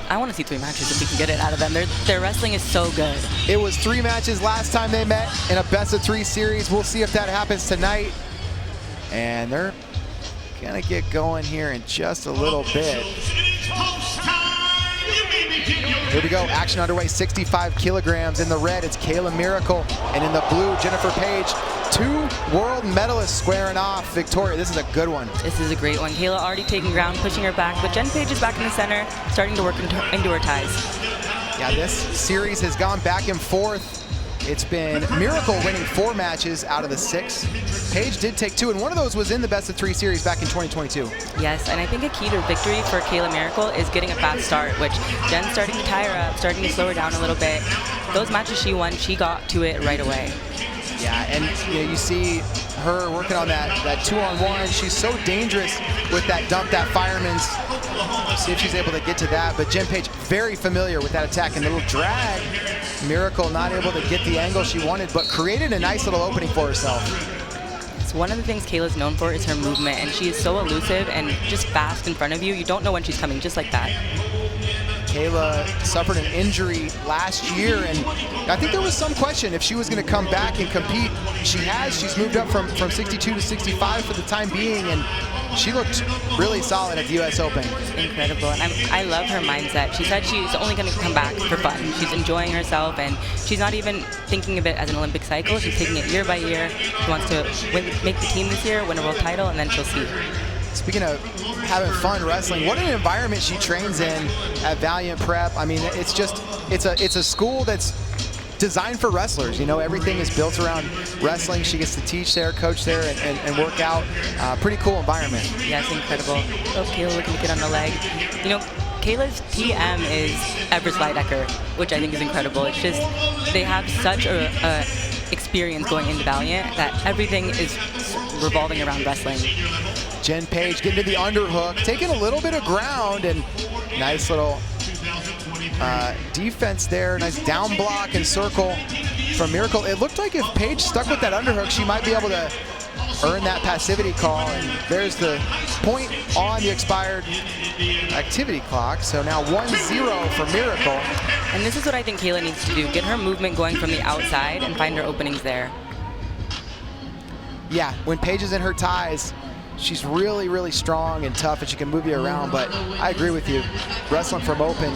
I want to see 3 matches if we can get it out of them. Their wrestling is so good. It was 3 matches last time they met in a best-of-3 series. We'll see if that happens tonight. And they're gonna get going here in just a little bit. Here we go, action underway, 65 kilograms. In the red, it's Kayla Miracle, and in the blue, Jennifer Page. 2 world medalists squaring off. Victoria, this is a good one. This is a great one. Kayla already taking ground, pushing her back, but Jen Page is back in the center, starting to work into her ties. Yeah, this series has gone back and forth. It's been Miracle winning 4 matches out of the 6. Page did take 2, and one of those was in the best-of-3 series back in 2022. Yes, and I think a key to victory for Kayla Miracle is getting a fast start, which Jen's starting to tie her up, starting to slow her down a little bit. Those matches she won, she got to it right away. Yeah, and you see her working on that 2-on-1. She's so dangerous with that dump, that fireman's. See if she's able to get to that. But Jen Page very familiar with that attack, and a little drag. Miracle not able to get the angle she wanted, but created a nice little opening for herself. It's one of the things Kayla's known for is her movement, and she is so elusive and just fast in front of you. You don't know when she's coming, just like that. Kayla suffered an injury last year, and I think there was some question if she was going to come back and compete. She has. She's moved up from 62 to 65 for the time being, and she looked really solid at the U.S. Open. Incredible, and I love her mindset. She said she's only going to come back for fun. She's enjoying herself, and she's not even thinking of it as an Olympic cycle. She's taking it year by year. She wants to make the team this year, win a world title, and then she'll see. Speaking of having fun wrestling, what an environment she trains in at Valiant Prep. I mean, it's a school that's designed for wrestlers. You know, everything is built around wrestling. She gets to teach there, coach there, and work out. Pretty cool environment. Yes, incredible. Oh, Kayla looking to get on the leg. You know, Kayla's TM is Everest Leydecker, which I think is incredible. It's just, they have such a experience going into Valiant that everything is revolving around wrestling. Jen Page getting to the underhook, taking a little bit of ground, and nice little defense there. Nice down block and circle from Miracle. It looked like if Page stuck with that underhook, she might be able to earn that passivity call. And there's the point on the expired activity clock. So now 1-0 for Miracle. And this is what I think Kayla needs to do. Get her movement going from the outside and find her openings there. Yeah, when Page is in her ties, she's really, really strong and tough, and she can move you around. But I agree with you. Wrestling from open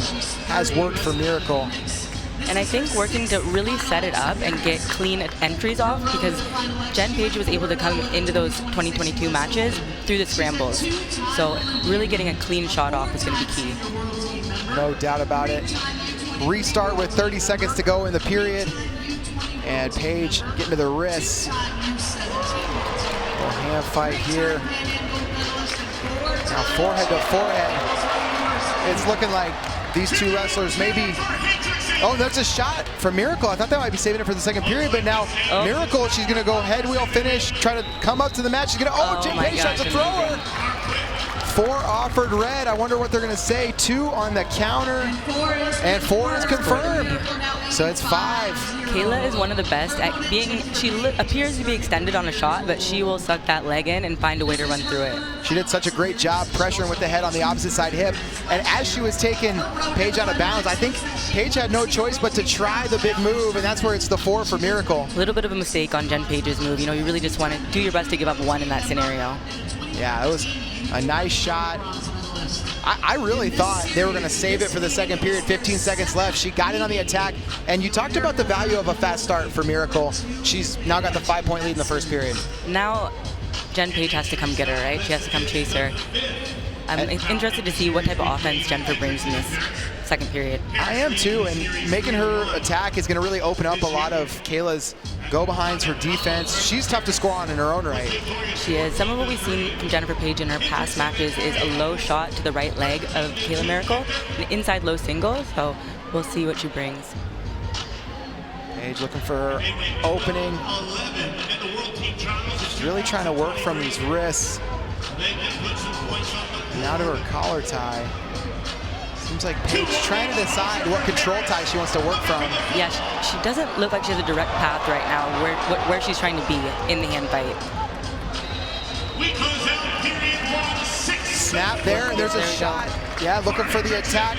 has worked for Miracle. And I think working to really set it up and get clean entries off, because Jen Page was able to come into those 2022 matches through the scrambles. So really getting a clean shot off is going to be key. No doubt about it. Restart with 30 seconds to go in the period. And Page getting to the wrists. Little hand fight here. Now forehead to forehead. It's looking like these 2 wrestlers maybe. Oh, that's a shot from Miracle. I thought that might be saving it for the second period, but now Miracle, she's going to go head wheel finish, try to come up to the match. She's going to, Jen Page tries to throw her. 4 offered red. I wonder what they're going to say. 2 on the counter, and 4 is confirmed. So it's 5. Kayla is one of the best at being, she appears to be extended on a shot, but she will suck that leg in and find a way to run through it. She did such a great job pressuring with the head on the opposite side hip. And as she was taking Page out of bounds, I think Page had no choice but to try the big move, and that's where it's the 4 for Miracle. A little bit of a mistake on Jen Page's move. You know, you really just want to do your best to give up 1 in that scenario. Yeah, it was a nice shot. I really thought they were going to save it for the second period. 15 seconds left. She got in on the attack. And you talked about the value of a fast start for Miracle. She's now got the 5-point lead in the first period. Now Jen Page has to come get her, right? She has to come chase her. I'm interested to see what type of offense Jennifer brings in this second period. I am too, and making her attack is going to really open up a lot of Kayla's go-behinds, her defense. She's tough to score on in her own right. She is. Some of what we've seen from Jennifer Page in her past matches is a low shot to the right leg of Kayla Miracle, an inside low single, so we'll see what she brings. Page looking for her opening. She's really trying to work from these wrists. Now to her collar tie. Seems like Page trying to decide what control tie she wants to work from. Yeah, she doesn't look like she has a direct path right now where she's trying to be in the hand fight. Snap there, and there's a shot. Yeah, looking for the attack.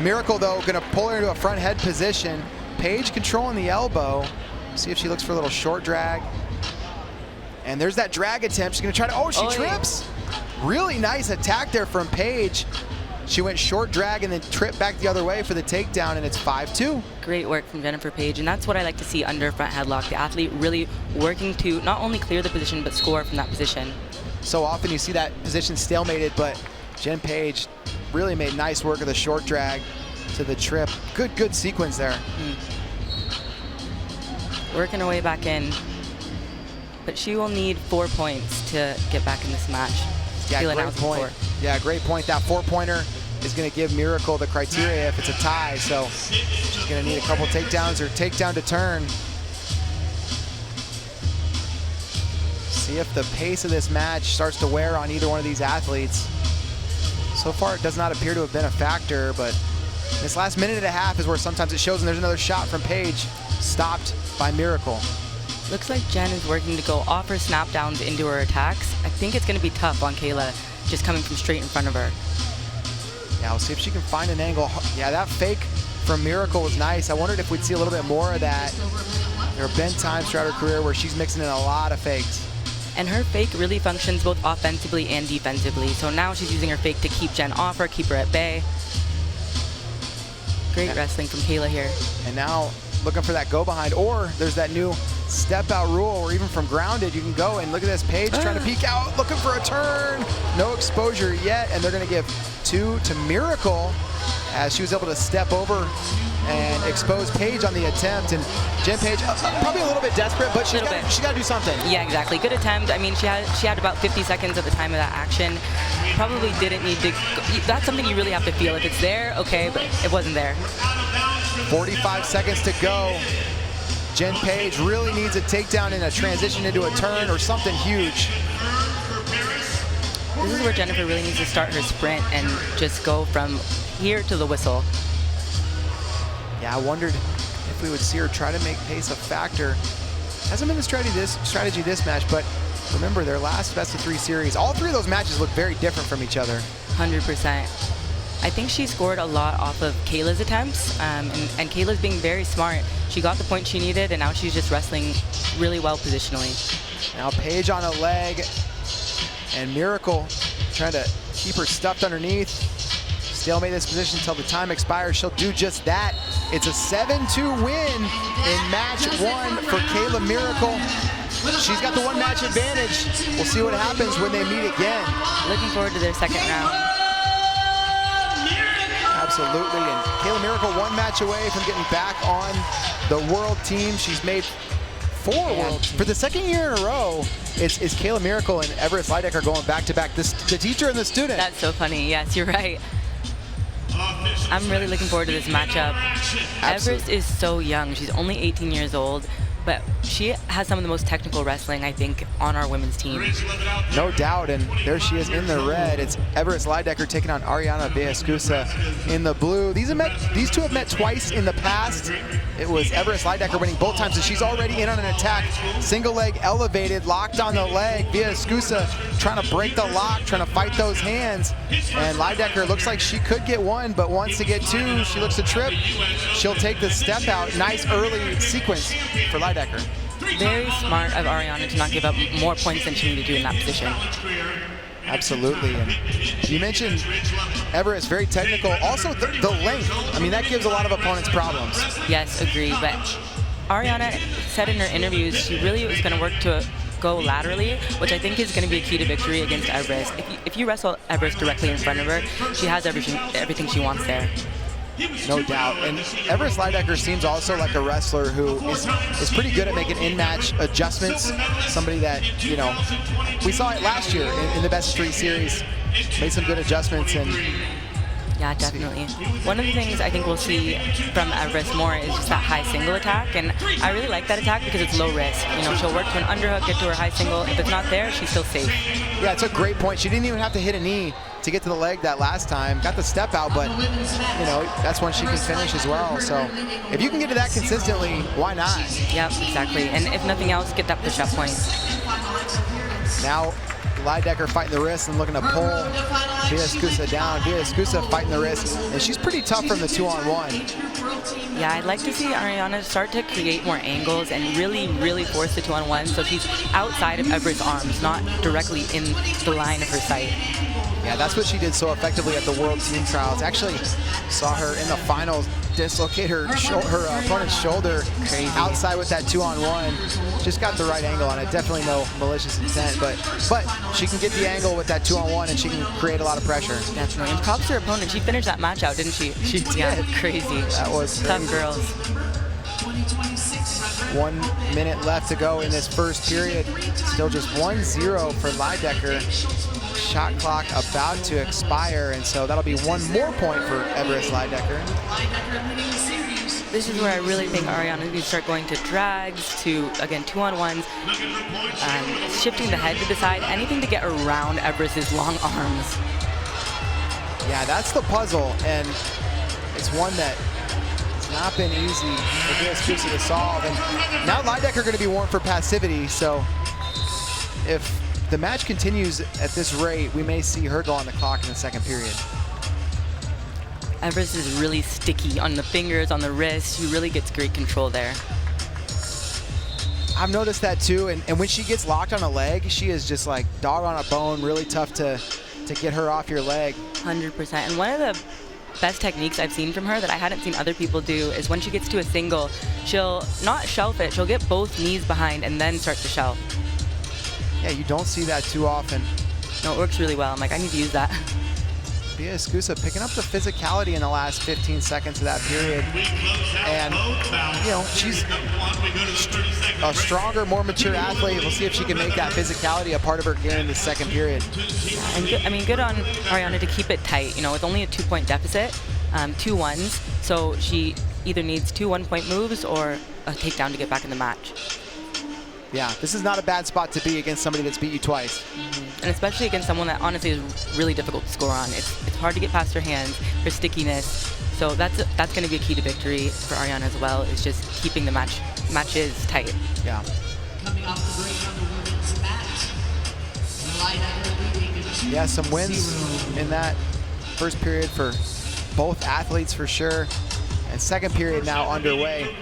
Miracle, though, going to pull her into a front head position. Paige controlling the elbow. See if she looks for a little short drag. And there's that drag attempt. She's going to try to, oh, she trips. Really nice attack there from Paige. She went short drag and then tripped back the other way for the takedown, and it's 5-2. Great work from Jennifer Paige, and that's what I like to see under front headlock. The athlete really working to not only clear the position, but score from that position. So often you see that position stalemated, but Jen Paige really made nice work of the short drag to the trip. Good sequence there. Working her way back in, but she will need 4 points to get back in this match. Yeah, great point. Yeah, great point. That 4-pointer is going to give Miracle the criteria if it's a tie. So she's going to need a couple takedowns or takedown to turn. See if the pace of this match starts to wear on either one of these athletes. So far, it does not appear to have been a factor, but this last minute and a half is where sometimes it shows, and there's another shot from Paige, stopped by Miracle. Looks like Jen is working to go off her snap downs into her attacks. I think it's going to be tough on Kayla, just coming from straight in front of her. Yeah, we'll see if she can find an angle. Yeah, that fake from Miracle was nice. I wondered if we'd see a little bit more of that. There have been times throughout her career where she's mixing in a lot of fakes. And her fake really functions both offensively and defensively. So now she's using her fake to keep Jen off her, keep her at bay. Great wrestling from Kayla here. And now looking for that go behind, or there's that new step out rule where even from grounded you can go, and look at this, Paige trying to peek out, looking for a turn. No exposure yet, and they're going to give 2 to Miracle as she was able to step over and expose Paige on the attempt. And Jen Paige probably a little bit desperate, but she got to do something. Yeah, exactly. Good attempt. I mean, she had about 50 seconds at the time of that action. Probably didn't need to. That's something you really have to feel. If it's there, okay, but it wasn't there. 45 seconds to go. Jen Paige really needs a takedown in a transition into a turn or something huge. This is where Jennifer really needs to start her sprint and just go from here to the whistle. Yeah, I wondered if we would see her try to make pace a factor. Hasn't been the strategy this match, but remember their last best of 3 series, all 3 of those matches look very different from each other. 100%. I think she scored a lot off of Kayla's attempts, and Kayla's being very smart. She got the point she needed, and now she's just wrestling really well positionally. Now Paige on a leg, and Miracle trying to keep her stuffed underneath. Stalemate this position until the time expires. She'll do just that. It's a 7-2 win in match 1 for Kayla Miracle. She's got the 1 match advantage. We'll see what happens when they meet again. Looking forward to their second round. Absolutely, and Kayla Miracle 1 match away from getting back on the world team. She's made 4 world for the 2nd year in a row. It's Kayla Miracle and Everest Leydecker going back to back. The teacher and the student. That's so funny. Yes, you're right. I'm really looking forward to this matchup. Everest is so young. She's only 18 years old, but she has some of the most technical wrestling, I think, on our women's team. No doubt, and there she is in the red. It's Everest Leydecker taking on Areana Villaescusa in the blue. These two have met twice in the past. It was Everest Leydecker winning both times, and she's already in on an attack. Single leg elevated, locked on the leg. Villaescusa trying to break the lock, trying to fight those hands. And Leydecker looks like she could get 1, but wants to get 2. She looks to trip. She'll take the step out. Nice early sequence for Leydecker. Very smart of Areana to not give up more points than she needed to do in that position. Absolutely. And you mentioned Everest, very technical. Also, the length. I mean, that gives a lot of opponents problems. Yes, agree. But Areana said in her interviews she really was going to work to go laterally, which I think is going to be a key to victory against Everest. If you wrestle Everest directly in front of her, she has everything she wants there. No doubt. And Everest Leydecker seems also like a wrestler who is pretty good at making in-match adjustments. Somebody that, you know, we saw it last year in the best of 3 series. Made some good adjustments. And yeah, definitely. One of the things I think we'll see from Everest more is just that high single attack, and I really like that attack because it's low risk. You know, she'll work to an underhook, get to her high single. If it's not there, she's still safe. Yeah, it's a great point. She didn't even have to hit a knee to get to the leg that last time. Got the step out, but you know, that's when she can finish as well. So if you can get to that consistently, why not? Yep, exactly. And if nothing else, get that push-up point. Now Leydecker fighting the wrist and looking to pull Villaescusa down. Villaescusa fighting the wrist, and she's pretty tough from the 2-on-1. Yeah, I'd like to see Areana start to create more angles and really force the 2-on-1 so she's outside of Everest's arms, not directly in the line of her sight. Yeah, that's what she did so effectively at the World Team Trials. Actually, saw her in the finals dislocate her opponent's shoulder outside with that 2-on-1. Just got the right angle on it. Definitely no malicious intent, but she can get the angle with that 2-on-1 and she can create a lot of pressure. Definitely. And props to her opponent. She finished that match out, didn't she? She did. Yeah, crazy. That was crazy. Tough girls. 1 minute left to go in this first period. Still just 1-0 for Leydecker. Shot clock about to expire, and so that'll be one more point for Everest Leydecker. This is where I really think Areana needs to start going to drags, to, again, 2-on-1s, shifting the head to the side, anything to get around Everest's long arms. Yeah, that's the puzzle, and it's one that it's not been easy for Villaescusa to solve. And now Leydecker going to be warned for passivity, so if the match continues at this rate, we may see her go on the clock in the second period. Everest is really sticky on the fingers, on the wrist. She really gets great control there. I've noticed that too, and when she gets locked on a leg, she is just like dog on a bone, really tough to get her off your leg. 100%. And one of the best techniques I've seen from her that I hadn't seen other people do is when she gets to a single, she'll not shelf it, she'll get both knees behind and then start to shelf. Yeah, you don't see that too often. No, it works really well. I'm like, I need to use that. Villaescusa picking up the physicality in the last 15 seconds of that period. And, you know, she's a stronger, more mature athlete. We'll see if she can make that physicality a part of her game in the second period. And good, I mean, good on Areana to keep it tight. You know, it's only a 2-point deficit, 2 ones. So she either needs 2 1-point moves or a takedown to get back in the match. Yeah, this is not a bad spot to be against somebody that's beat you twice. And especially against someone that honestly is really difficult to score on. It's hard to get past her hands, her stickiness. So that's going to be a key to victory for Areana as well, is just keeping the matches tight. Yeah. Yeah, some wins in that first period for both athletes for sure. And second period now underway.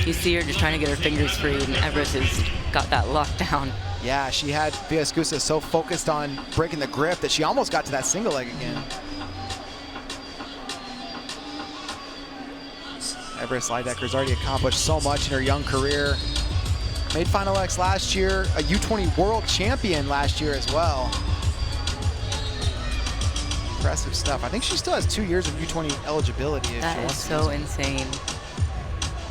You see her just trying to get her fingers free, and Everest has got that locked down. Yeah, she had Villaescusa so focused on breaking the grip that she almost got to that single leg again. Everest Leydecker's already accomplished so much in her young career. Made Final X last year, a U20 world champion last year as well. Impressive stuff. I think she still has 2 years of U20 eligibility. That is so insane.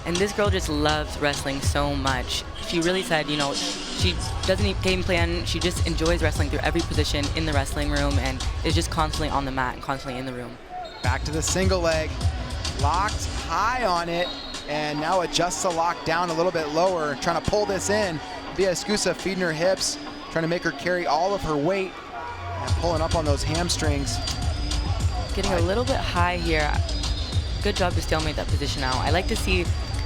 And this girl just loves wrestling so much. She really said, you know, she doesn't need game plan. She just enjoys wrestling through every position in the wrestling room and is just constantly on the mat and constantly in the room. Back to the single leg. Locked high on it, and now adjusts the lock down a little bit lower, trying to pull this in. Villaescusa feeding her hips, trying to make her carry all of her weight, and pulling up on those hamstrings. Getting a little bit high here. Good job to stalemate that position out. I like to see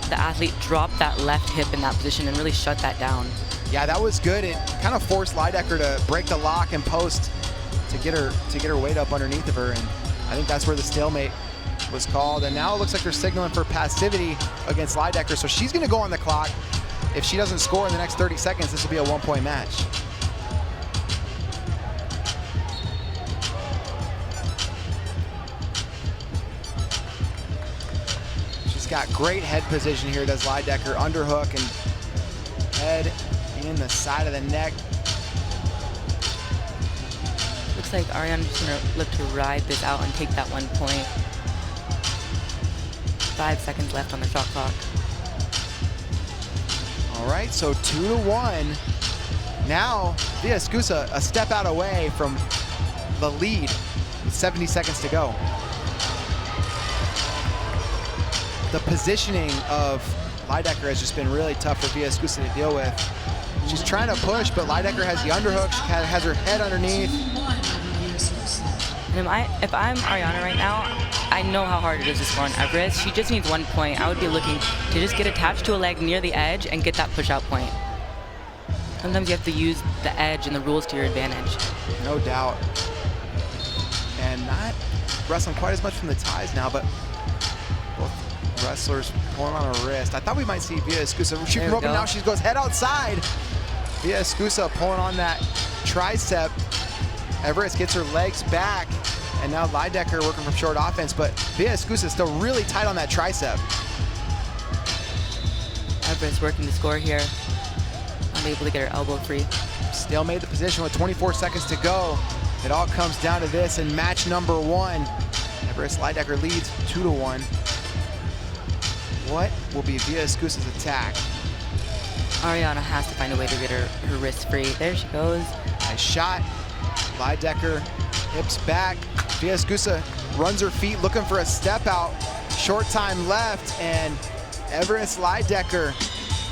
the athlete drop that left hip in that position and really shut that down. Yeah, that was good. It kind of forced Leydecker to break the lock and post to get her weight up underneath of her, and I think that's where the stalemate was called. And now it looks like they're signaling for passivity against Leydecker, so she's going to go on the clock. If she doesn't score in the next 30 seconds, this will be a 1-point match. Got great head position here, does Leydecker. Underhook and head in the side of the neck. Looks like Areana's just going to look to ride this out and take that 1 point. 5 seconds left on the shot clock. All right, so 2-1. Now Villaescusa a step out away from the lead with 70 seconds to go. The positioning of Leydecker has just been really tough for Villaescusa to deal with. She's trying to push, but Leydecker has the underhook. She has her head underneath. And if I'm Areana right now, I know how hard it is to score on Everest. She just needs 1 point. I would be looking to just get attached to a leg near the edge and get that push-out point. sometimes you have to use the edge and the rules to your advantage. No doubt. And not wrestling quite as much from the ties now, but both wrestlers pulling on a wrist. I thought we might see Villaescusa. She broke, now she goes head outside. Villaescusa pulling on that tricep. Everest gets her legs back, and now Leydecker working from short offense, but Villaescusa is still really tight on that tricep. Everest working to score here. Unable to get her elbow free. Still made the position with 24 seconds to go. It all comes down to this in match number 1. Everest Leydecker leads 2-1. What will be Villaescusa's attack? Areana has to find a way to get her wrist free. There she goes. Nice shot. Leydecker hips back. Villaescusa runs her feet looking for a step out. Short time left, and Everest Leydecker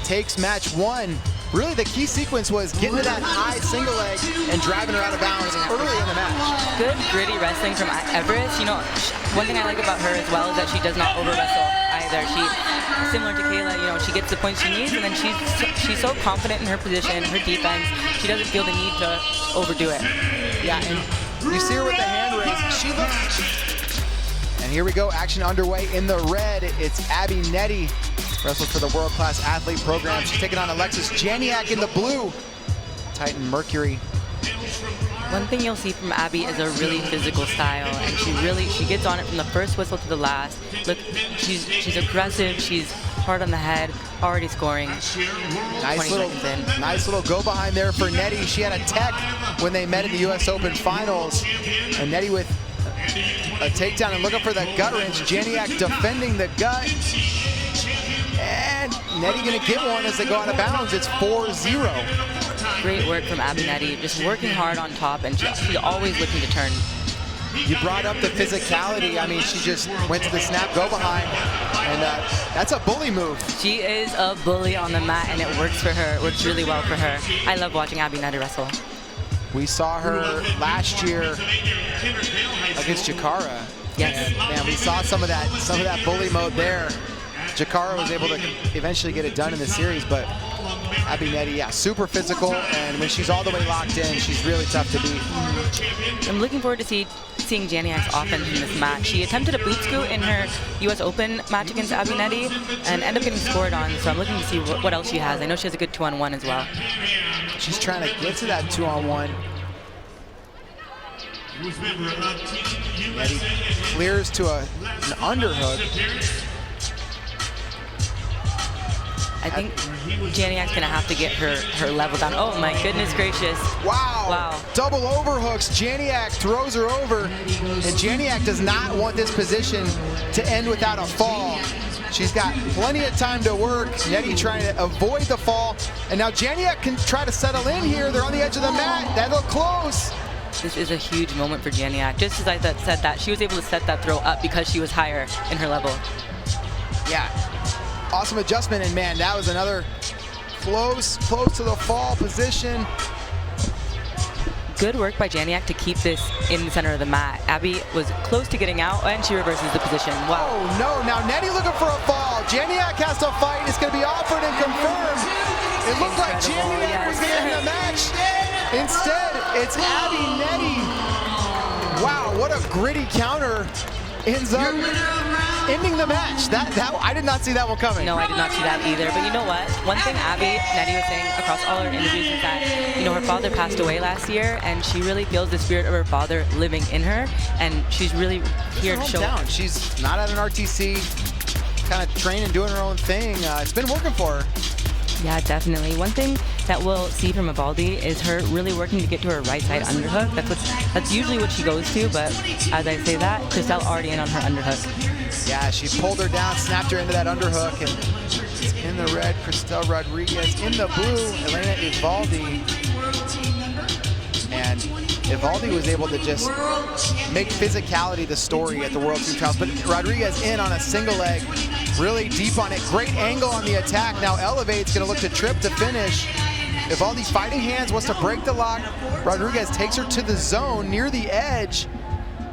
takes match 1. Really, the key sequence was getting to that high single leg and driving her out of bounds early in the match. Good, gritty wrestling from Everest. You know, one thing I like about her as well is that she does not over-wrestle either. She, similar to Kayla, you know, she gets the points she needs, and then she's so confident in her position, her defense, she doesn't feel the need to overdo it. Yeah, and you see her with the hand raise. She looks... And here we go, action underway in the red. It's Abby Nette, wrestles for the World Class Athlete Program. She's taking on Alexis Janiak in the blue. Titan Mercury. One thing you'll see from Abby is a really physical style, and she gets on it from the first whistle to the last. Look, she's aggressive, she's hard on the head, already scoring. Nice little go behind there for Nette. She had a tech when they met in the US Open Finals, and Nette with a takedown and looking for the gut wrench. Janiak defending the gut. And Nette gonna get one as they go out of bounds. It's 4-0. Great work from Abby Nette, just working hard on top, and she's always looking to turn. You brought up the physicality. I mean, she just went to the snap go behind, and that's a bully move. She is a bully on the mat, and it works for her. It works really well for her. I love watching Abby Nette wrestle. We saw her last year against Jakara. Yes. Man, we saw some of that bully mode there. Jakara was able to eventually get it done in the series, but Abby Nette, yeah, super physical, and when she's all the way locked in, she's really tough to beat. I'm looking forward to seeing Janiak's offense in this match. She attempted a boot scoot in her US Open match against Abby Nette and ended up getting scored on, so I'm looking to see what else she has. I know she has a good 2-on-1 as well. She's trying to get to that 2-on-1. Nette clears to an underhook. I think Janiak's gonna have to get her level down. Oh my goodness gracious. Wow. Wow. Double overhooks. Janiak throws her over, and Janiak does not want this position to end without a fall. She's got plenty of time to work. Nette trying to avoid the fall, and now Janiak can try to settle in here. They're on the edge of the mat. That look close. This is a huge moment for Janiak. Just as I said that, she was able to set that throw up because she was higher in her level. Yeah. Awesome adjustment, and man, that was another close to the fall position. Good work by Janiak to keep this in the center of the mat. Abby was close to getting out, and she reverses the position. Wow. Oh no, now Nette looking for a fall. Janiak has to fight. It's going to be offered and confirmed. It looked like Janiak was going to end the match. Instead, it's Abby Nette. Wow, what a gritty counter. Ends up ending the match. That I did not see that one coming. No, I did not see that either. But you know what? One thing Abby Nette was saying across all her interviews is that, you know, her father passed away last year, and she really feels the spirit of her father living in her, and she's really here to show. She's not at an RTC, kind of training, doing her own thing. It's been working for her. Yeah, definitely. One thing that we'll see from Ivaldi is her really working to get to her right side underhook. That's usually what she goes to, but as I say that, Cristelle already in on her underhook. Yeah, she pulled her down, snapped her into that underhook, and in the red, Cristelle Rodriguez. In the blue, Elena Ivaldi. And Ivaldi was able to just make physicality the story at the World Team Trials, but Rodriguez in on a single leg, really deep on it. Great angle on the attack. Now elevates, gonna look to trip to finish. Ivaldi fighting hands, wants to break the lock. Rodriguez takes her to the zone near the edge,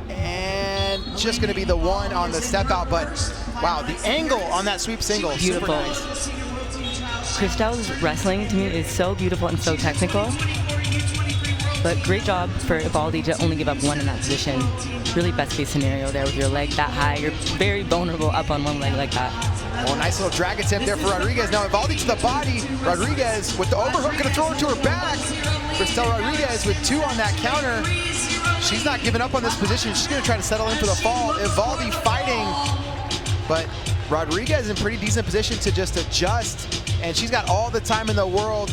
and just gonna be the one on the step out, but wow, the angle on that sweep single, beautiful. super nice. Cristelle's wrestling to me is so beautiful and so technical. But great job for Ivaldi to only give up one in that position. Really best case scenario there with your leg that high. You're very vulnerable up on one leg like that. Oh, nice little drag attempt there for Rodriguez. Now Ivaldi to the body. Rodriguez with the overhook, gonna throw her to her back. Cristelle Rodriguez with 2 on that counter. She's not giving up on this position. She's gonna try to settle in for the fall. Ivaldi fighting, but Rodriguez in pretty decent position to just adjust, and she's got all the time in the world.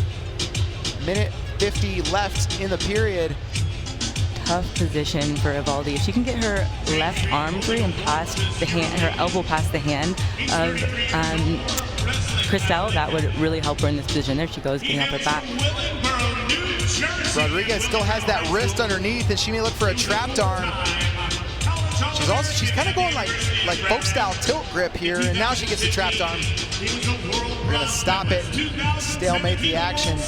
Minute 50 left in the period. Tough position for Ivaldi. If she can get her left arm free and past the hand, her elbow past the hand of Cristelle, that would really help her in this position. There she goes, getting up her back. Rodriguez still has that wrist underneath, and she may look for a trapped arm. She's kind of going like folk style tilt grip here, and now she gets a trapped arm. We're gonna stop it, stalemate the action.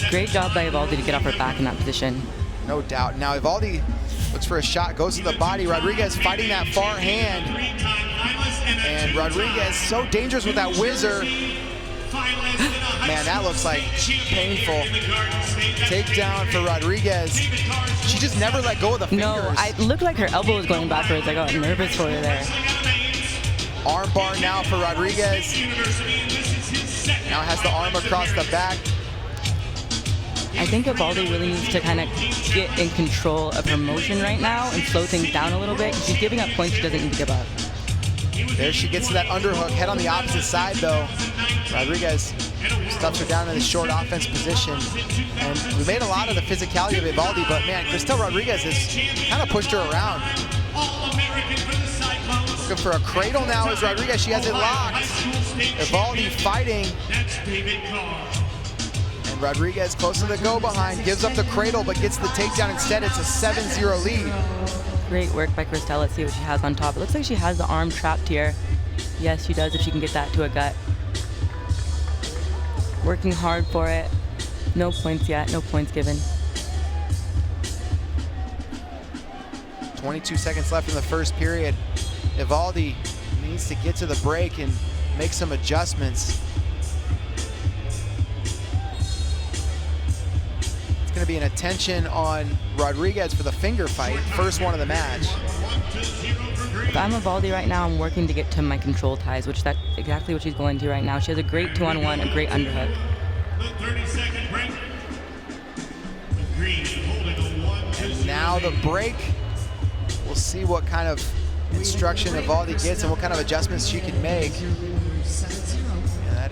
Great job by Ivaldi to get off her back in that position. No doubt. Now Ivaldi looks for a shot, goes to the body. Rodriguez fighting that far hand. And Rodriguez so dangerous with that whizzer. Man, that looks like painful. Takedown for Rodriguez. She just never let go of the fingers. No, it looked like her elbow was going backwards. I got nervous for her there. Arm bar now for Rodriguez. Now has the arm across the back. I think Ivaldi really needs to kind of get in control of her motion right now and slow things down a little bit. She's giving up points she doesn't need to give up. There she gets to that underhook, head on the opposite side though. Rodriguez stuffs her down in the short offense position. And we made a lot of the physicality of Ivaldi, but man, Cristelle Rodriguez has kind of pushed her around. Looking for a cradle now is Rodriguez, she has it locked. Ivaldi fighting. And Rodriguez close to the go behind, gives up the cradle, but gets the takedown instead. It's a 7-0 lead. Great work by Cristelle. Let's see what she has on top. It looks like she has the arm trapped here. Yes, she does if she can get that to a gut. Working hard for it. No points yet, no points given. 22 seconds left in the first period. Ivaldi needs to get to the break and make some adjustments. It's going to be an attention on Rodriguez for the finger fight, first one of the match. If I'm Ivaldi right now, I'm working to get to my control ties, which that's exactly what she's going to right now. She has a great 2-on-1, a great underhook. And now the break. We'll see what kind of instruction Ivaldi gets and what kind of adjustments she can make. Yeah,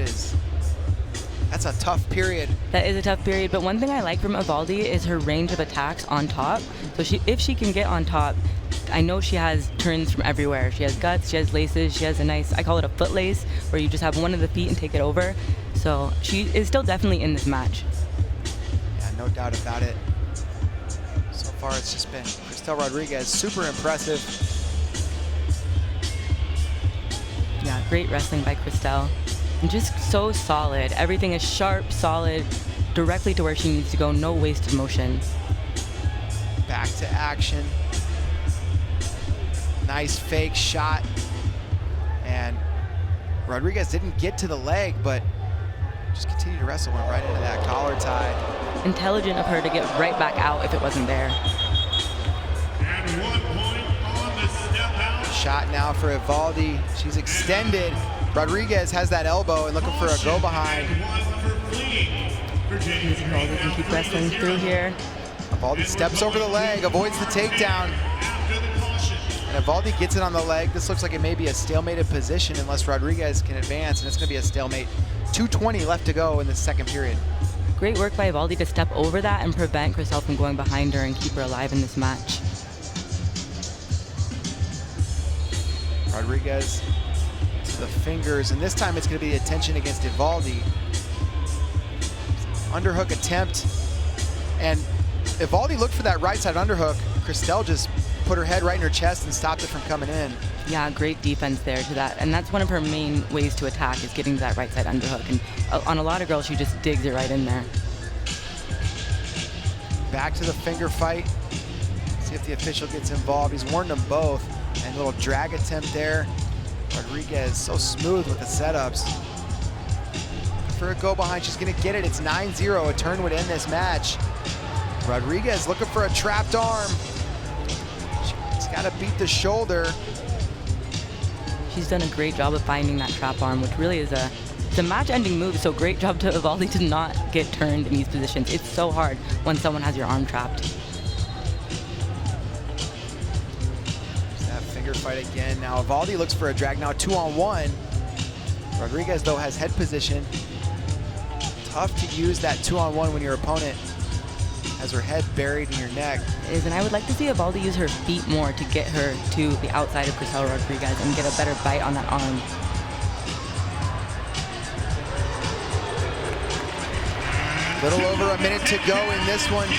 that's a tough period. That is a tough period, but one thing I like from Ivaldi is her range of attacks on top. So if she can get on top, I know she has turns from everywhere. She has guts, she has laces, she has a nice, I call it a foot lace, where you just have one of the feet and take it over. So she is still definitely in this match. Yeah, no doubt about it. So far it's just been Cristelle Rodriguez, super impressive. Yeah, great wrestling by Cristelle. And just so solid. Everything is sharp, solid, directly to where she needs to go, no wasted motion. Back to action. Nice fake shot. And Rodriguez didn't get to the leg, but just continued to wrestle, went right into that collar tie. Intelligent of her to get right back out if it wasn't there. Shot now for Ivaldi. She's extended. Rodriguez has that elbow and looking for a go behind. Ivaldi can keep wrestling through here. Ivaldi steps over the leg, avoids the takedown. And Ivaldi gets it on the leg. This looks like it may be a stalemated position unless Rodriguez can advance, and it's going to be a stalemate. 2:20 left to go in the second period. Great work by Ivaldi to step over that and prevent Cristelle from going behind her and keep her alive in this match. Rodriguez to the fingers, and this time it's going to be attention against Ivaldi. Underhook attempt, and Ivaldi looked for that right side underhook. Cristelle just put her head right in her chest and stopped it from coming in. Yeah, great defense there to that. And that's one of her main ways to attack, is getting to that right side underhook. And on a lot of girls, she just digs it right in there. Back to the finger fight. See if the official gets involved. He's warned them both. And a little drag attempt there. Rodriguez so smooth with the setups. for a go behind. She's going to get it. It's 9-0. A turn would end this match. Rodriguez looking for a trapped arm. She's got to beat the shoulder. She's done a great job of finding that trap arm, which really is it's a match-ending move, so great job to Ivaldi to not get turned in these positions. It's so hard when someone has your arm trapped. That finger fight again. Now Ivaldi looks for a drag now, 2-on-1. Rodriguez, though, has head position. Tough to use that 2-on-1 when your opponent has her head buried in your neck. It is, and I would like to see Ivaldi use her feet more to get her to the outside of Cristelle Rodriguez and get a better bite on that arm. Little over a minute to go in this one.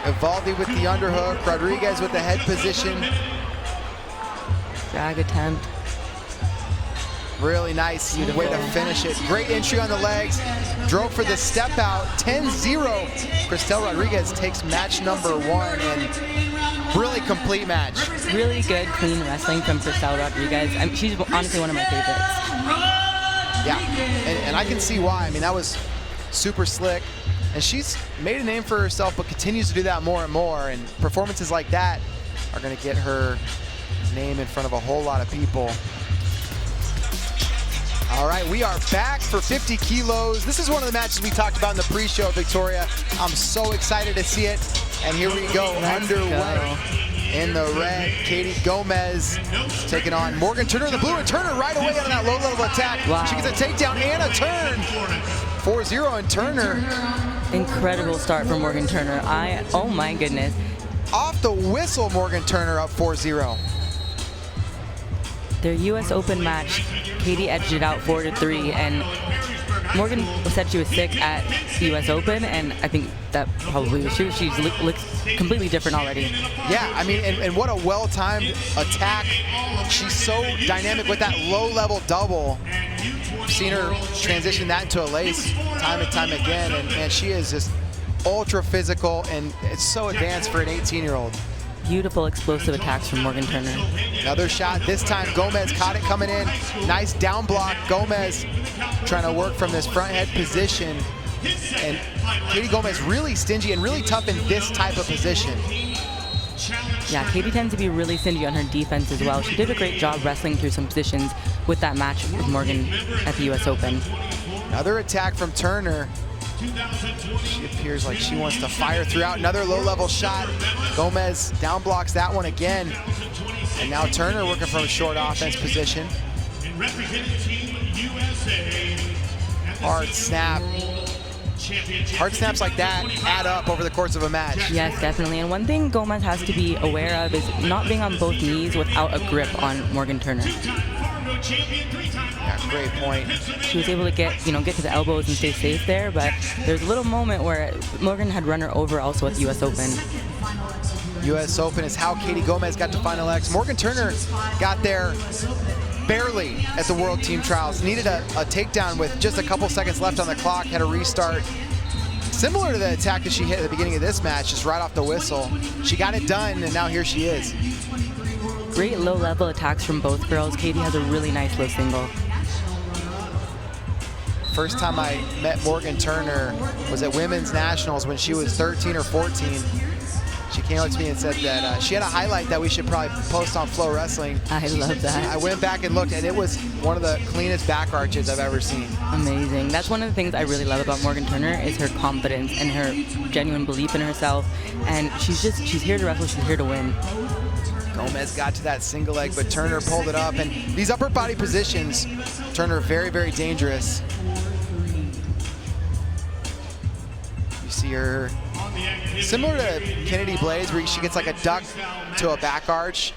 Ivaldi with the underhook, Rodriguez with the head position. Drag attempt. Really nice way to finish it. Great entry on the legs. Drove for the step out. 10-0. Cristelle Rodriguez takes match number 1, and really complete match. Really good, clean wrestling from Cristelle Rodriguez. She's honestly one of my favorites. Yeah, and I can see why. I mean, that was super slick. And she's made a name for herself, but continues to do that more and more. And performances like that are going to get her name in front of a whole lot of people. All right, we are back for 50 kilos. This is one of the matches we talked about in the pre-show, Victoria. I'm so excited to see it. And here we go, underway. In the red, Katie Gomez taking on Morgan Turner in the blue, and Turner right away on that low-level attack. Wow. She gets a takedown and a turn. 4-0 and Turner. Incredible start for Morgan Turner. Oh my goodness. Off the whistle, Morgan Turner up 4-0. Their U.S. Open match, Katie edged it out 4-3, and Morgan said she was sick at the U.S. Open, and I think that probably was true. She's looks completely different already. Yeah, I mean, and what a well-timed attack. She's so dynamic with that low-level double. I've seen her transition that into a lace time and time again, and she is just ultra physical, and it's so advanced for an 18-year-old. Beautiful explosive attacks from Morgan Turner. Another shot, this time Gomez caught it coming in. Nice down block. Gomez trying to work from this front head position. And Katie Gomez really stingy and really tough in this type of position. Yeah, Katie tends to be really stingy on her defense as well. She did a great job wrestling through some positions with that match with Morgan at the U.S. Open. Another attack from Turner. She appears like she wants to fire throughout. Another low-level shot. Gomez down blocks that one again. And now Turner working from a short offense position. Hard snap. Hard snaps like that add up over the course of a match. Yes, definitely. And one thing Gomez has to be aware of is not being on both knees without a grip on Morgan Turner. Yeah, great point. She was able to get to the elbows and stay safe there, but there's a little moment where Morgan had run her over also at the U.S. Open. U.S. Open is how Katie Gomez got to Final X. Morgan Turner got there barely at the World Team Trials. Needed a takedown with just a couple seconds left on the clock, had a restart. Similar to the attack that she hit at the beginning of this match, just right off the whistle. She got it done, and now here she is. Great low-level attacks from both girls. Katie has a really nice low single. First time I met Morgan Turner was at Women's Nationals when she was 13 or 14. She came up to me and said that she had a highlight that we should probably post on FloWrestling. I love that. I went back and looked, and it was one of the cleanest back arches I've ever seen. Amazing. That's one of the things I really love about Morgan Turner is her confidence and her genuine belief in herself. And she's here to wrestle, she's here to win. Gomez got to that single leg, but Turner pulled it up. And these upper body positions, Turner very, very dangerous. You see her similar to Kennedy Blades, where she gets like a duck to a back arch.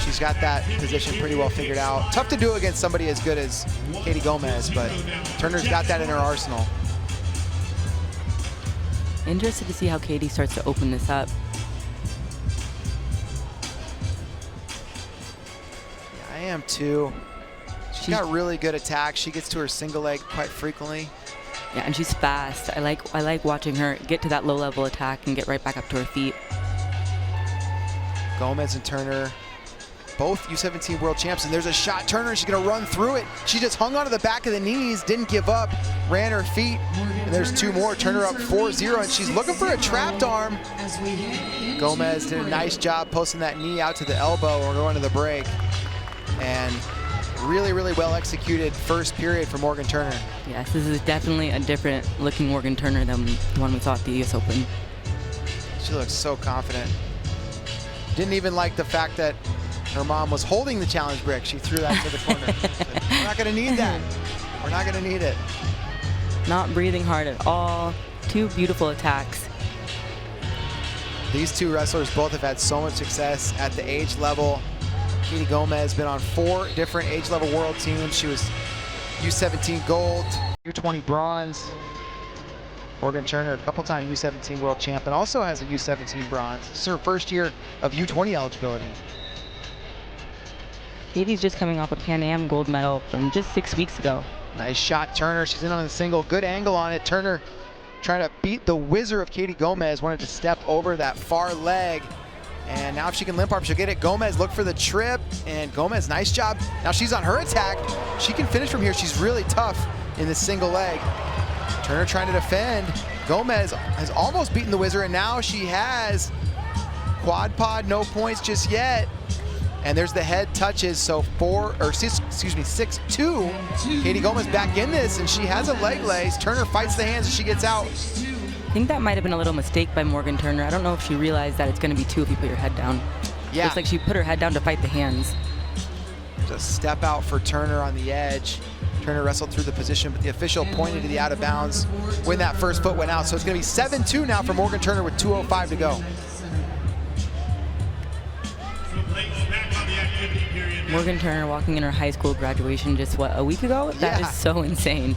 She's got that position pretty well figured out. Tough to do against somebody as good as Katie Gomez, but Turner's got that in her arsenal. Interested to see how Katie starts to open this up. Yeah, I am too. She's got really good attacks. She gets to her single leg quite frequently. Yeah, and she's fast. I like watching her get to that low-level attack and get right back up to her feet. Gomez and Turner both U17 world champs. And there's a shot. Turner, she's going to run through it. She just hung onto the back of the knees, didn't give up, ran her feet. And there's two more. Turner up 4-0, and she's looking for a trapped arm. Gomez did a nice job posting that knee out to the elbow. We're going to the break. And really, really well executed first period for Morgan Turner. Yes, this is definitely a different looking Morgan Turner than the one we saw at the US Open. She looks so confident. Didn't even like the fact that her mom was holding the challenge brick. She threw that to the corner. Said, we're not going to need that. We're not going to need it. Not breathing hard at all. Two beautiful attacks. These two wrestlers both have had so much success at the age level. Katie Gomez has been on 4 different age level world teams. She was U17 gold, U20 bronze. Morgan Turner, a couple time U17 world champ, and also has a U17 bronze. This is her first year of U20 eligibility. Katie's just coming off a Pan Am gold medal from just 6 weeks ago. Nice shot, Turner. She's in on the single. Good angle on it. Turner trying to beat the whizzer of Katie Gomez. Wanted to step over that far leg. And now if she can limp arm, she'll get it. Gomez, look for the trip. And Gomez, nice job. Now she's on her attack. She can finish from here. She's really tough in this single leg. Turner trying to defend. Gomez has almost beaten the whizzer, and now she has quad pod, no points just yet. And there's the head touches, so 6-2. Katie Gomez back in this, and she has a leg lace. Turner fights the hands and she gets out. I think that might have been a little mistake by Morgan Turner. I don't know if she realized that it's going to be 2 if you put your head down. Yeah. Looks like she put her head down to fight the hands. Just step out for Turner on the edge. Turner wrestled through the position, but the official pointed to the out of bounds when that first foot went out. So it's going to be 7-2 now for Morgan Turner with 2:05 to go. Morgan Turner walking in her high school graduation just, what, a week ago? That is so insane.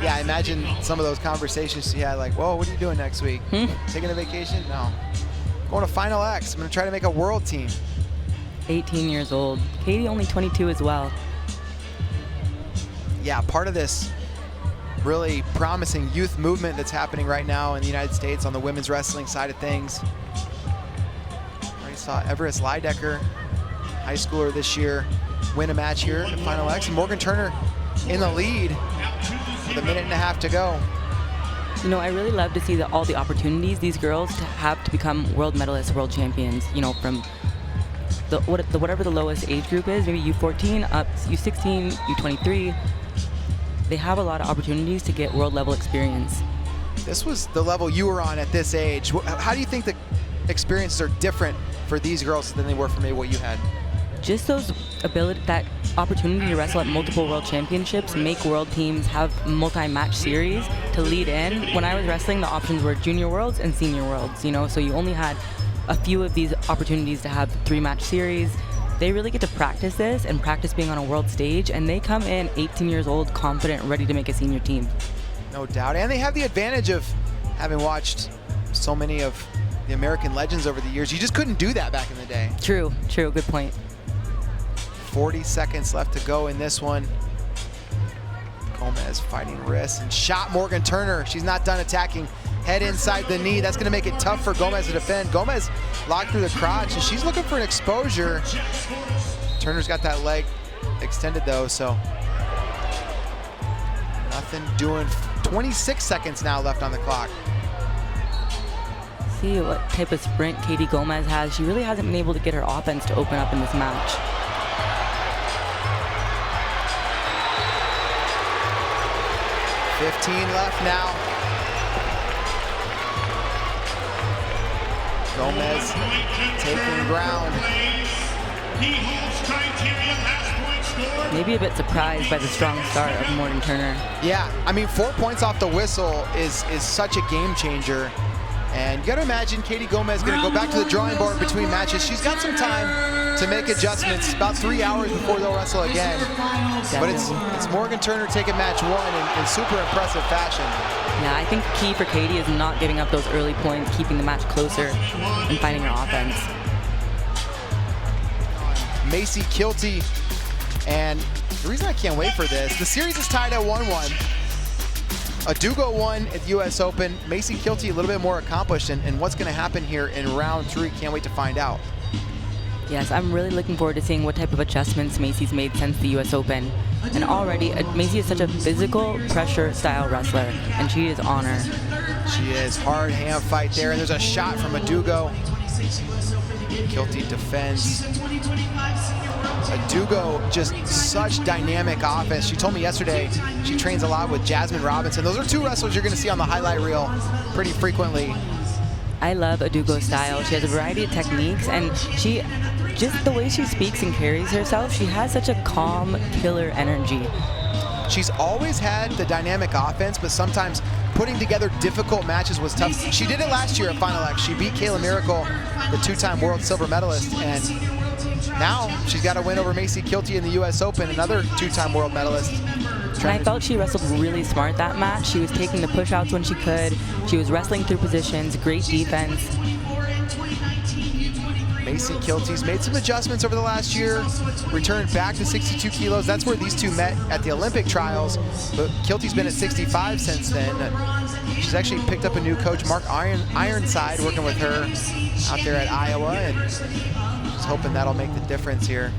Yeah, I imagine some of those conversations she had, like, whoa, what are you doing next week? Taking a vacation? No. Going to Final X. I'm going to try to make a world team. 18 years old. Katie only 22 as well. Yeah, part of this really promising youth movement that's happening right now in the United States on the women's wrestling side of things. Already saw Everest Leydecker, high schooler this year, win a match here at Final X. And Morgan Turner in the lead with a minute and a half to go. You know, I really love to see all the opportunities these girls have to become world medalists, world champions, you know, from whatever the lowest age group is, maybe U14 up U16, U23. They have a lot of opportunities to get world level experience. This was the level you were on at this age. How do you think the experiences are different for these girls than they were for maybe what you had? Just that opportunity to wrestle at multiple world championships, make world teams, have multi-match series to lead in. When I was wrestling, the options were junior worlds and senior worlds, you know, so you only had a few of these opportunities to have 3-match series. They really get to practice this and practice being on a world stage, and they come in 18 years old, confident, ready to make a senior team. No doubt, and they have the advantage of having watched so many of the American legends over the years. You just couldn't do that back in the day. True, good point. 40 seconds left to go in this one. Gomez fighting wrists and shot Morgan Turner. She's not done attacking. Head inside the knee. That's going to make it tough for Gomez to defend. Gomez locked through the crotch, and she's looking for an exposure. Turner's got that leg extended, though, so nothing doing. 26 seconds now left on the clock. See what type of sprint Katie Gomez has. She really hasn't been able to get her offense to open up in this match. $15 left now. Gomez taking ground. Maybe a bit surprised by the strong start of Morgan Turner. Yeah, I mean, 4 points off the whistle is such a game changer. And you got to imagine Katie Gomez is going to go back to the drawing board between matches. She's got some time to make adjustments, about 3 hours before they'll wrestle again. Definitely. But it's Morgan Turner taking match 1 in super impressive fashion. Yeah, I think the key for Katie is not giving up those early points, keeping the match closer, and finding her offense. Macy, Kilty, and the reason I can't wait for this, the series is tied at 1-1. Adaugo won at the US Open. Macy, Kilty a little bit more accomplished, and what's going to happen here in round 3, can't wait to find out. Yes, I'm really looking forward to seeing what type of adjustments Macy's made since the U.S. Open. And already, Macy is such a physical, pressure-style wrestler, and she is on her. She is. Hard hand fight there, and there's a shot from Adaugo. Kilty defends. Adaugo, just such dynamic offense. She told me yesterday she trains a lot with Jasmine Robinson. Those are two wrestlers you're going to see on the highlight reel pretty frequently. I love Adaugo's style. She has a variety of techniques, and she, just the way she speaks and carries herself, she has such a calm, killer energy. She's always had the dynamic offense, but sometimes putting together difficult matches was tough. She did it last year at Final X. She beat Kayla Miracle, the two-time world silver medalist, and now she's got a win over Macy Kilty in the U.S. Open, another two-time world medalist. And I felt she wrestled really smart that match. She was taking the push-outs when she could. She was wrestling through positions, great defense. Macy Kilty's made some adjustments over the last year, returned back to 62 kilos. That's where these two met at the Olympic trials, but Kilty's been at 65 since then. She's actually picked up a new coach, Mark Ironside, working with her out there at Iowa, and just hoping that'll make the difference here.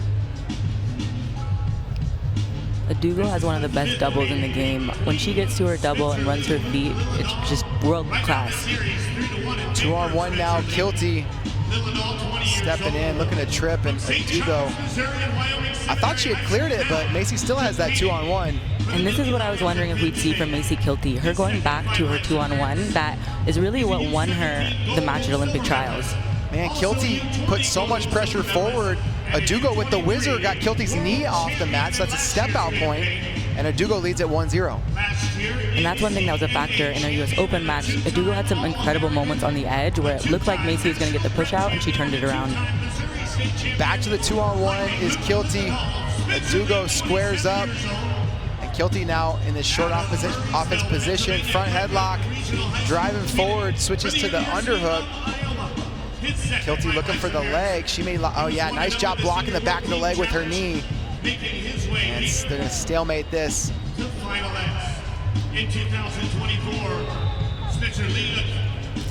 Adaugo has one of the best doubles in the game. When she gets to her double and runs her feet, it's just world class. 2-on-1 now, Kilty stepping in, looking to trip, and Adaugo, I thought she had cleared it, but Macy still has that 2-on-1. And this is what I was wondering if we'd see from Macy Kilty. Her going back to her 2-on-1, that is really what won her the match at Olympic trials. Man, Kilty put so much pressure forward. Adaugo with the whizzer got Kilty's knee off the mat, so that's a step-out point, and Adaugo leads at 1-0. And that's one thing that was a factor in her U.S. Open match. Adaugo had some incredible moments on the edge where it looked like Macy was going to get the push out, and she turned it around. Back to the 2-on-1 is Kilty. Adaugo squares up, and Kilty now in this short offense position, front headlock, driving forward, switches to the underhook. Kilty looking for the leg. She may, oh yeah, nice job blocking the back of the leg with her knee. And they're gonna stalemate this.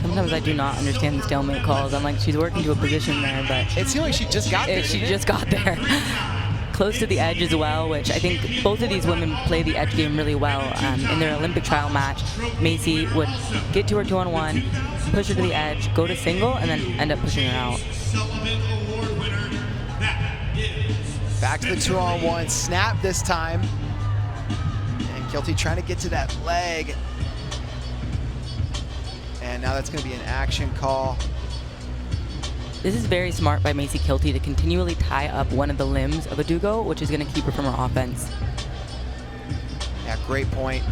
Sometimes I do not understand the stalemate calls. I'm like, she's working to a position there, but it seemed like she just got there. She just got there. Close to the edge as well, which I think both of these women play the edge game really well. In their Olympic trial match, Macy would get to her 2-on-1, push her to the edge, go to single, and then end up pushing her out. Back to the 2-on-1, snap this time. And Kilty trying to get to that leg. And now that's going to be an action call. This is very smart by Macy Kilty to continually tie up one of the limbs of Adaugo, which is going to keep her from her offense. Yeah, great point.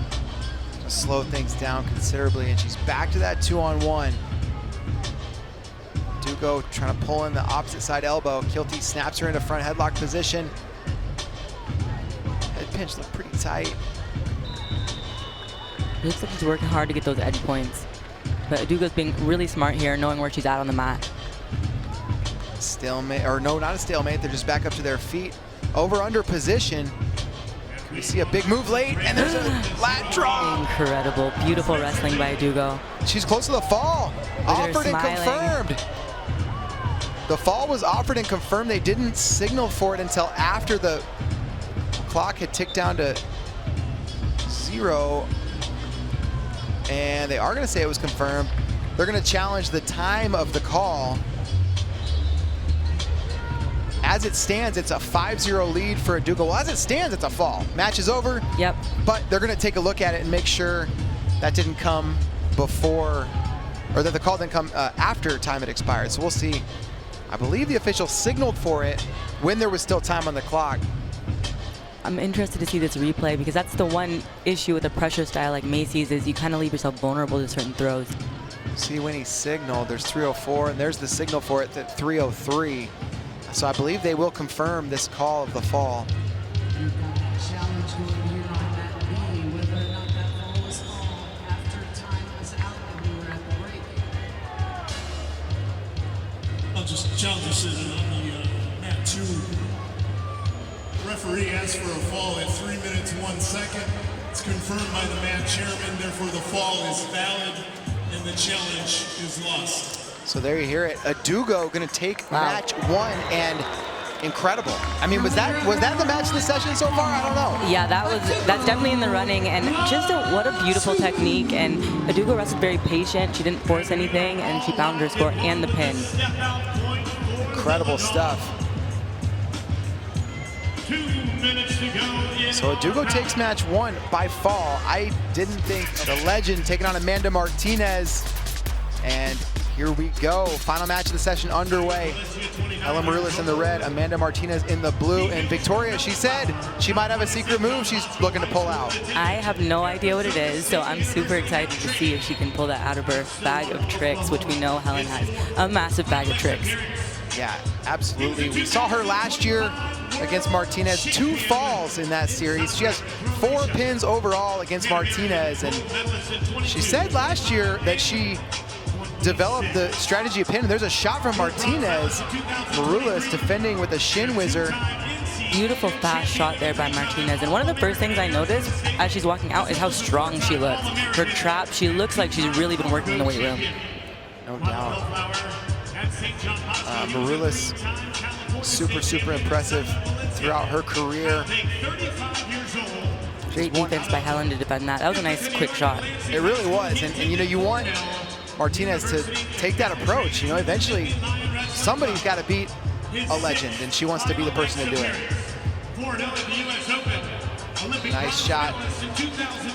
Just slow things down considerably, and she's back to that 2-on-1. Adaugo trying to pull in the opposite side elbow. Kilty snaps her into front headlock position. Head pinch looked pretty tight. It looks like she's working hard to get those edge points. But Adaugo's being really smart here, knowing where she's at on the mat. Stalemate, or no, not a stalemate. They're just back up to their feet. Over-under position. We see a big move late, and there's a lat drop. Incredible, beautiful wrestling by Adaugo. She's close to the fall. Offered and confirmed. The fall was offered and confirmed. They didn't signal for it until after the clock had ticked down to 0. And they are going to say it was confirmed. They're going to challenge the time of the call. As it stands, it's a 5-0 lead for Adaugo. Well, as it stands, it's a fall. Match is over. Yep. But they're going to take a look at it and make sure that didn't come before, or that the call didn't come after time had expired. So we'll see. I believe the official signaled for it when there was still time on the clock. I'm interested to see this replay because that's the one issue with a pressure style like Macy's is you kind of leave yourself vulnerable to certain throws. See when he signaled, there's 304, and there's the signal for it at 303. So I believe they will confirm this call of the fall. I'll just challenge decision on the mat 2. Referee asked for a fall at 3 minutes 1 second. It's confirmed by the mat chairman, therefore the fall is valid and the challenge is lost. So there you hear it. Adaugo going to take match 1, and incredible. I mean, was that the match of the session so far? I don't know. Yeah, that's definitely in the running, and just what a beautiful technique. And Adaugo wrestled very patient. She didn't force anything, and she found her score and the pin. Incredible stuff. 2 minutes to go. So Adaugo takes match 1 by fall. I didn't think the legend taking on Amanda Martinez, and here we go. Final match of the session underway. Helen Maroulis in the red, Amanda Martinez in the blue. And Victoria, she said she might have a secret move she's looking to pull out. I have no idea what it is, so I'm super excited to see if she can pull that out of her bag of tricks, which we know Helen has a massive bag of tricks. Yeah, absolutely. We saw her last year against Martinez, 2 falls in that series. She has 4 pins overall against Martinez. And she said last year that she developed the strategy of pin. There's a shot from Martinez. Maroulis defending with a shin whizzer. Beautiful fast shot there by Martinez. And one of the first things I noticed as she's walking out is how strong she looks. Her trap, she looks like she's really been working in the weight room. No doubt. Maroulis, super impressive throughout her career. Great defense by Helen to defend that. That was a nice quick shot. It really was. And you know, you want Martinez to take that approach. You know, eventually somebody's got to beat a legend, and she wants to be the person to do it. Nice shot.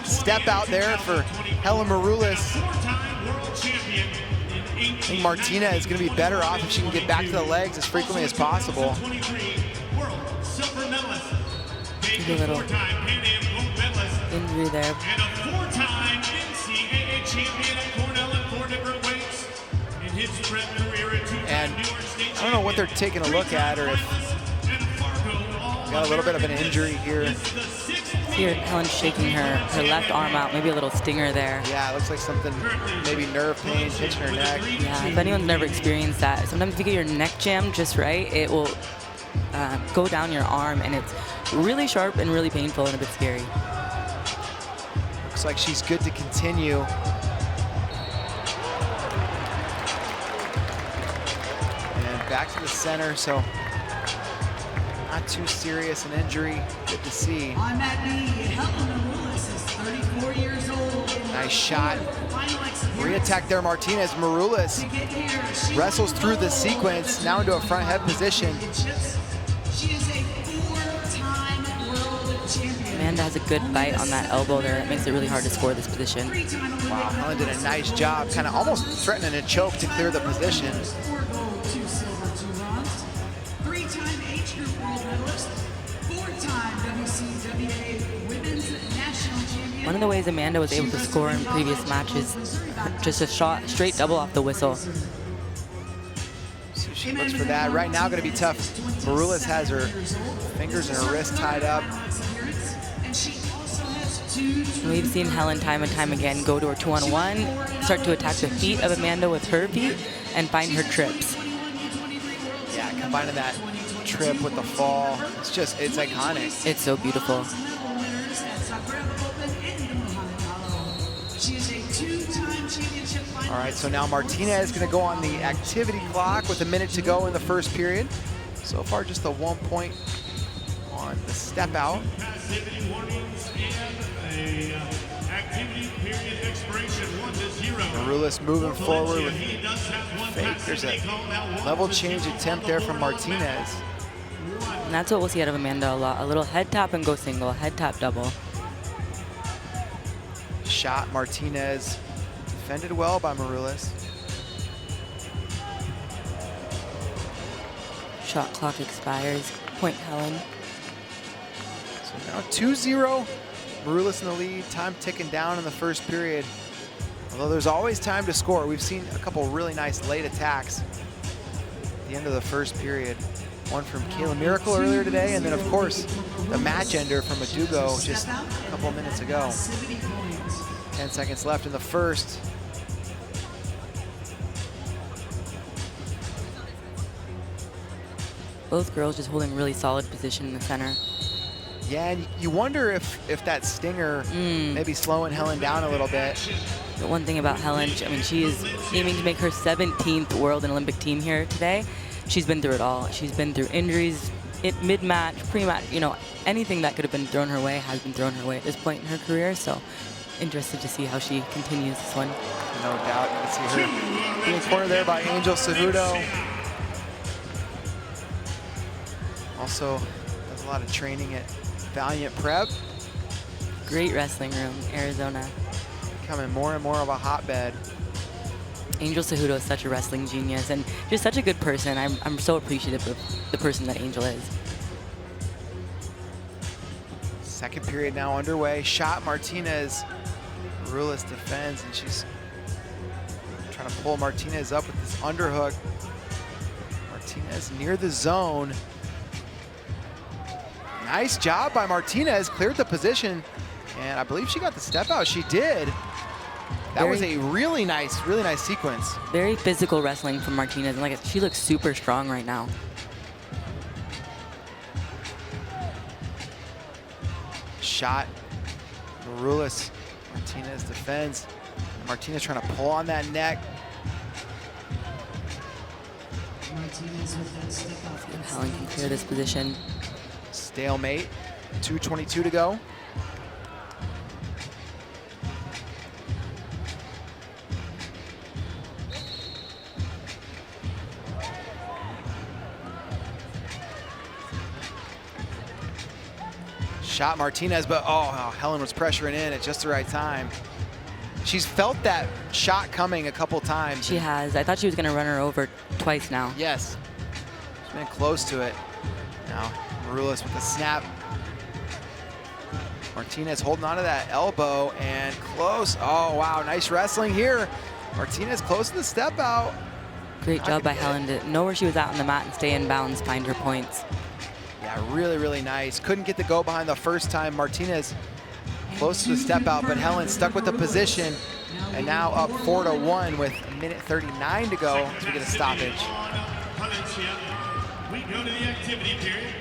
Step out there for Helen Maroulis. I think Martinez is going to be better off if she can get back to the legs as frequently as possible. Take a little injury there. And I don't know what they're taking a look at, or if got a little bit of an injury here. Here, Helen's shaking her left arm out, maybe a little stinger there. Yeah, it looks like something, maybe nerve pain, pinching her neck. Yeah, if anyone's never experienced that, sometimes if you get your neck jammed just right, it will go down your arm, and it's really sharp and really painful and a bit scary. Looks like she's good to continue. And back to the center, so not too serious an injury. Good to see. On that knee, Helen Maroulis is 34 years old. Nice shot. Re-attack there, Martinez. Maroulis wrestles through the sequence, now into a front head position. She is a 4-time world champion. Amanda has a good bite on that elbow there. It makes it really hard to score this position. Wow, Helen did a nice job, kind of almost threatening to choke to clear the position. 4 gold, 2 silver, 2 bronze. 3-time H group world medalist. 4-time WCWA women's national champion. One of the ways Amanda was able to score in previous matches, just a shot, straight double off the whistle. So she looks for that. Right now, going to be tough. Maroulis has her fingers and her wrist tied up. We've seen Helen time and time again go to her 2-on-1, start to attack the feet of Amanda with her feet, and find her trips. Yeah, combining that trip with the fall, it's iconic. It's so beautiful. All right, so now Martinez is going to go on the activity clock with a minute to go in the first period. So far, just the 1 point on the step out. Maroulis moving forward with fake. There's a level change attempt there from Martinez. And that's what we'll see out of Amanda a lot. A little head tap and go single, head tap double. Shot Martinez. Defended well by Maroulis. Shot clock expires. Point Helen. So now 2-0. Maroulis in the lead. Time ticking down in the first period. Although there's always time to score. We've seen a couple really nice late attacks at the end of the first period. One from Kayla Miracle earlier today, and then of course the match ender from Adaugo just a couple of minutes ago. 10 seconds left in the first. Both girls just holding really solid position in the center. Yeah, and you wonder if that stinger maybe slowing Helen down a little bit. The one thing about Helen, I mean, she is aiming to make her 17th World and Olympic team here today. She's been through it all. She's been through injuries, mid-match, pre-match, you know, anything that could have been thrown her way has been thrown her way at this point in her career. So interested to see how she continues this one. No doubt. You can see her being cornered there by Angel Cejudo. Also does a lot of training at Valiant Prep. Great wrestling room, Arizona. Becoming more and more of a hotbed. Angel Cejudo is such a wrestling genius and just such a good person. I'm so appreciative of the person that Angel is. Second period now underway. Shot Martinez. Maroulis defends, and she's trying to pull Martinez up with this underhook. Martinez near the zone. Nice job by Martinez. Cleared the position, and I believe she got the step out. She did. That was a really nice sequence. Very physical wrestling from Martinez, and like she looks super strong right now. Shot. Maroulis. Martinez defends. Martinez trying to pull on that neck. Helen can clear this position. Stalemate. 2:22 to go. Shot Martinez, but oh, Helen was pressuring in at just the right time. She's felt that shot coming a couple times. She has. I thought she was going to run her over twice now. Yes. She's been close to it. Now, Maroulis with the snap. Martinez holding on to that elbow and close. Oh, wow, nice wrestling here. Martinez close to the step out. Great job by Helen to know where she was at on the mat and stay in bounds, find her points. Yeah, really nice. Couldn't get the go behind the first time. Martinez close to the step out, but Helen stuck with the position. And now up 4-1 with 1:39 to go as we get a stoppage. We go to the activity period.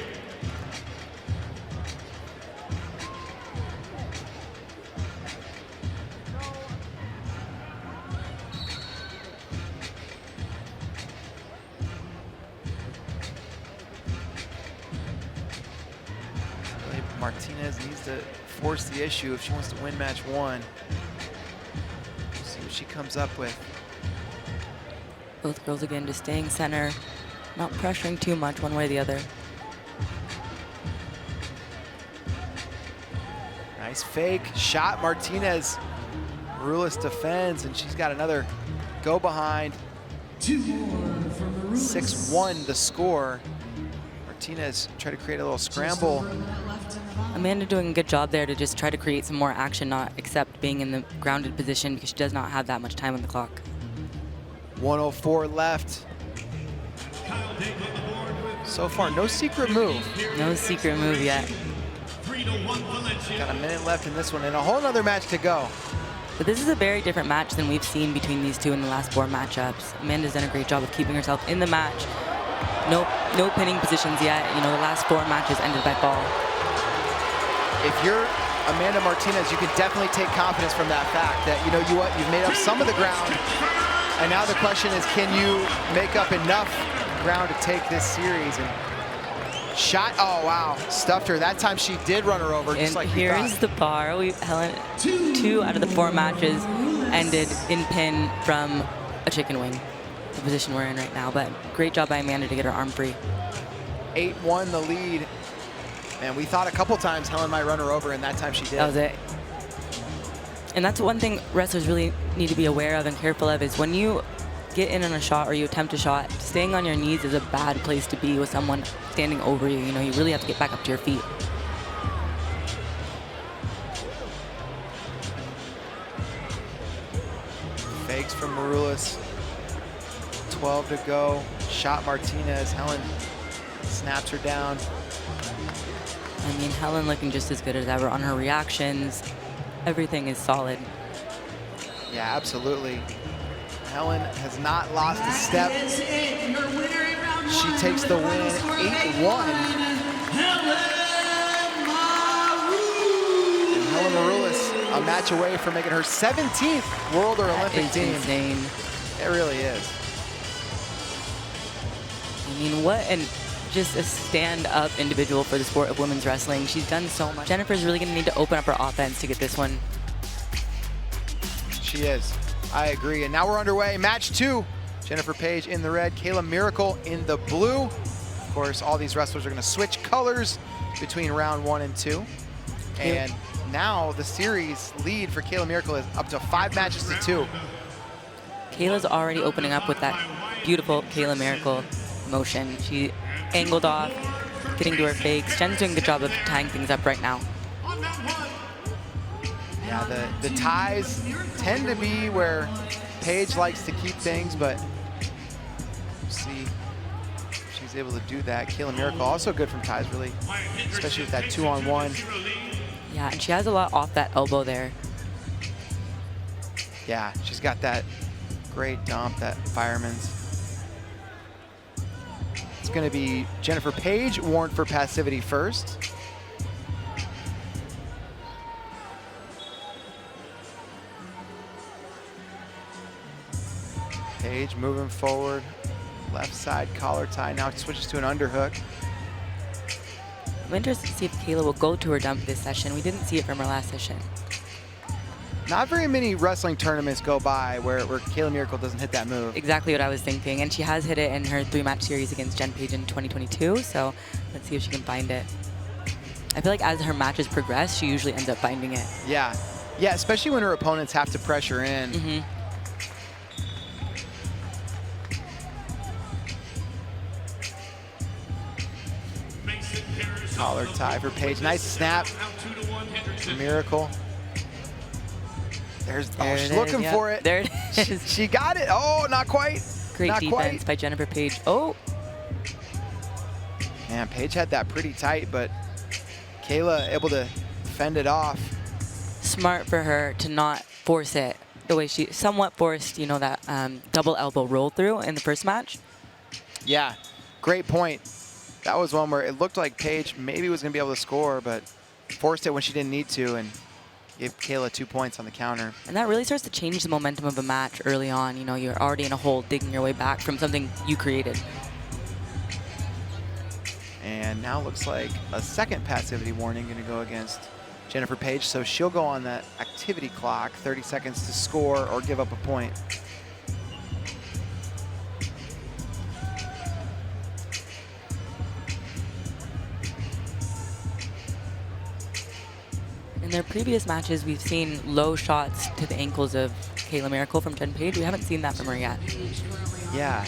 Martinez needs to force the issue if she wants to win match one. We'll see what she comes up with. Both girls again just staying center, not pressuring too much one way or the other. Nice fake shot, Martinez. Maroulis defends, and she's got another go behind. 6-1 the score. Martinez tried to create a little scramble. Amanda doing a good job there to just try to create some more action, not accept being in the grounded position because she does not have that much time on the clock. 1:04 left. So far, no secret move. No secret move yet. Got a minute left in this one and a whole other match to go. But this is a very different match than we've seen between these two in the last 4 matchups. Amanda's done a great job of keeping herself in the match. No pinning positions yet. You know, the last 4 matches ended by fall. If you're Amanda Martinez, you can definitely take confidence from that fact that, you know, you've made up some of the ground. And now the question is, can you make up enough ground to take this series? And shot, oh wow, stuffed her. That time she did run her over, just like we thought. Here's the bar. Helen, 2 out of the 4 matches ended in pin from a chicken wing, the position we're in right now. But great job by Amanda to get her arm free. 8-1 the lead. And we thought a couple times Helen might run her over, and that time she did. That was it. And that's one thing wrestlers really need to be aware of and careful of is when you get in on a shot or you attempt a shot, staying on your knees is a bad place to be with someone standing over you. You know, you really have to get back up to your feet. Fakes from Maroulis. 12 to go. Shot Martinez. Helen snaps her down. I mean, Helen looking just as good as ever on her reactions. Everything is solid. Yeah, absolutely. Helen has not lost a step. She takes the win 8-1. And Helen Maroulis a match away from making her 17th World or Olympic That is team. insane. It really is. I mean, what an just a stand-up individual for the sport of women's wrestling. She's done so much. Jennifer's really going to need to open up her offense to get this one. She is. I agree. And now we're underway. Match 2. Jennifer Page in the red, Kayla Miracle in the blue. Of course, all these wrestlers are going to switch colors between round 1 and 2. And now the series lead for Kayla Miracle is up to 5 matches to 2. Kayla's already opening up with that beautiful Kayla Miracle motion. She angled off, getting to her fakes. Jen's doing a good job of tying things up right now. Yeah, the ties tend to be where Paige likes to keep things, but we'll see if she's able to do that. Kayla Miracle also good from ties, really, especially with that 2-on-1. Yeah, and she has a lot off that elbow there. Yeah, she's got that great dump, that fireman's. It's going to be Jennifer Page warned for passivity first. Page moving forward, left side collar tie. Now it switches to an underhook. I'm interested to see if Kayla will go to her dump this session. We didn't see it from her last session. Not very many wrestling tournaments go by where Kayla Miracle doesn't hit that move. Exactly what I was thinking, and she has hit it in her 3-match series against Jen Page in 2022, so let's see if she can find it. I feel like as her matches progress, she usually ends up finding it. Yeah, yeah, especially when her opponents have to pressure in. Collar tie for Page. Nice snap. Miracle. She's looking for it. There it is. She got it. Oh, not quite. Great not defense quite. by Jennifer Page. Oh. Man, Page had that pretty tight, but Kayla able to fend it off. Smart for her to not force it the way she somewhat forced, you know, that double elbow roll through in the first match. Yeah, great point. That was one where it looked like Paige maybe was going to be able to score, but forced it when she didn't need to and gave Kayla 2 points on the counter. And that really starts to change the momentum of a match early on. You know, you're already in a hole digging your way back from something you created. And now looks like a second passivity warning going to go against Jennifer Page. So she'll go on that activity clock, 30 seconds to score or give up a point. In their previous matches, we've seen low shots to the ankles of Kayla Miracle from Jen Page. We haven't seen that from her yet. Yeah,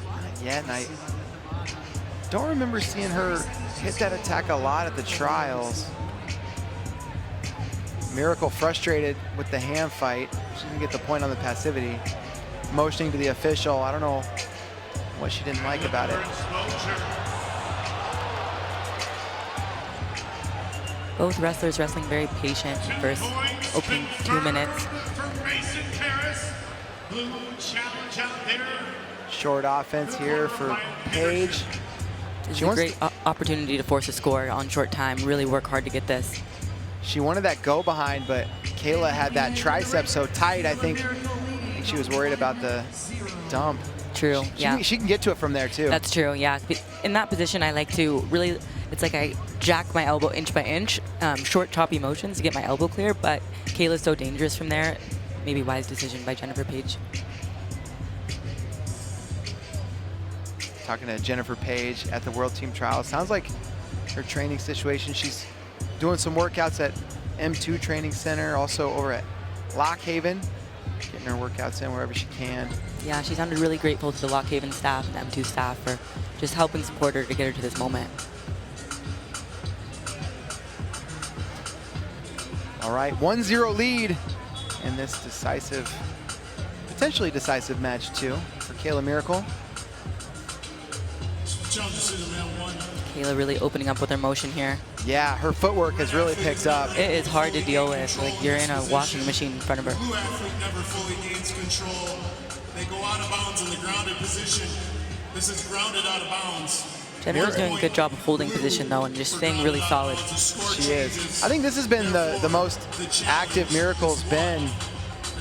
not yet. And I don't remember seeing her hit that attack a lot at the trials. Miracle frustrated with the hand fight. She didn't get the point on the passivity. Motioning to the official. I don't know what she didn't like about it. Both wrestlers wrestling very patient in the first opening 2 minutes. Short offense here for Page. This is a great opportunity to force a score on short time. Really work hard to get this. She wanted that go behind, but Kayla had that tricep so tight, I think she was worried about the dump. True, yeah. She can get to it from there too. That's true, yeah. In that position, I like to really, it's like I jack my elbow inch by inch, short choppy motions to get my elbow clear, but Kayla's so dangerous from there. Maybe wise decision by Jennifer Page. Talking to Jennifer Page at the World Team Trials. Sounds like her training situation, she's doing some workouts at M2 Training Center, also over at Lock Haven, getting her workouts in wherever she can. Yeah, she sounded really grateful to the Lock Haven staff and M2 staff for just helping support her to get her to this moment. All right, 1-0 lead in this potentially decisive match too for Kayla Miracle. Kayla really opening up with her motion here. Yeah, her footwork has really picked up. It is hard to deal with. Like, you're in a washing machine in front of her. Blue athlete never fully gains control. They go out of bounds in the grounded position. This is grounded out of bounds. Jennifer's doing a good job of holding position, though, and just staying really solid. She is. I think this has been the most active Miracle's been. And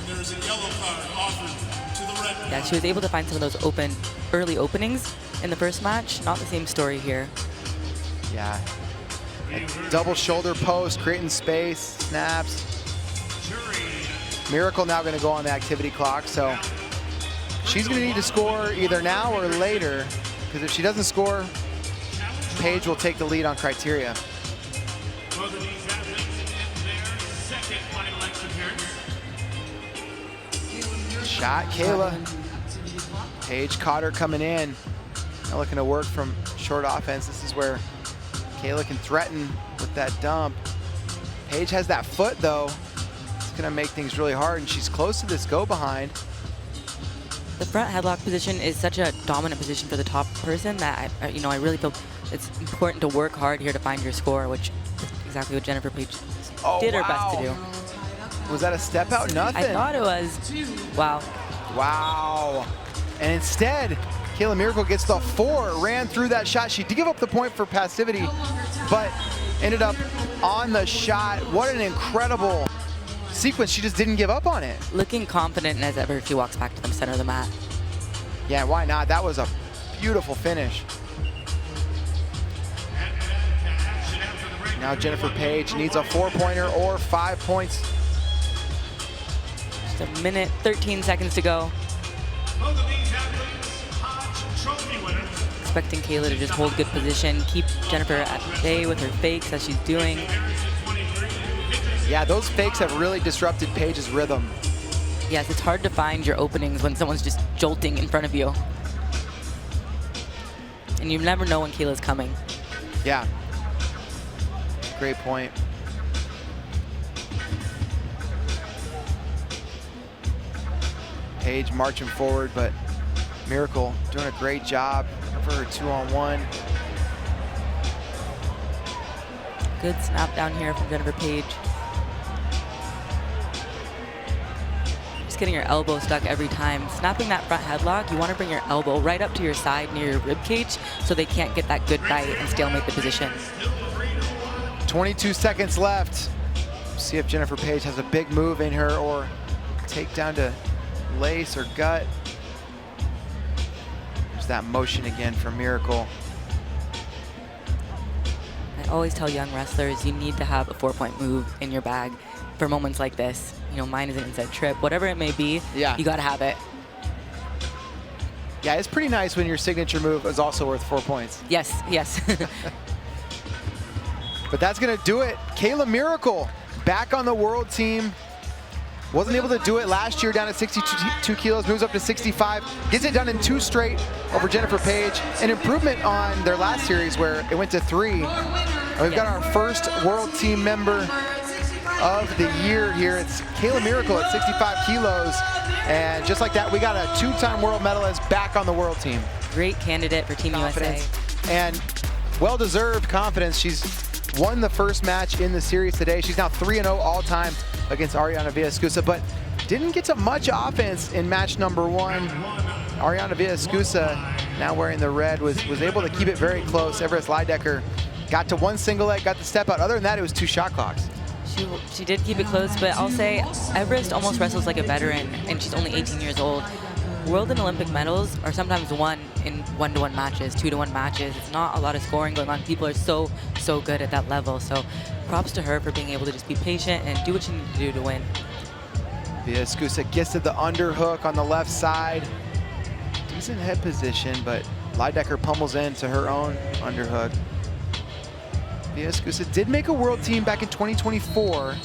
there's a yellow card offered to the red. Yeah, she was able to find some of those early openings in the first match. Not the same story here. Yeah. A double shoulder post, creating space, snaps. Miracle now going to go on the activity clock, so she's going to need to score either now or later, because if she doesn't score, Paige will take the lead on criteria. Both of these athletes in their second final appearance. Shot, Kayla. Paige caught her coming in. Now looking to work from short offense. This is where Kayla can threaten with that dump. Paige has that foot, though. It's going to make things really hard, and she's close to this go behind. The front headlock position is such a dominant position for the top person that I really feel it's important to work hard here to find your score, which is exactly what Jennifer Paige did her best to do. Was that a step out? Nothing. I thought it was. Wow. Wow. And instead, Kayla Miracle gets the 4, ran through that shot. She did give up the point for passivity, but ended up on the shot. What an incredible sequence. She just didn't give up on it. Looking confident as ever, she walks back to the center of the mat. Yeah, why not? That was a beautiful finish. Now Jennifer Paige needs a 4-pointer or 5 points. Just a minute, 13 seconds to go. Both of these athletes, Hodge Trophy winners. Expecting Kayla to just hold good position, keep Jennifer at bay with her fakes as she's doing. Yeah, those fakes have really disrupted Paige's rhythm. Yes, it's hard to find your openings when someone's just jolting in front of you. And you never know when Kayla's coming. Yeah. Great point. Paige marching forward, but Miracle doing a great job for her 2-on-1. Good snap down here from Jennifer Paige. Just getting your elbow stuck every time. Snapping that front headlock, you want to bring your elbow right up to your side near your rib cage so they can't get that good bite and stalemate the position. 22 seconds left. See if Jennifer Paige has a big move in her or take down to lace or gut. There's that motion again for Miracle. I always tell young wrestlers you need to have a 4-point move in your bag for moments like this. You know, mine is an inside trip, whatever it may be, Yeah. you got to have it. Yeah, it's pretty nice when your signature move is also worth 4 points. Yes, yes. But that's going to do it. Kayla Miracle back on the world team. Wasn't able to do it last year, down at 62 kilos, moves up to 65. Gets it done in 2 straight over Jennifer Paige. An improvement on their last series where it went to 3. And we've got our first world team member of the year here. It's Kayla Miracle at 65 kilos. And just like that, we got a 2-time world medalist back on the world team. Great candidate for Team USA. And well-deserved confidence. She's won the first match in the series today. She's now 3-0 all-time against Areana Villaescusa, but didn't get to much offense in match number 1. Areana Villaescusa, now wearing the red, was able to keep it very close. Everest Leydecker got to 1 single leg, got the step out. Other than that, it was 2 shot clocks. She did keep it close, but I'll say Everest almost wrestles like a veteran, and she's only 18 years old. World and Olympic medals are sometimes won in 1-to-1 matches, 2-to-1 matches. It's not a lot of scoring going on. People are so good at that level. So props to her for being able to just be patient and do what you need to do to win. Villaescusa gets to the underhook on the left side. Decent head position, but Leydecker pummels into her own underhook. Villaescusa did make a world team back in 2024.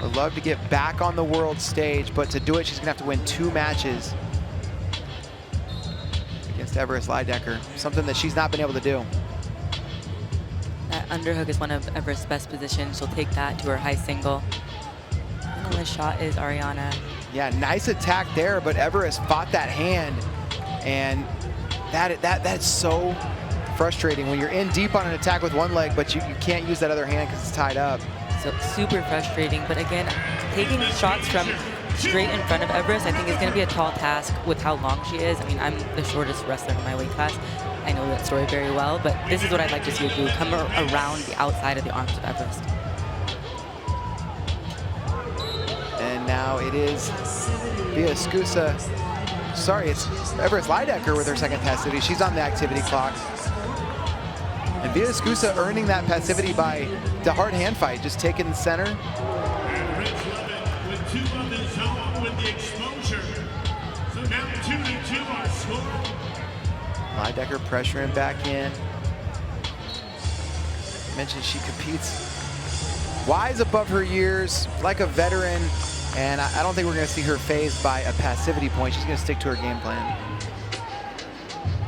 Would love to get back on the world stage, but to do it, she's gonna have to win 2 matches against Everest Leydecker, something that she's not been able to do. That underhook is one of Everest's best positions. She'll take that to her high single. And on the shot is Areana. Yeah, nice attack there, but Everest fought that hand, and that's so frustrating when you're in deep on an attack with 1 leg, but you can't use that other hand because it's tied up. So super frustrating, but again, taking shots from straight in front of Everest, I think is going to be a tall task with how long she is. I mean, I'm the shortest wrestler in my weight class. I know know that story very well, but this is what I'd like to see her do, come around the outside of the arms of Everest. And now it is Villaescusa. Sorry, it's Everest Leydecker with her second passivity. She's on the activity clock. And Villaescusa earning that passivity by the hard hand fight, just taking the center. And Rich Levitt with 2 of the zone with the exposure. So now 2-2 our score. Leydecker pressuring back in. Mentioned she competes wise above her years, like a veteran, and I don't think we're going to see her phased by a passivity point. She's going to stick to her game plan.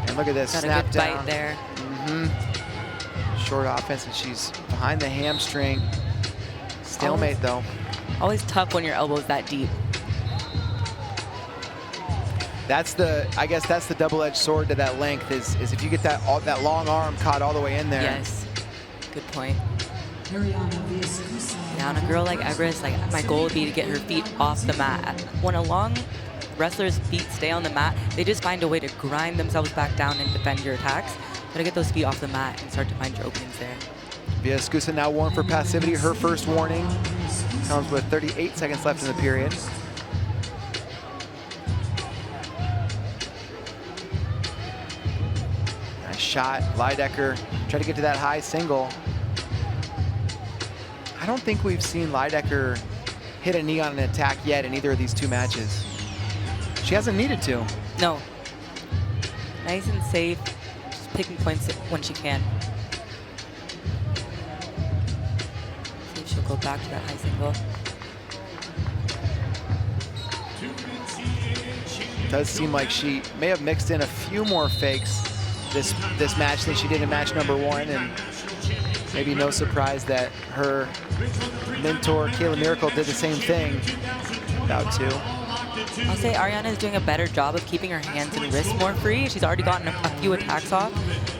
And look at this, Got snap a good down. bite there. Short offense, and she's behind the hamstring. Stalemate though. Always tough when your elbow's that deep. That's the, I guess that's the double-edged sword to that length is if you get that long arm caught all the way in there. Yes, good point. Areana Villaescusa. Yeah, on a girl like Everest, like my goal would be to get her feet off the mat. When a long wrestler's feet stay on the mat, they just find a way to grind themselves back down and defend your attacks. Gotta get those feet off the mat and start to find your openings there. Villaescusa now warned for passivity. Her first warning comes with 38 seconds left in the period. Nice shot. Leydecker tried to get to that high single. I don't think we've seen Leydecker hit a knee on an attack yet in either of these 2 matches. She hasn't needed to. No. Nice and safe. Picking points when she can. See if she'll go back to that high single. It does seem like she may have mixed in a few more fakes this match than she did in match number 1, and maybe no surprise that her mentor Kayla Miracle did the same thing. About 2. I'll say Areana is doing a better job of keeping her hands and wrists more free. She's already gotten a few attacks off.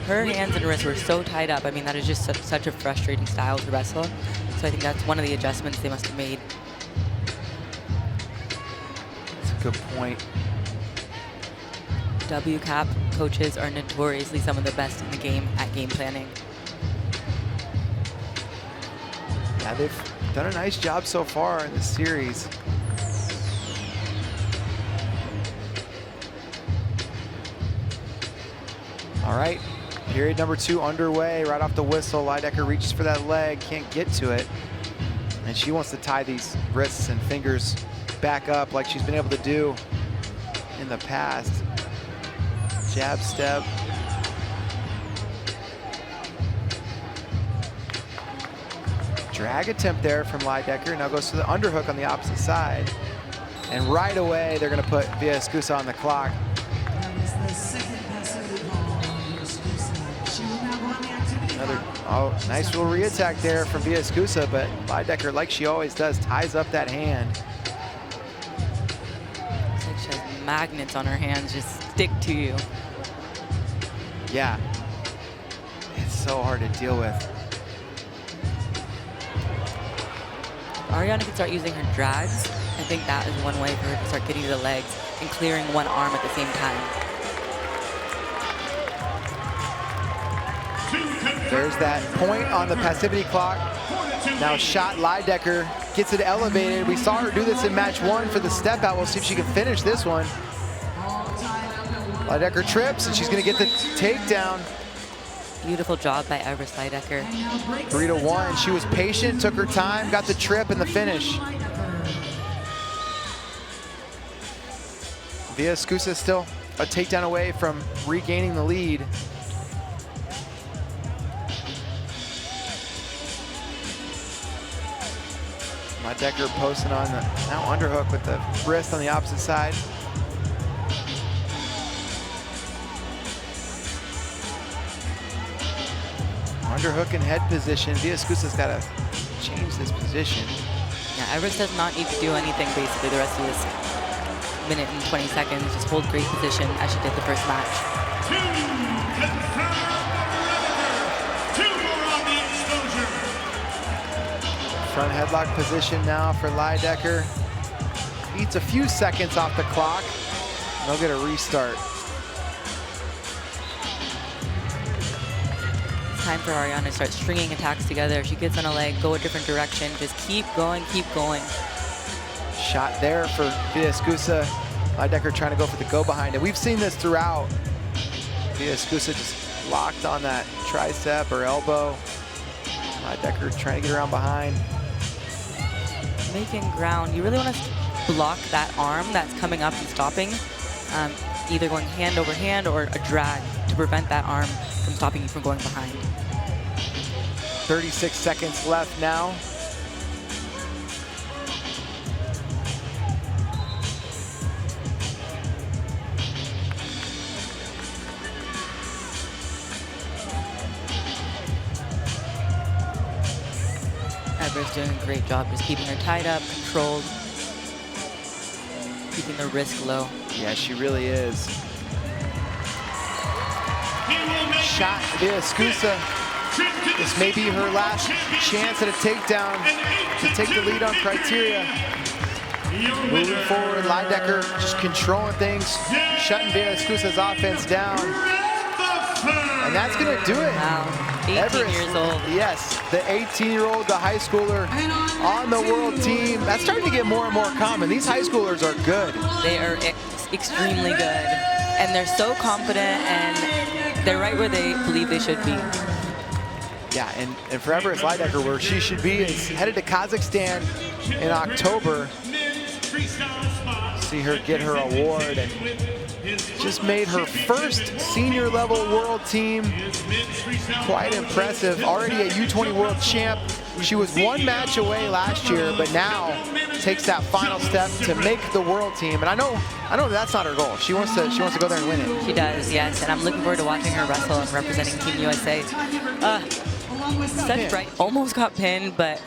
Her hands and wrists were so tied up. I mean, that is just such a frustrating style to wrestle. So I think that's one of the adjustments they must have made. That's a good point. WCAP coaches are notoriously some of the best in the game at game planning. Yeah, they've done a nice job so far in the series. All right, period number 2 underway. Right off the whistle, Leydecker reaches for that leg, can't get to it. And she wants to tie these wrists and fingers back up like she's been able to do in the past. Jab step. Drag attempt there from Leydecker. Now goes to the underhook on the opposite side. And right away, they're going to put Villaescusa on the clock. That is the second passivity call on Villaescusa. She will now go on the activity Another, clock. oh, nice little re-attack there from Villaescusa, but Leydecker, like she always does, ties up that hand. It's like she has magnets on her hands, just stick to you. Yeah, it's so hard to deal with. Areana can start using her drags. I think that is one way for her to start getting to the legs and clearing one arm at the same time. There's that point on the passivity clock. Now shot Leydecker, gets it elevated. We saw her do this in match 1 for the step out. We'll see if she can finish this one. Leydecker trips, and she's gonna get the takedown. Beautiful job by Everest Leydecker. 3-1, she was patient, took her time, got the trip and the finish. Villaescusa still a takedown away from regaining the lead. Leydecker posting on the now underhook with the wrist on the opposite side. Underhook and head position. Villaescusa's got to change this position. Yeah, Everest does not need to do anything basically the rest of this minute and 20 seconds. Just hold great position as she did the first match. 2 confirmed. 2 more on the exposure. Front headlock position now for Leydecker. Eats a few seconds off the clock. They'll get a restart. time for Areana to start stringing attacks together. She gets on a leg, go a different direction, just keep going, keep going. Shot there for Villaescusa. Leydecker trying to go for the go behind it. We've seen this throughout. Villaescusa just locked on that tricep or elbow. Leydecker trying to get around behind. Making ground. You really want to block that arm that's coming up and stopping. Either going hand over hand or a drag to prevent that arm from stopping you from going behind. 36 seconds left now. Everest doing a great job just keeping her tied up, controlled, keeping the risk low. Yeah, she really is. Shot Villaescusa. This may be her last chance at a takedown to take the lead on criteria. Moving forward, Leydecker just controlling things, shutting Villaescusa's offense down. And that's going to do it. Wow. 18 Everest, years old. yes, the 18-year-old, the high schooler on the world team. That's starting to get more and more common. These high schoolers are good. They are extremely good. And they're so confident, and they're right where they believe they should be. Yeah, and for Everest, Leydecker, where she should be, is headed to Kazakhstan in October. See her get her award, and just made her first senior level world team. Quite impressive. Already a U20 world champ. She was one match away last year, but now takes that final step to make the world team. And I know that's not her goal. She wants to go there and win it. She does, yes. And I'm looking forward to watching her wrestle and representing Team USA. Such bright. Almost got pinned, but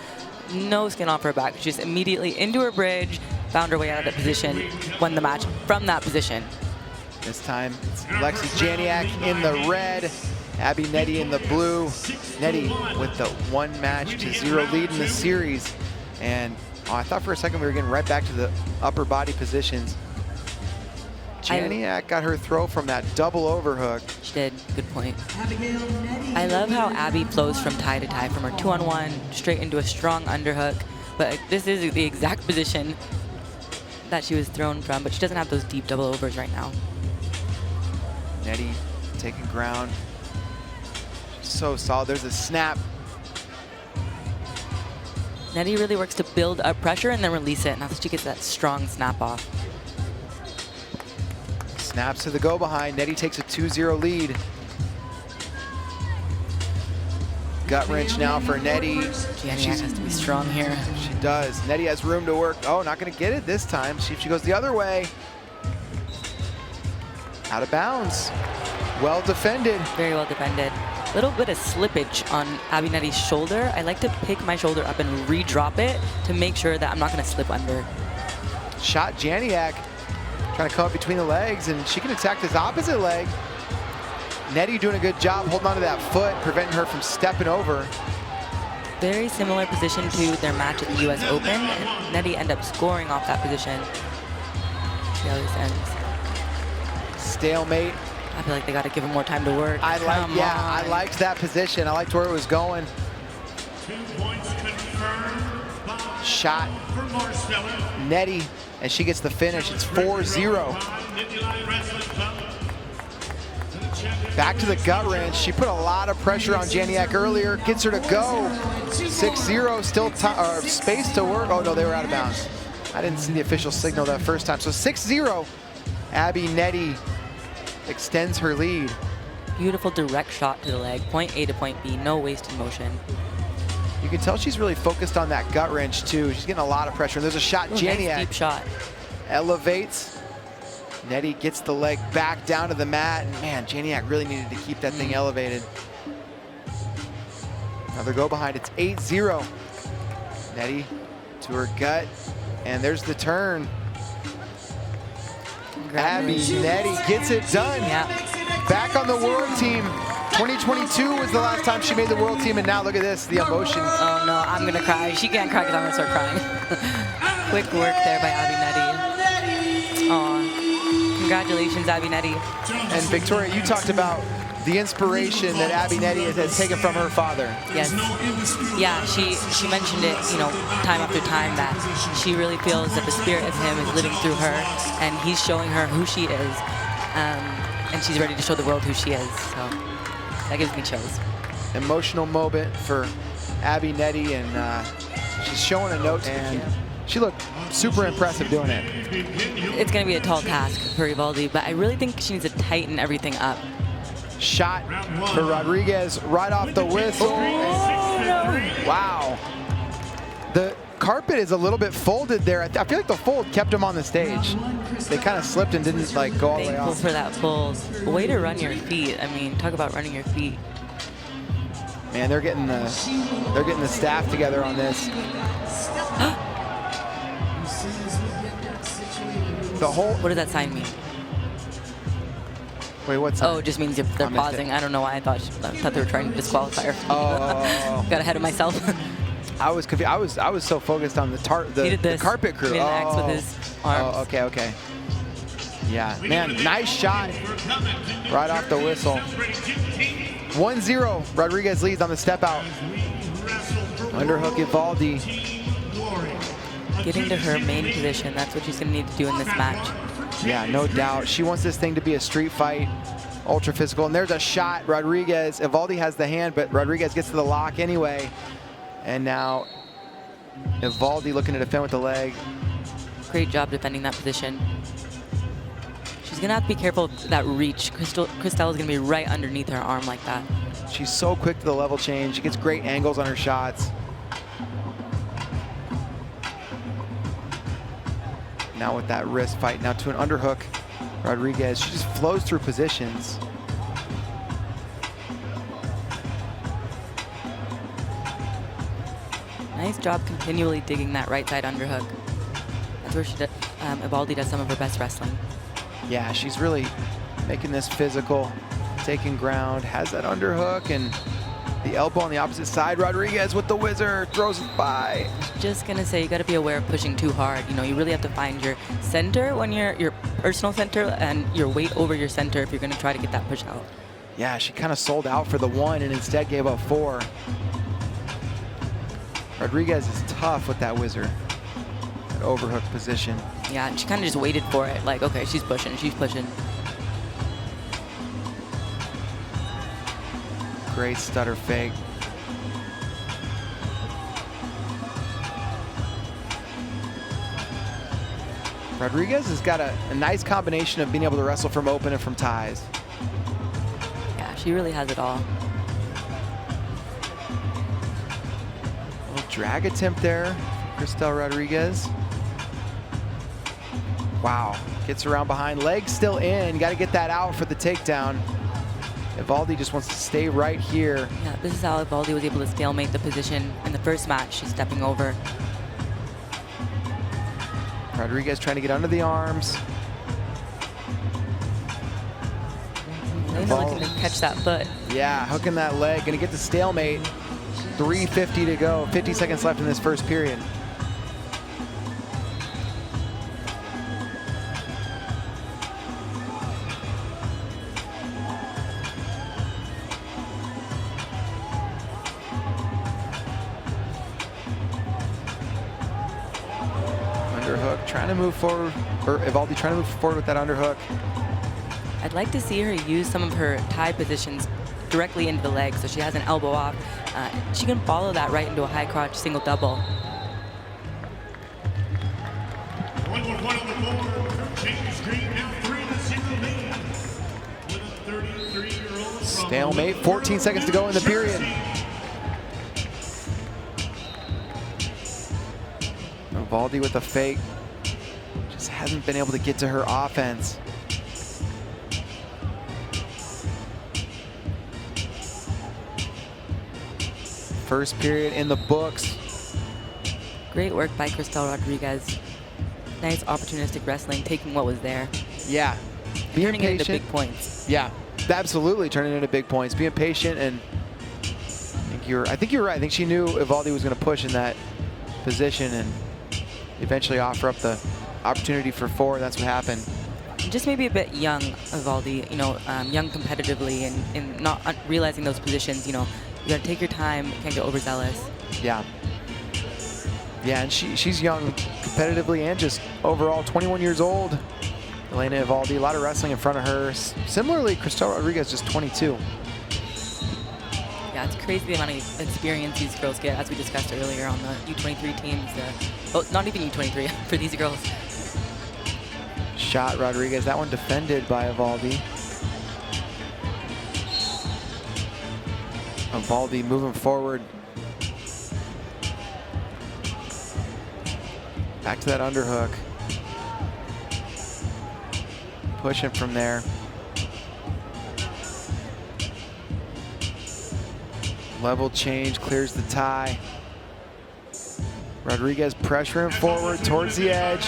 no skin off her back. Just immediately into her bridge, found her way out of that position, won the match from that position. This time, it's Alexis Janiak in the red, Abby Nette in the blue. Nette with the 1-0 lead in the series. And I thought for a second we were getting right back to the upper body positions. Janiak got her throw from that double overhook. She did. Good point. I love how Abby flows from tie to tie, from her 2-on-1 straight into a strong underhook. But this is the exact position that she was thrown from, but she doesn't have those deep double overs right now. Nette taking ground. So solid. There's a snap. Nette really works to build up pressure and then release it, and that's how she gets that strong snap off. Snaps to the go behind. Nette takes a 2-0 lead. Gut wrench now for Nette. Janiak has to be strong here. She does. Nette has room to work. Oh, not going to get it this time. See if she goes the other way. Out of bounds. Well defended. Very well defended. A little bit of slippage on Abby Nette's shoulder. I like to pick my shoulder up and re-drop it to make sure that I'm not going to slip under. Shot Janiak. Trying to come up between the legs, and she can attack this opposite leg. Nette doing a good job holding onto that foot, preventing her from stepping over. Very similar position to their match at the US Open. And Nette ended up scoring off that position. See how this ends. Stalemate. I feel like they got to give him more time to work. I liked that position. I liked where it was going. 2 points confirmed by Shot Nette, and she gets the finish. It's 4-0. Back to the gut wrench. She put a lot of pressure on Janiak earlier. Gets her to go. 6-0, still space to work. Oh no, they were out of bounds. I didn't see the official signal that first time. So 6-0, Abby Nette extends her lead. Beautiful direct shot to the leg, point A to point B, no wasted motion. You can tell she's really focused on that gut wrench too. She's getting a lot of pressure. And there's a shot. Janiak nice deep shot. Elevates. Nette gets the leg back down to the mat. And man, Janiak really needed to keep that thing elevated. Another go behind. It's 8-0. Nette to her gut. And there's the turn. Abby Nette gets it done. Yeah. Back on the world team. 2022 was the last time she made the world team, and now look at this, the emotion. Oh no, I'm gonna cry. She can't cry because I'm gonna start crying. Quick work there by Abby Nette. Aw. Congratulations, Abby Nette. And Victoria, you talked about the inspiration that Abby Nette has taken from her father. Yes. Yeah, she mentioned it, you know, time after time, that she really feels that the spirit of him is living through her, and he's showing her who she is, and she's ready to show the world who she is. So that gives me chills. Emotional moment for Abby Nette, and she's showing a note, and she looked super impressive doing it. It's going to be a tall task for Ivaldi, but I really think she needs to tighten everything up. Shot for Rodriguez right off the whistle. Wow. The carpet is a little bit folded there. I feel like the fold kept him on the stage. They kind of slipped and didn't like go all the way Thankful off. for that fold. Way to run your feet. I mean, talk about running your feet. Man, they're getting the staff together on this. The whole. What does that sign mean? Wait, what's Oh, it just means if they're I missed pausing. it. I don't know why I thought they were trying to disqualify her. Oh. Got ahead of myself. I was confused. I was so focused on the carpet crew. He did an X with his arms. Oh, okay. Yeah, man, nice shot right off the whistle. 1-0, Rodriguez leads on the step out. Underhook Ivaldi. Getting to her main position, that's what she's going to need to do in this match. Yeah, no doubt. She wants this thing to be a street fight, ultra physical. And there's a shot. Rodriguez, Ivaldi has the hand, but Rodriguez gets to the lock anyway. And now Ivaldi looking to defend with the leg. Great job defending that position. She's going to have to be careful of that reach. Cristelle is going to be right underneath her arm like that. She's so quick to the level change. She gets great angles on her shots. Now with that wrist fight, now to an underhook. Rodriguez, she just flows through positions. Nice job continually digging that right side underhook. That's where Ivaldi does some of her best wrestling. Yeah, she's really making this physical, taking ground, has that underhook, and the elbow on the opposite side. Rodriguez with the whizzer, throws it by. Just gonna say, you gotta be aware of pushing too hard. You know, you really have to find your center when you're your personal center, and your weight over your center if you're gonna try to get that push out. Yeah, she kind of sold out for the 1 and instead gave up 4. Rodriguez is tough with that whizzer, that overhook position. Yeah, and she kind of just waited for it. Like, okay, she's pushing. Great stutter fake. Rodriguez has got a nice combination of being able to wrestle from open and from ties. Yeah, she really has it all. A little drag attempt there, Cristelle Rodriguez. Wow, gets around behind, legs still in, got to get that out for the takedown. Ivaldi just wants to stay right here. Yeah, this is how Ivaldi was able to stalemate the position in the first match. She's stepping over. Rodriguez trying to get under the arms. Elena looking to catch that foot. Yeah, hooking that leg, gonna get the stalemate. 3:50 to go, 50 seconds left in this first period. Underhook, trying to move forward, or Ivaldi trying to move forward with that underhook. I'd like to see her use some of her tie positions directly into the leg, so she has an elbow off. She can follow that right into a high crotch single double. 1-1 on the board. James Green now 3-0 lead. With a 33-year-old. Stalemate, 14 seconds to go in the period. Ivaldi with the fake. Just hasn't been able to get to her offense. First period in the books. Great work by Cristelle Rodriguez. Nice opportunistic wrestling, taking what was there. Yeah, being Turning it into patient. big points. Yeah, absolutely turning it into big points. Being patient, and I think you're right. I think she knew Ivaldi was going to push in that position and eventually offer up the opportunity for 4. That's what happened. just maybe a bit young, Ivaldi, young competitively and not realizing those positions, you gotta take your time, you can't get overzealous. Yeah. Yeah, and she's young competitively and just overall 21 years old. Elena Ivaldi, a lot of wrestling in front of her. Similarly, Cristelle Rodriguez, just 22. Yeah, it's crazy the amount of experience these girls get, as we discussed earlier on the U23 teams. Oh, not even U23 for these girls. Shot Rodriguez, that one defended by Ivaldi. Ivaldi moving forward. Back to that underhook. Pushing from there. Level change, clears the tie. Rodriguez pressuring forward towards the edge.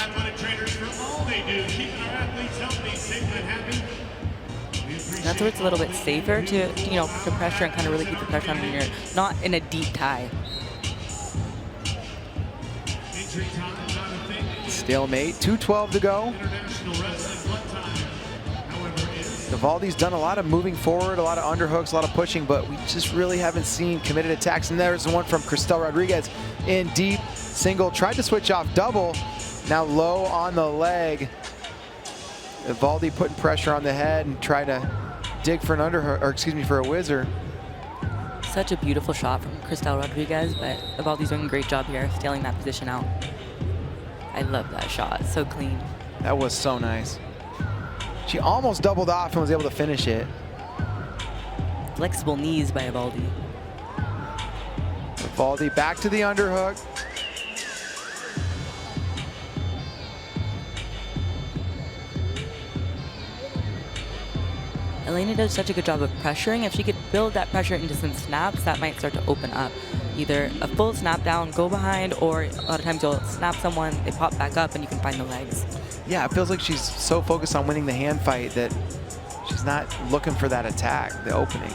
That's where it's a little bit safer to pressure and kind of really keep the pressure on when you're not in a deep tie. Stalemate, 2:12 to go. Ivaldi's done a lot of moving forward, a lot of underhooks, a lot of pushing, but we just really haven't seen committed attacks. And there's the one from Cristelle Rodriguez in deep, single, tried to switch off double, now low on the leg. Ivaldi putting pressure on the head and try to dig for an underhook, or excuse me, for a whizzer. Such a beautiful shot from Cristelle Rodriguez, but Ivaldi's doing a great job here, stealing that position out. I love that shot, so clean. That was so nice. She almost doubled off and was able to finish it. Flexible knees by Ivaldi. Ivaldi back to the underhook. Elena does such a good job of pressuring. If she could build that pressure into some snaps, that might start to open up. Either a full snap down, go behind, or a lot of times you'll snap someone, they pop back up, and you can find the legs. Yeah, it feels like she's so focused on winning the hand fight that she's not looking for that attack, the opening.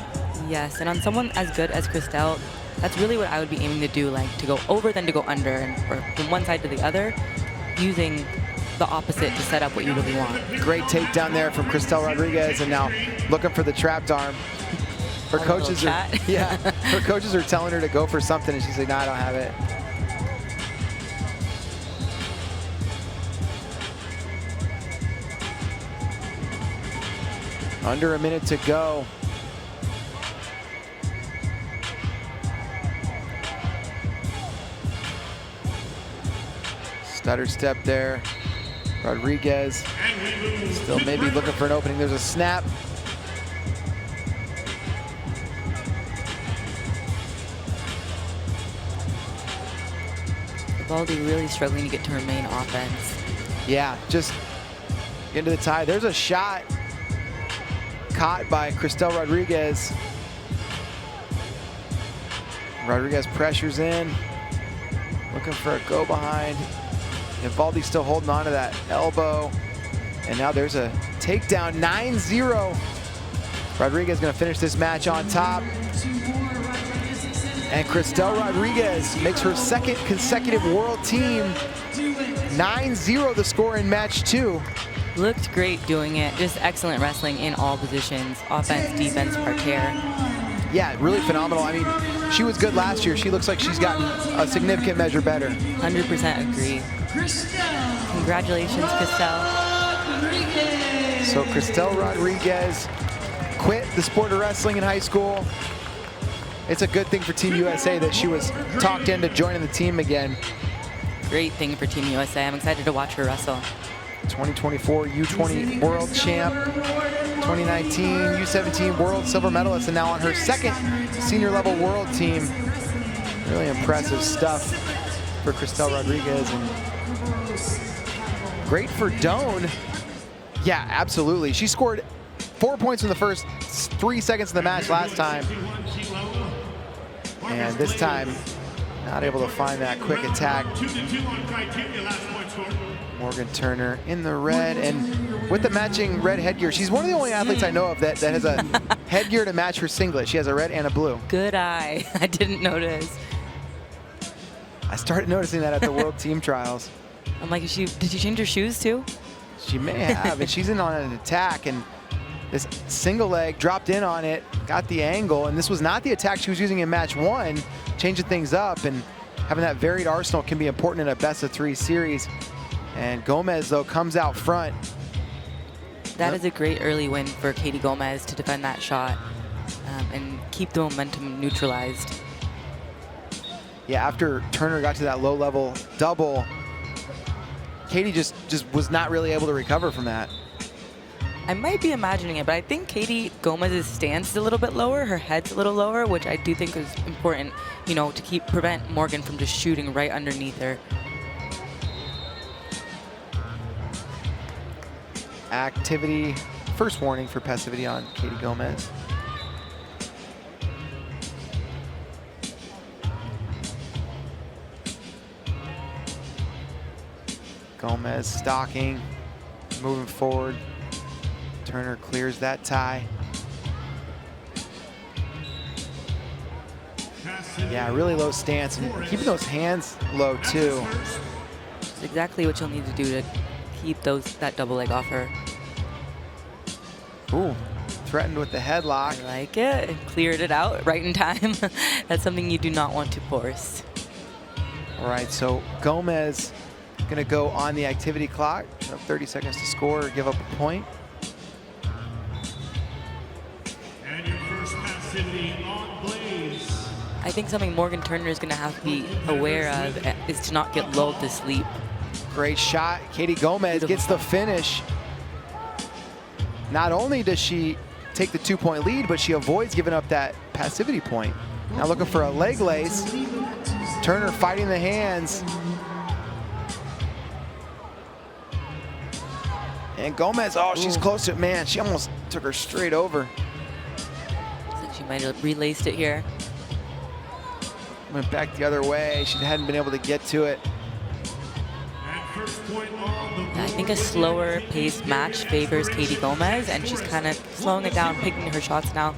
Yes, and on someone as good as Cristelle, that's really what I would be aiming to do, like to go over, then to go under, and or from one side to the other, using the opposite to set up what you really want. Great takedown there from Cristelle Rodriguez, and now looking for the trapped arm. Her coaches are, her coaches are telling her to go for something, and she's like, "No, I don't have it." Under a minute to go. Stutter step there. Rodriguez still maybe looking for an opening. There's a snap. Ivaldi really struggling to get to her main offense. Yeah, just into the tie. There's a shot caught by Cristelle Rodriguez. Rodriguez pressures in, looking for a go behind. Ivaldi still holding on to that elbow. And now there's a takedown, 9-0. Rodriguez gonna finish this match on top. And Cristelle Rodriguez makes her second consecutive world team. 9-0 the score in match 2. Looked great doing it. Just excellent wrestling in all positions. Offense, defense, parterre. Yeah, really phenomenal. I mean, she was good last year. She looks like she's gotten a significant measure better. 100% agree. Congratulations, Cristelle. So Cristelle Rodriguez quit the sport of wrestling in high school. It's a good thing for Team USA that she was talked into joining the team again. Great thing for Team USA. I'm excited to watch her wrestle. 2024 U20 World Champ, 2019 U17 World Silver Medalist, and now on her second senior level world team. Really impressive stuff for Cristelle Rodriguez. And great for Doan. Yeah, absolutely. She scored 4 points in the first 3 seconds of the match last time. And this time, not able to find that quick attack. Morgan Turner in the red, and with the matching red headgear. She's one of the only athletes I know of that has a headgear to match her singlet. She has a red and a blue. Good eye. I didn't notice. I started noticing that at the World Team Trials. I'm like, did she change her shoes too? She may have, and she's in on an attack, and this single leg dropped in on it, got the angle, and this was not the attack she was using in match 1, changing things up, and having that varied arsenal can be important in a best-of-3 series. And Gomez, though, comes out front. That is a great early win for Katie Gomez to defend that shot and keep the momentum neutralized. Yeah, after Turner got to that low-level double, Katie just was not really able to recover from that. I might be imagining it, but I think Katie Gomez's stance is a little bit lower. Her head's a little lower, which I do think is important, you know, to prevent Morgan from just shooting right underneath her. Activity, first warning for passivity on Katie Gomez. Gomez stalking, moving forward. Turner clears that tie. Yeah, really low stance and keeping those hands low too. It's exactly what you'll need to do to keep that double leg off her. Ooh, threatened with the headlock. I like it. Cleared it out right in time. That's something you do not want to force. All right, so Gomez gonna go on the activity clock. 30 seconds to score or give up a point. And your first passivity on Blaze. I think something Morgan Turner is going to have to be aware of is to not get lulled to sleep. Great shot. Katie Gomez gets the finish. Not only does she take the 2-point lead, but she avoids giving up that passivity point. Now looking for a leg lace. Turner fighting the hands. And Gomez, oh, she's close to it. Man, she almost took her straight over. So she might have relaced it here. Went back the other way. She hadn't been able to get to it. I think a slower paced match favors Katie Gomez, and she's kind of slowing it down, picking her shots now.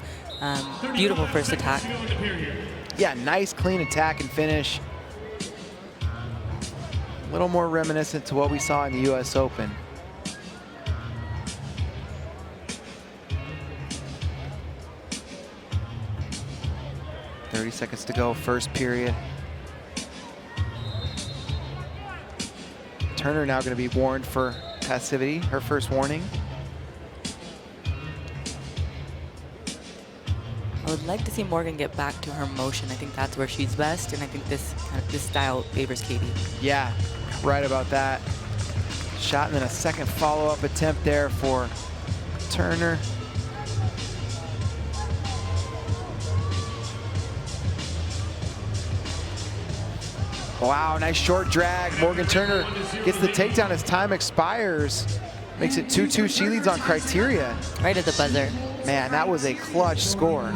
Beautiful first attack. Yeah, nice clean attack and finish. A little more reminiscent to what we saw in the US Open. Seconds to go, first period. Turner now going to be warned for passivity, her first warning. I would like to see Morgan get back to her motion. I think that's where she's best, and I think this style favors Katie. Yeah, right about that. Shot and then a second follow-up attempt there for Turner. Wow, nice short drag. Morgan Turner gets the takedown as time expires. Makes it 2-2. She leads on criteria. Right at the buzzer. Man, that was a clutch score.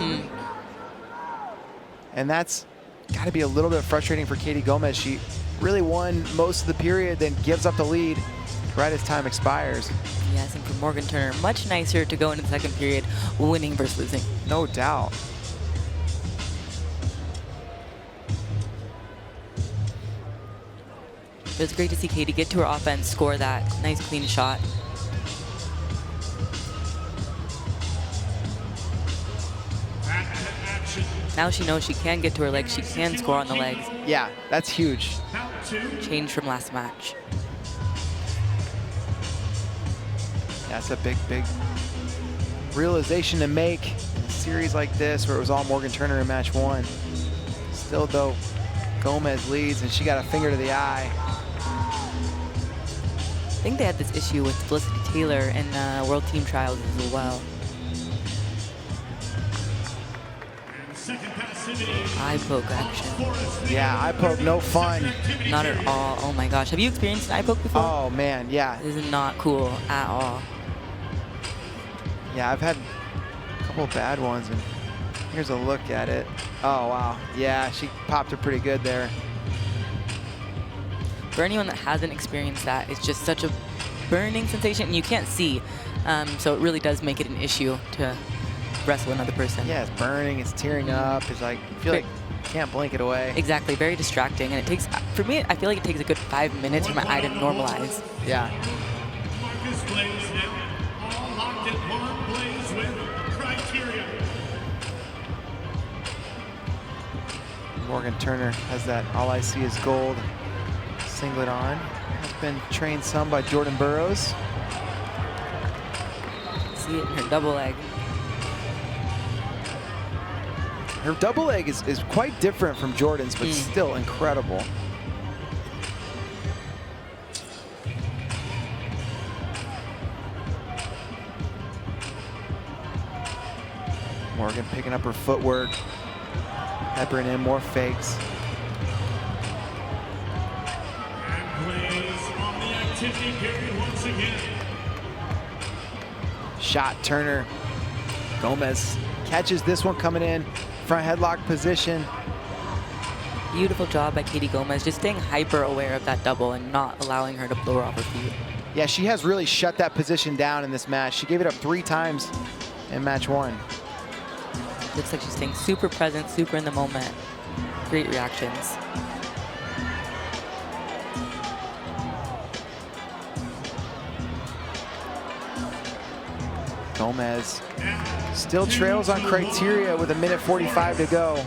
And that's got to be a little bit frustrating for Katie Gomez. She really won most of the period, then gives up the lead right as time expires. Yes, and for Morgan Turner, much nicer to go into the second period winning versus losing. No doubt. It was great to see Katie get to her offense, score that nice clean shot. Now she knows she can get to her legs, she can score on the legs. Yeah, that's huge. Change from last match. That's a big, big realization to make in a series like this where it was all Morgan Turner in match 1. Still though, Gomez leads and she got a finger to the eye. I think they had this issue with Felicity Taylor in World Team Trials as well. Eye poke action. Yeah, eye poke, no fun. Not at all. Oh my gosh. Have you experienced an eye poke before? Oh man, yeah. This is not cool at all. Yeah, I've had a couple of bad ones, and here's a look at it. Oh wow, yeah, she popped her pretty good there. For anyone that hasn't experienced that, it's just such a burning sensation, and you can't see. So it really does make it an issue to wrestle another person. Yeah, it's burning, it's tearing up. It's like, you feel like you can't blink it away. Exactly, very distracting. And it takes, for me, I feel like it takes a good 5 minutes for my eye to normalize. Yeah. blaze now. All locked in one blaze with criteria. Morgan Turner has that all I see is gold singlet on. Has been trained some by Jordan Burroughs. See it in her double leg. Her double leg is quite different from Jordan's, but still incredible. Morgan picking up her footwork, peppering in more fakes. And plays on the activity period once again. Shot Turner. Gomez catches this one coming in. Front headlock position. Beautiful job by Katie Gomez, just staying hyper aware of that double and not allowing her to blow her off her feet. Yeah, she has really shut that position down in this match. She gave it up 3 times in match 1. Looks like she's staying super present, super in the moment. Great reactions. Gomez still trails on criteria with 1:45 to go.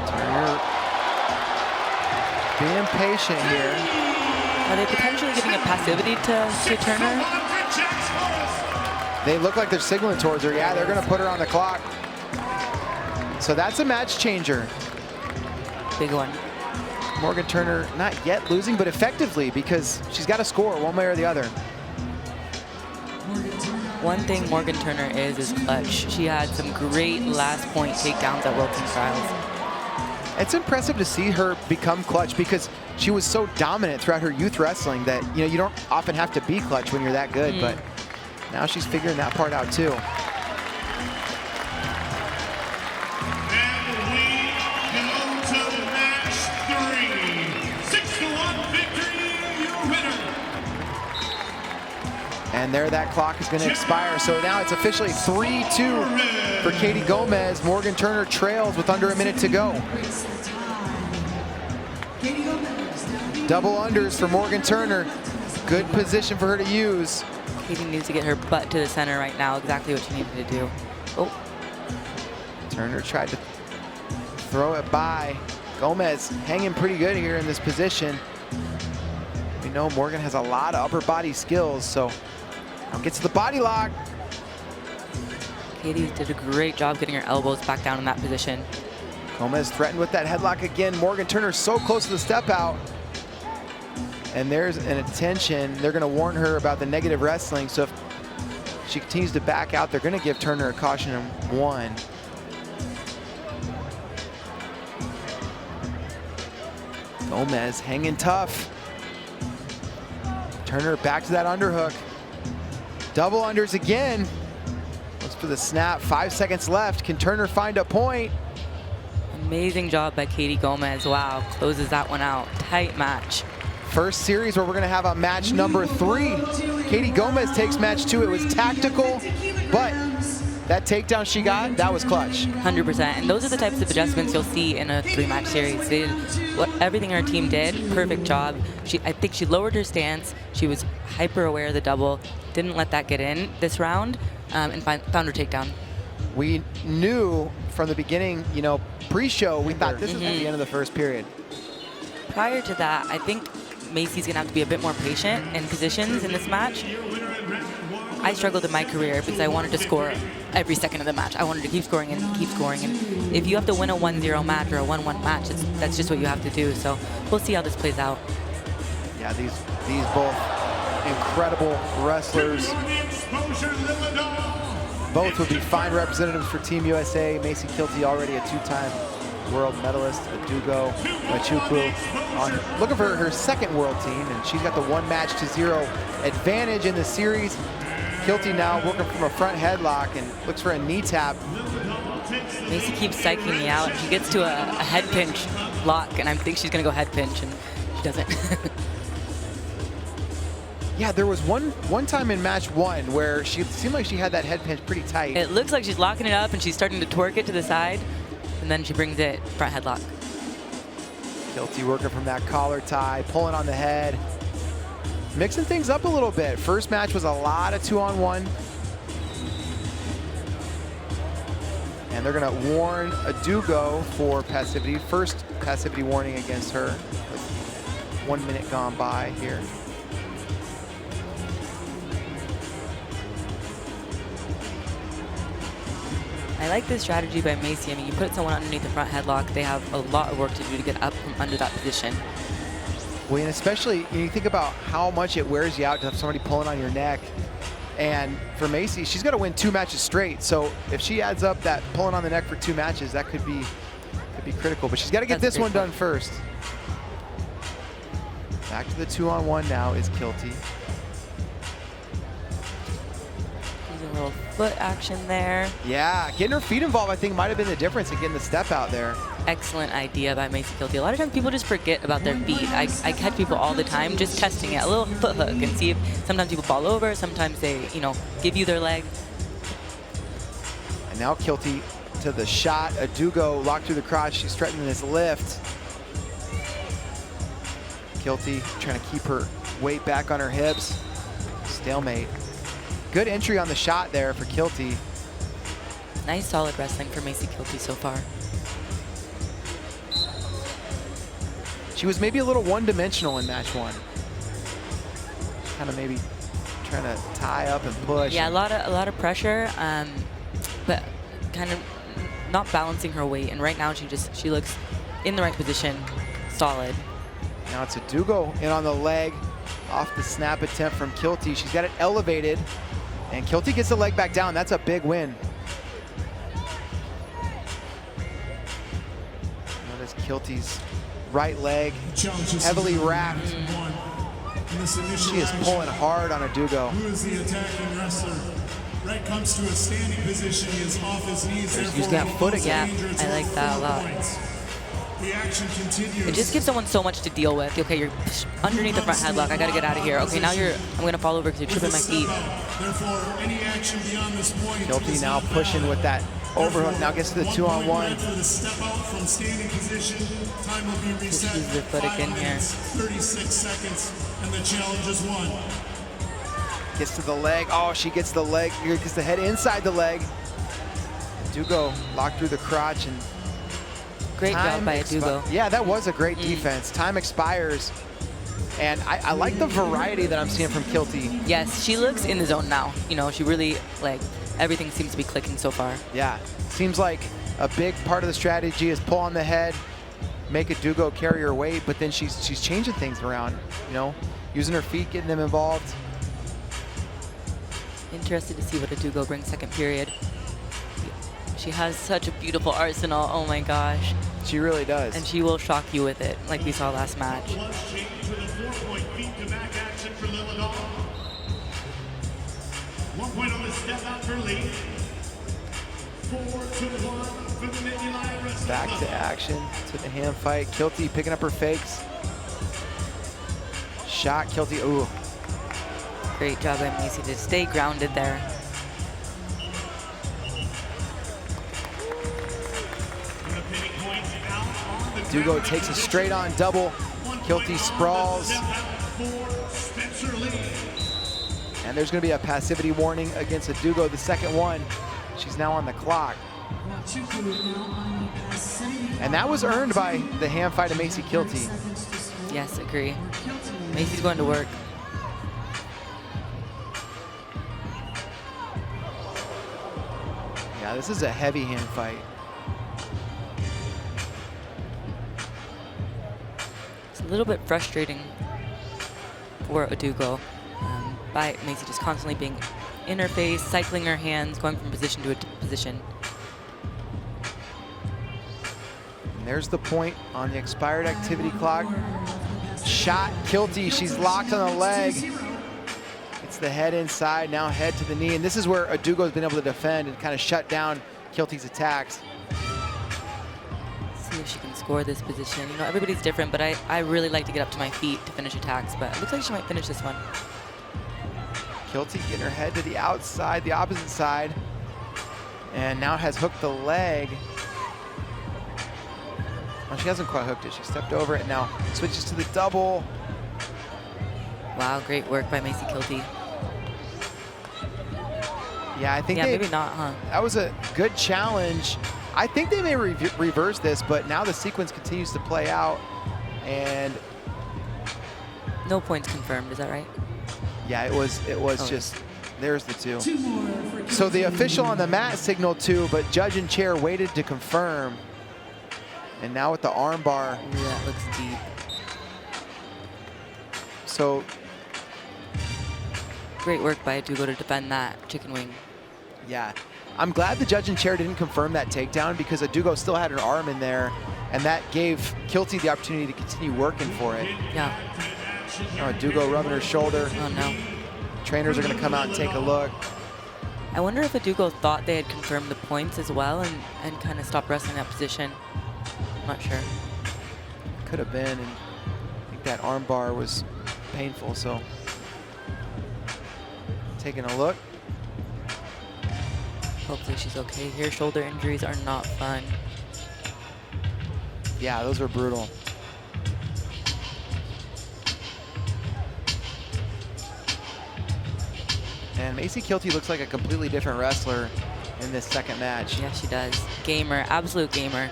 Turner being patient here. Are they potentially giving a passivity to Turner? They look like they're signaling towards her. Yeah, they're going to put her on the clock. So that's a match changer. Big one. Morgan Turner not yet losing, but effectively, because she's got to score one way or the other. One thing Morgan Turner is clutch. She had some great last point takedowns at World Team Trials. It's impressive to see her become clutch because she was so dominant throughout her youth wrestling that you don't often have to be clutch when you're that good, but now she's figuring that part out too. And there that clock is going to expire. So now it's officially 3-2 for Katie Gomez. Morgan Turner trails with under a minute to go. Double unders for Morgan Turner. Good position for her to use. Katie needs to get her butt to the center right now, exactly what she needed to do. Oh. Turner tried to throw it by. Gomez hanging pretty good here in this position. We know Morgan has a lot of upper body skills, so now gets to the body lock. Katie did a great job getting her elbows back down in that position. Gomez threatened with that headlock again. Morgan Turner so close to the step out. And there's an attention. They're going to warn her about the negative wrestling. So if she continues to back out, they're going to give Turner a caution in 1. Gomez hanging tough. Turner back to that underhook. Double unders again. Looks for the snap. 5 seconds left. Can Turner find a point? Amazing job by Katie Gomez. Wow, closes that one out. Tight match. First series where we're going to have a match number 3. Katie Gomez takes match 2. It was tactical, but that takedown she got, that was clutch. 100%. And those are the types of adjustments you'll see in a 3-match series. They did everything her team did, perfect job. I think she lowered her stance. She was hyper aware of the double. Didn't let that get in this round, and found her takedown. We knew from the beginning, pre-show, we thought this was at the end of the first period. Prior to that, I think Macy's going to have to be a bit more patient in positions in this match. I struggled in my career because I wanted to score every second of the match. I wanted to keep scoring and keep scoring. And if you have to win a 1-0 match or a 1-1 match, that's just what you have to do. So we'll see how this plays out. Yeah, these both incredible wrestlers. Both would be fine representatives for Team USA. Macy Kilty already a 2-time world medalist. Adaugo, Nwachukwu looking for her second world team, and she's got the 1-0 advantage in the series. Kilty now working from a front headlock and looks for a knee tap. Macy keeps psyching me out. She gets to a head pinch lock, and I think she's going to go head pinch, and she doesn't. Yeah, there was one time in match 1 where she seemed like she had that head pinch pretty tight. It looks like she's locking it up, and she's starting to twerk it to the side, and then she brings it front headlock. Kilty working from that collar tie, pulling on the head. Mixing things up a little bit. First match was a lot of 2-on-1. And they're gonna warn Adaugo for passivity. First passivity warning against her. 1 minute gone by here. I like this strategy by Macy. I mean, you put someone underneath the front headlock, they have a lot of work to do to get up from under that position. Well, and especially you think about how much it wears you out to have somebody pulling on your neck. And for Macy, she's got to win 2 matches straight. So if she adds up that pulling on the neck for 2 matches, that could be critical. But she's got to get this one done first. Back to the 2-on-1 now is Kilty. A little foot action there. Yeah, getting her feet involved, I think, might have been the difference in getting the step out there. Excellent idea by Macy Kilty. A lot of times people just forget about their feet. I catch people all the time just testing it, a little foot hook, and see if sometimes people fall over, sometimes they, you know, give you their leg. And now Kilty to the shot. Adaugo locked through the crotch. She's threatening this lift. Kilty trying to keep her weight back on her hips. Stalemate. Good entry on the shot there for Kilty. Nice solid wrestling for Macy Kilty so far. She was maybe a little one-dimensional in match 1. Kind of maybe trying to tie up and push. Yeah, a lot of pressure, but kind of not balancing her weight. And right now she looks in the right position, solid. Now it's Adaugo in on the leg off the snap attempt from Kilty. She's got it elevated. And Kilty gets the leg back down. That's a big win. Notice Kilty's right leg heavily wrapped. She is pulling hard on Adaugo. Who is the attacking wrestler? Right comes to a standing position. He is off his knees. Using that foot again. Yeah, I like that a lot. The action continues. It just gives someone so much to deal with. Okay, you're underneath the front headlock. I gotta get out of here. Okay, now I'm gonna fall over because you're tripping my feet. Therefore, any action beyond this point. Kilty now pushing with that overhook. Now gets to the 2-on-1. For the step out from standing position, time will be reset. Use the foot again here. 36 seconds, and the challenge is won. Gets to the leg. Oh, she gets the leg. Gets the head inside the leg. Adaugo locked through the crotch and. Great job by Adaugo. Yeah, that was a great defense. Time expires. And I like the variety that I'm seeing from Kilty. Yes, she looks in the zone now. You know, she really, like, everything seems to be clicking so far. Yeah, seems like a big part of the strategy is pull on the head, make Adaugo carry her weight, but then she's changing things around, you know, using her feet, getting them involved. Interested to see what Adaugo brings second period. She has such a beautiful arsenal, oh my gosh. She really does. And she will shock you with it, like we saw last match. 1 point on the step out for Lee. 4-1 for the Midnight Wrestling. Back to action, to the hand fight. Kilty picking up her fakes. Shot, Kilty, ooh. Great job by Macy to stay grounded there. Adaugo takes a straight on double. Kilty sprawls. And there's going to be a passivity warning against Adaugo, the second one. She's now on the clock. And that was earned by the hand fight of Macy Kilty. Yes, agree. Macy's going to work. Yeah, this is a heavy hand fight. It's a little bit frustrating for Adaugo by Macy just constantly being in her face, cycling her hands, going from position to position. And there's the point on the expired activity clock. Shot, Kilty, she's locked on the leg. It's the head inside, now head to the knee. And this is where Adaugo's been able to defend and kind of shut down Kilty's attacks. See if she can score this position. You know, everybody's different, but I really like to get up to my feet to finish attacks, but it looks like she might finish this one. Kilty getting her head to the outside, the opposite side, and now has hooked the leg. Well, she hasn't quite hooked it. She stepped over it and now switches to the double. Wow, great work by Macy Kilty. Yeah, I think maybe not, huh? That was a good challenge. I think they may reverse this, but now the sequence continues to play out, and no points confirmed. Is that right? Yeah, it was just, there's the 2. 2 more for So the official on the mat signaled 2, but judge and chair waited to confirm. And now with the arm bar. Ooh, that looks deep. So great work by Adaugo to defend that chicken wing. yeah, I'm glad the judge and chair didn't confirm that takedown, because Adaugo still had her arm in there, and that gave Kilty the opportunity to continue working for it. Yeah. Oh, Adaugo rubbing her shoulder. Oh no. Trainers are going to come out and take a look. I wonder if Adaugo thought they had confirmed the points as well and kind of stopped wrestling that position. I'm not sure. Could have been, and I think that arm bar was painful, so taking a look. Hopefully she's okay here. Shoulder injuries are not fun. Yeah, those were brutal. And Macy Kilty looks like a completely different wrestler in this second match. Yeah, she does. Gamer, absolute gamer.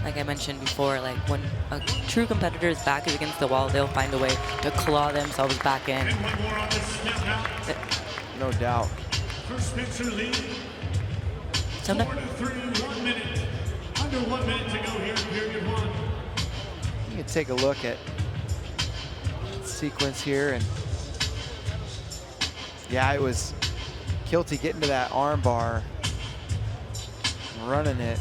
Like I mentioned before, like when a true competitor's back is against the wall, they'll find a way to claw themselves back in. And 1 more on this step out. No doubt. For Spencer Lee, 4 Sometimes, to 3, 1 minute. Under 1 minute to go here in period 1. You can take a look at sequence here, and yeah, it was Kilty getting to that arm bar, running it.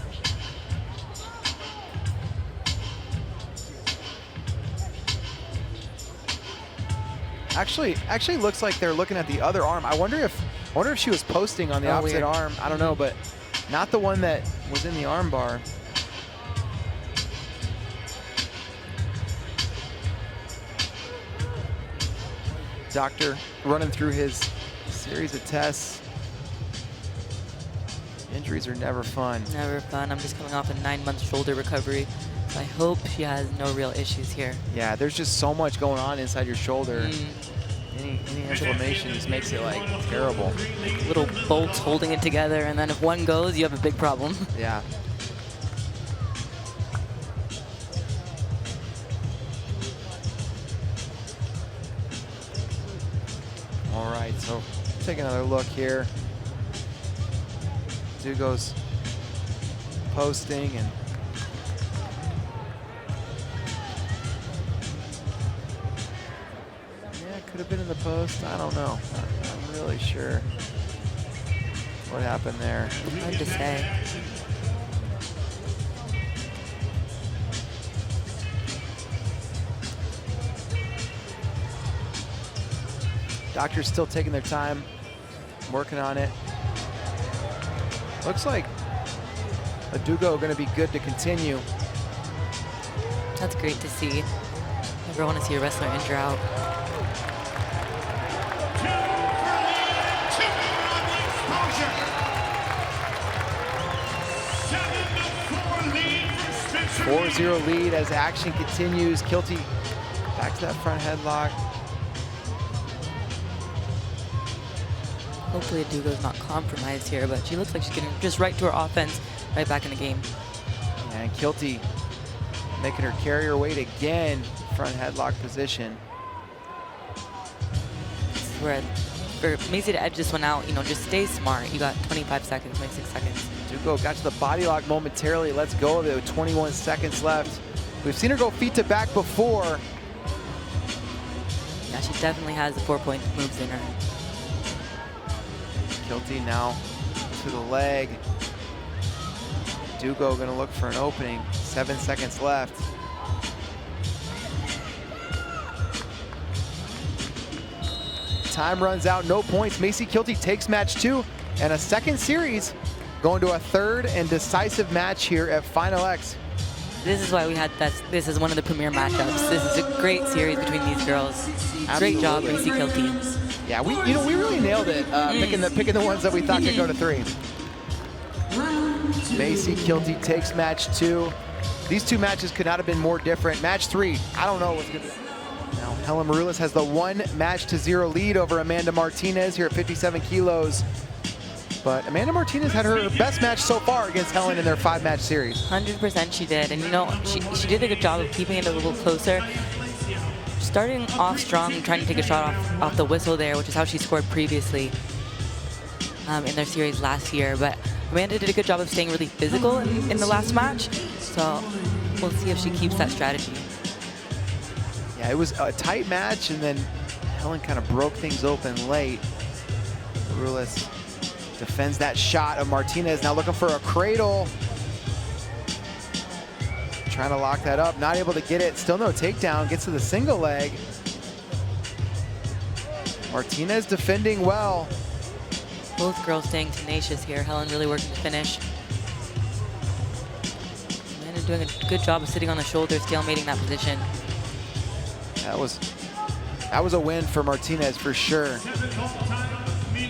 Actually looks like they're looking at the other arm. I wonder if she was posting on the opposite weird. arm. I don't know, but not the one that was in the arm bar. Doctor running through his series of tests. Injuries are never fun. never fun. I'm just coming off a 9-month shoulder recovery. I hope she has no real issues here. Yeah, there's just so much going on inside your shoulder. Any inflammation just makes it like terrible. Little bolts holding it together, and then if one goes, you have a big problem. Yeah. All right, so take another look here. Adaugo's posting, and yeah, could have been in the post. I don't know. I'm really sure what happened there. Hard to say. Doctors still taking their time, working on it. Looks like Adaugo going to be good to continue. That's great to see. Never want to see a wrestler injure out. 4-0 lead as action continues. Kilty back to that front headlock. Hopefully Adaugo's not compromised here, but she looks like she's getting just right to her offense, right back in the game. And Kilty making her carry her weight again, front headlock position. This is where, for Macy to edge this one out, just stay smart. You got 25 seconds, 26 seconds. Adaugo got to the body lock momentarily. Let's go. There were 21 seconds left. We've seen her go feet to back before. Yeah, she definitely has the 4-point moves in her. Kilty now to the leg. Adaugo gonna look for an opening. 7 seconds left. Time runs out, no points. Macy Kilty takes match 2, and a second series going to a third and decisive match here at Final X. This is why we had that. This is one of the premier matchups. This is a great series between these girls. Great job, Macy Kilty. Yeah, we really nailed it, picking the ones that we thought could go to 3. Round Macy Kilty takes match 2. These 2 matches could not have been more different. Match 3, I don't know what's going to be. Now, Helen Maroulis has the 1-0 lead over Amanda Martinez here at 57 kilos. But Amanda Martinez had her best match so far against Helen in their 5-match series. 100% she did. And you know, she did a good job of keeping it a little closer. Starting off strong and trying to take a shot off the whistle there, which is how she scored previously in their series last year. But Amanda did a good job of staying really physical in the last match. So we'll see if she keeps that strategy. Yeah, it was a tight match, and then Helen kind of broke things open late. Maroulis defends that shot of Martinez, now looking for a cradle. Trying to lock that up, not able to get it. Still no takedown, gets to the single leg. Martinez defending well. Both girls staying tenacious here. Helen really working to finish. Amanda doing a good job of sitting on the shoulder, stalemating that position. That was a win for Martinez for sure.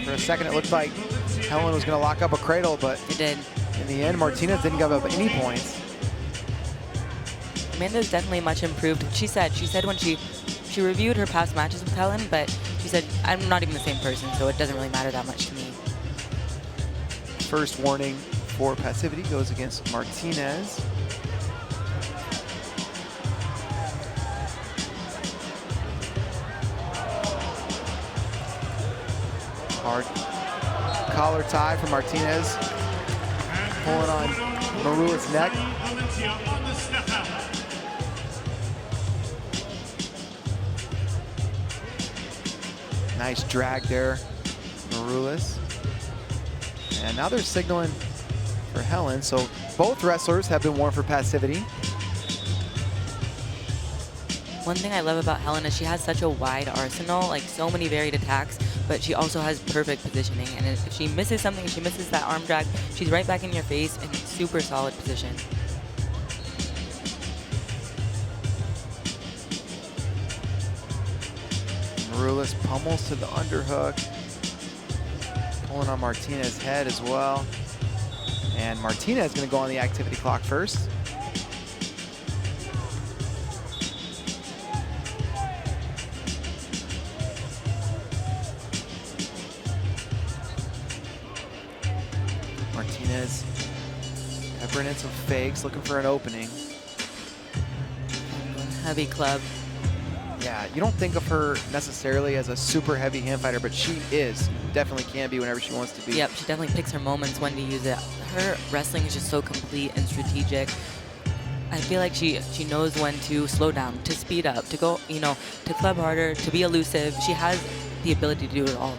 For a second, it looked like Helen was going to lock up a cradle, but it did. In the end, Martinez didn't give up any points. Amanda's definitely much improved. She said when she reviewed her past matches with Helen, but she said, I'm not even the same person, so it doesn't really matter that much to me. First warning for passivity goes against Martinez. Hard collar tie for Martinez. Pulling on Maroulis' neck. Nice drag there, Maroulis. And now they're signaling for Helen. So both wrestlers have been warned for passivity. One thing I love about Helen is she has such a wide arsenal, like so many varied attacks, but she also has perfect positioning. And if she misses something, if she misses that arm drag, she's right back in your face in super solid position. Maroulis pummels to the underhook. Pulling on Martinez's head as well. And Martinez going to go on the activity clock first. Martinez peppering in some fakes, looking for an opening. Heavy club. Yeah, you don't think of her necessarily as a super heavy hand fighter, but she is. Definitely can be whenever she wants to be. Yep, she definitely picks her moments when to use it. Her wrestling is just so complete and strategic. I feel like she knows when to slow down, to speed up, to go, to club harder, to be elusive. She has the ability to do it all.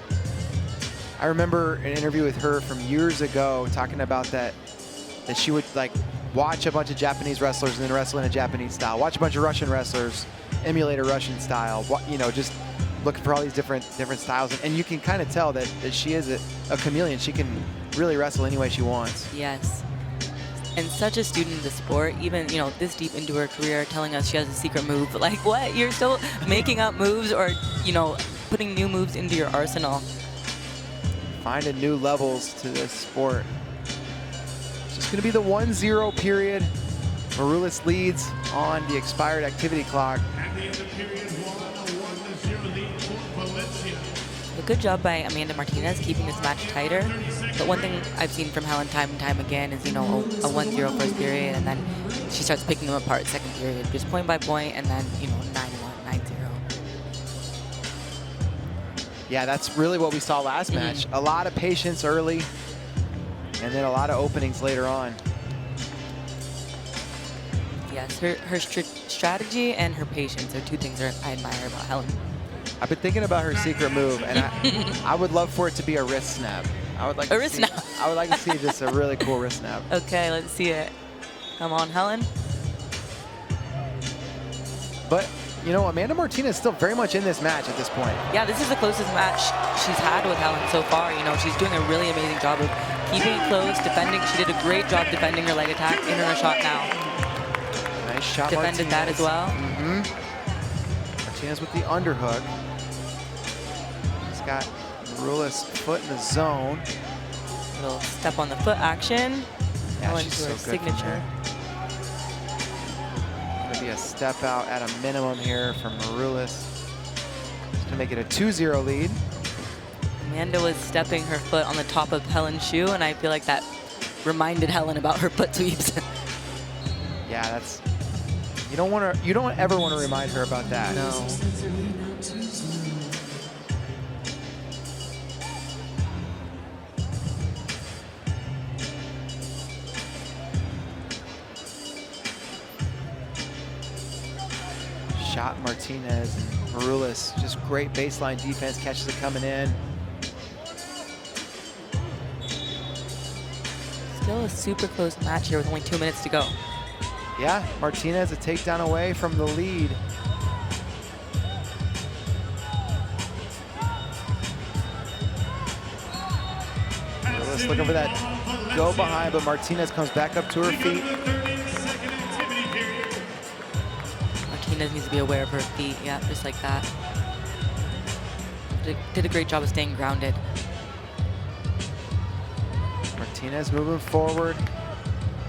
I remember an interview with her from years ago talking about that she would like watch a bunch of Japanese wrestlers and then wrestle in a Japanese style. Watch a bunch of Russian wrestlers, emulate a Russian style. Just looking for all these different styles. And you can kind of tell that she is a chameleon. She can really wrestle any way she wants. Yes. And such a student of the sport, even, this deep into her career, telling us she has a secret move. Like, what? You're still making up moves or, putting new moves into your arsenal. Finding new levels to this sport. It's just going to be the 1-0 period. Maroulis leads on the expired activity clock. At the end of period 1, a 1-0 lead for Valencia. A good job by Amanda Martinez keeping this match tighter. But one thing I've seen from Helen time and time again is, a 1-0 first period, and then she starts picking them apart second period, just point by point, and then, 9-1, 9-0. Yeah, that's really what we saw last match. A lot of patience early, and then a lot of openings later on. Yes, her strategy and her patience are two things that I admire about Helen. I've been thinking about her secret move, and I would love for it to be a wrist snap. I would like to see just a really cool wrist snap. Okay, let's see it. Come on, Helen. But, Amanda Martinez is still very much in this match at this point. Yeah, this is the closest match she's had with Helen so far. She's doing a really amazing job of keeping it close, defending. She did a great job defending her leg attack in her shot now. Nice shot, defended Martinez. that as well. Martinez with the underhook. He's got Maroulis' foot in the zone. Little step on the foot action. Helen she's to her so good from signature. there. Gonna be a step out at a minimum here from Maroulis. It's gonna make it a 2-0 lead. Amanda was stepping her foot on the top of Helen's shoe, and I feel like that reminded Helen about her foot sweeps. Yeah, that's, you don't ever want to remind her about that. No. Shot Martinez and Maroulis, just great baseline defense, catches it coming in. Still a super close match here with only 2 minutes to go. Yeah, Martinez a takedown away from the lead. Maroulis looking for that go behind, but Martinez comes back up to her feet. Martinez needs to be aware of her feet. Yeah, just like that. Did a great job of staying grounded. Martinez moving forward.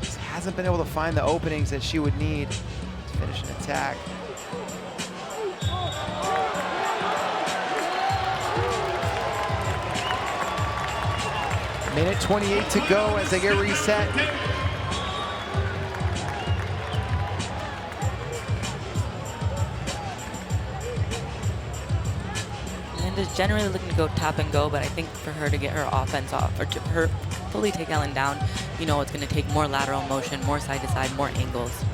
Just hasn't been able to find the openings that she would need to finish an attack. Minute 28 to go as they get reset. Amanda's generally looking to go tap and go, but I think for her to get her offense off, or to her fully take Helen down, you know, it's going to take more lateral motion, more side to side, more angles.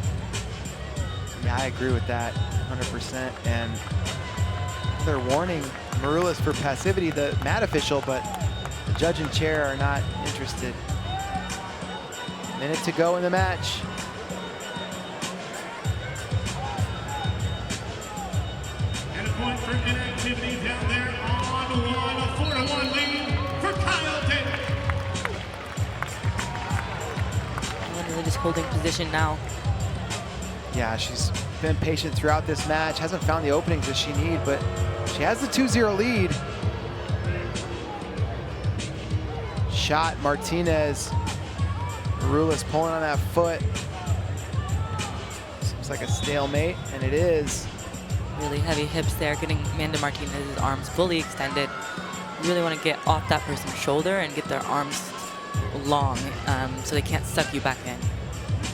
Yeah, I agree with that 100%. And they're warning Maroulis for passivity, the mat official, but the judge and chair are not interested. Minute to go in the match. And a point for inactivity down there on one. A 4-1 lead for Kilty. Helen really just holding position now. Yeah, she's been patient throughout this match, hasn't found the openings that she needs, but she has the 2-0 lead. Shot Martinez. Maroulis pulling on that foot. Seems like a stalemate, and it is. Really heavy hips there, getting Amanda Martinez's arms fully extended. You really want to get off that person's shoulder and get their arms long so they can't suck you back in.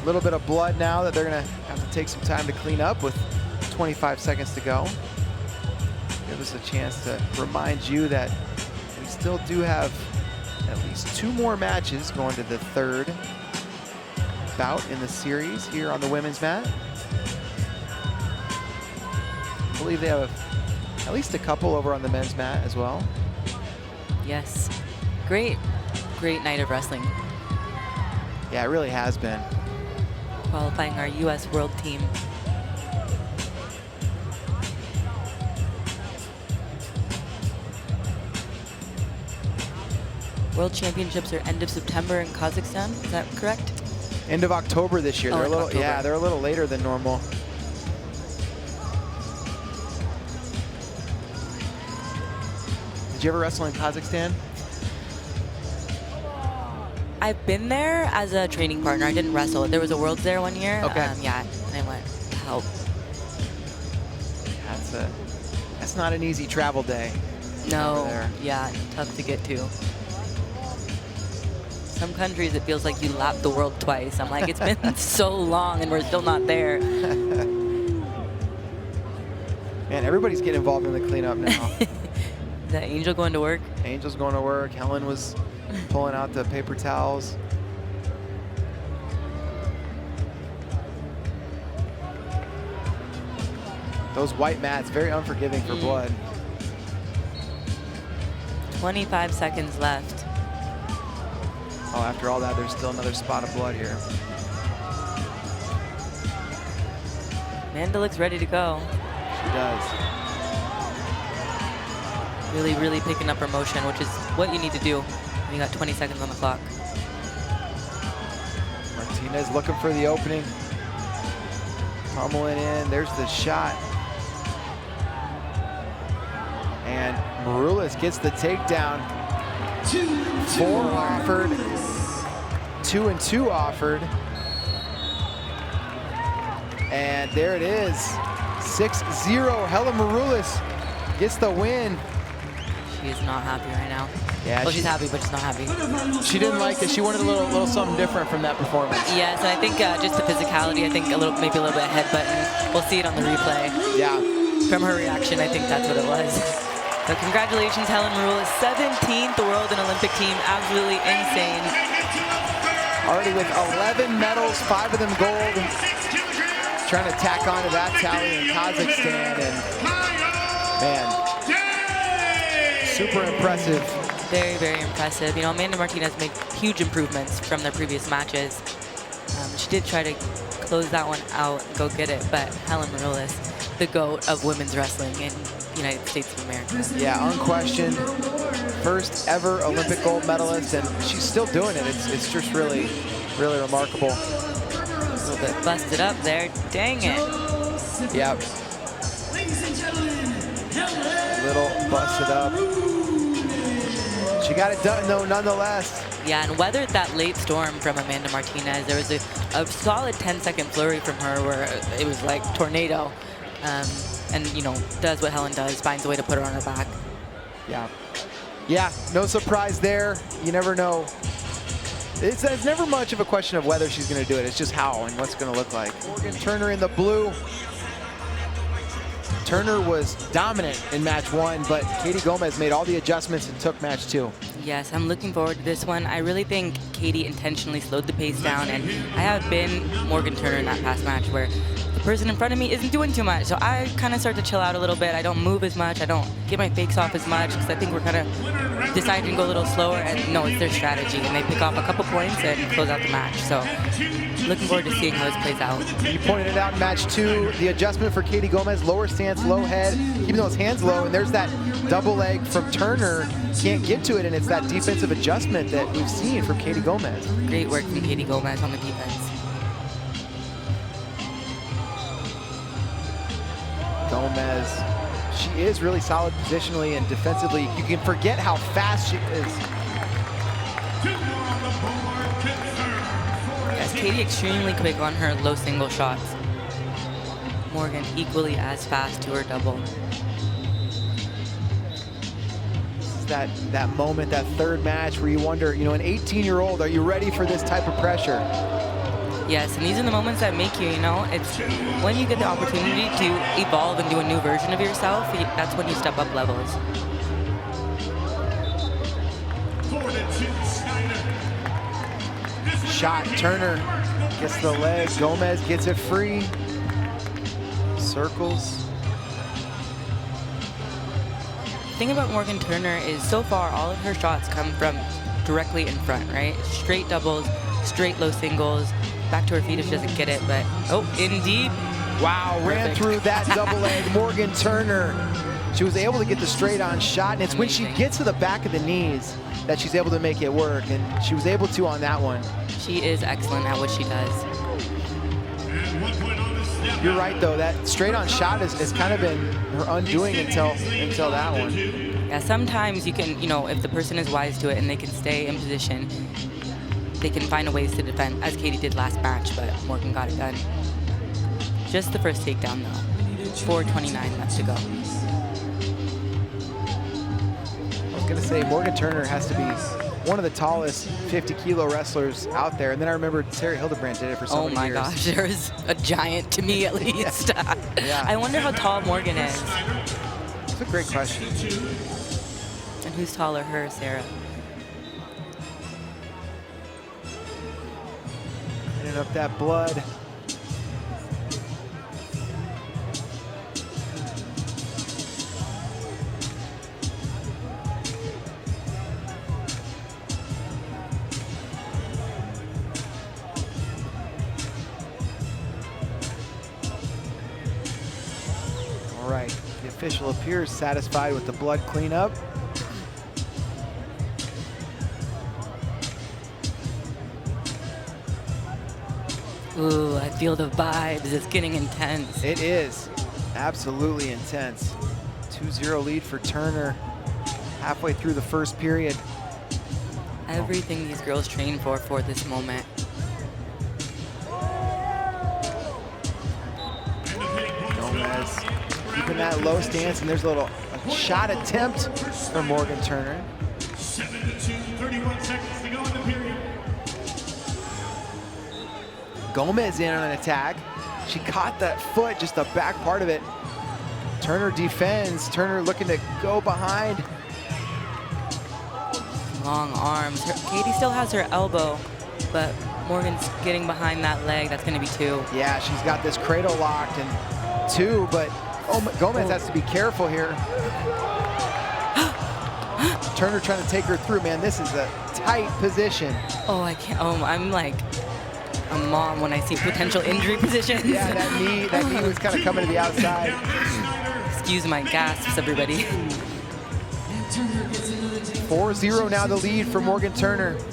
A little bit of blood now that they're gonna have to take some time to clean up with 25 seconds to go. Give us a chance to remind you that we still do have at least 2 more matches going to the 3rd bout in the series here on the women's mat. I believe they have at least a couple over on the men's mat as well. Yes. Great night of wrestling. Yeah, it really has been. Qualifying our U.S. World Team. World Championships are end of September in Kazakhstan. Is that correct? End of October this year. Oh, They're a little, October. yeah, they're a little later than normal. Did you ever wrestle in Kazakhstan? I've been there as a training partner. I didn't wrestle. There was a Worlds there one year. Okay. Yeah, and I went to help. That's not an easy travel day. No, over there. yeah, tough to get to. Some countries it feels like you lapped the world twice. I'm like, it's been so long and we're still not there. Man, everybody's getting involved in the cleanup now. Is that Angel going to work? Angel's going to work. Helen was pulling out the paper towels. Those white mats, very unforgiving for blood. 25 seconds left. Oh, after all that, there's still another spot of blood here. Amanda looks ready to go. She does. Really, really picking up her motion, which is what you need to do when you got 20 seconds on the clock. Martinez looking for the opening. Pummeling in. There's the shot. And Maroulis gets the takedown. 4 offered. 2-2 offered. And there it is, 6-0. Helen Maroulis gets the win. She is not happy right now. Yeah, well, she's happy, but she's not happy. She didn't like it. She wanted a little something different from that performance. Yes, and I think just the physicality, I think maybe a little bit headbutting. We'll see it on the replay. Yeah. From her reaction, I think that's what it was. So congratulations, Helen Maroulis, 17th world and Olympic team, absolutely insane. Already with 11 medals, 5 of them gold. Trying to tack onto that tally in Kazakhstan, and man, super impressive. Very, very impressive. You know, Amanda Martinez made huge improvements from their previous matches. She did try to close that one out and go get it, but Helen Maroulis, the GOAT of women's wrestling in the United States of America. Yeah, unquestioned. First ever Olympic gold medalist, and she's still doing it. It's just really, really remarkable. A little bit busted up there. Dang it. Yep. Little busted up. She got it done, though, nonetheless. Yeah, and weathered that late storm from Amanda Martinez. There was a solid 10-second flurry from her where it was like tornado. And, you know, does what Helen does, finds a way to put her on her back. Yeah. Yeah, no surprise there. You never know. It's never much of a question of whether she's going to do it. It's just how and what's going to look like. Morgan Turner in the blue. Turner was dominant in match 1, but Katie Gomez made all the adjustments and took match 2. Yes, I'm looking forward to this one. I really think Katie intentionally slowed the pace down, and I have been Morgan Turner in that past match where the person in front of me isn't doing too much, so I kind of start to chill out a little bit. I don't move as much. I don't get my fakes off as much because I think we're kind of deciding to go a little slower, and no, it's their strategy, and they pick off a couple points and close out the match. So looking forward to seeing how this plays out. You pointed it out in match 2, the adjustment for Katie Gomez, lower stance, low head, keeping those hands low, and there's that double leg from Turner. Can't get to it, and it's that defensive adjustment that we've seen from Katie Gomez. Great work from Katie Gomez on the defense. Gomez, she is really solid positionally and defensively. You can forget how fast she is. Yes, Katie extremely quick on her low single shots. Morgan equally as fast to her double. This is that moment, that third match where you wonder, you know, an 18-year-old, are you ready for this type of pressure? Yes, and these are the moments that make you, you know, it's when you get the opportunity to evolve and do a new version of yourself, that's when you step up levels. Shot, Turner gets the leg, Gomez gets it free. Circles. The thing about Morgan Turner is so far all of her shots come from directly in front, right? Straight doubles, straight low singles, back to her feet if she doesn't get it, but oh, indeed. Wow, ran through that double leg. Morgan Turner, she was able to get the straight on shot, and it's when she gets to the back of the knees that she's able to make it work, and she was able to on that one. She is excellent at what she does. You're right, though, that straight on shot has kind of been her undoing until that one. Yeah, sometimes you can, you know, if the person is wise to it and they can stay in position, they can find ways to defend, as Katie did last match, but Morgan got it done. Just the first takedown, though. 4:29 left to go. I was going to say, Morgan Turner has to be one of the tallest 50-kilo wrestlers out there. And then I remembered Sarah Hildebrand did it for so many years. Oh my gosh, there's a giant to me at least. Yeah. I wonder how tall Morgan is. That's a great question. And who's taller, her or Sarah? Cleaning up that blood. All right, the official appears satisfied with the blood cleanup. Ooh, I feel the vibes. It's getting intense. It is absolutely intense. 2-0 lead for Turner halfway through the first period. Everything these girls train for this moment. Gomez keeping that low stance, and there's a shot attempt for Morgan Turner. 7-2, 31 seconds to go in the period. Gomez in on an attack. She caught that foot, just the back part of it. Turner defends. Turner looking to go behind. Long arms. Katie still has her elbow, but Morgan's getting behind that leg. That's going to be 2. Yeah, she's got this cradle locked and 2, but Gomez has to be careful here. Turner trying to take her through. Man, this is a tight position. Oh, I can't. Oh, I'm like a mom when I see potential injury positions. Yeah, that knee was kind of coming to the outside. Excuse my gasps, everybody. 4-0 now the lead for Morgan Turner. About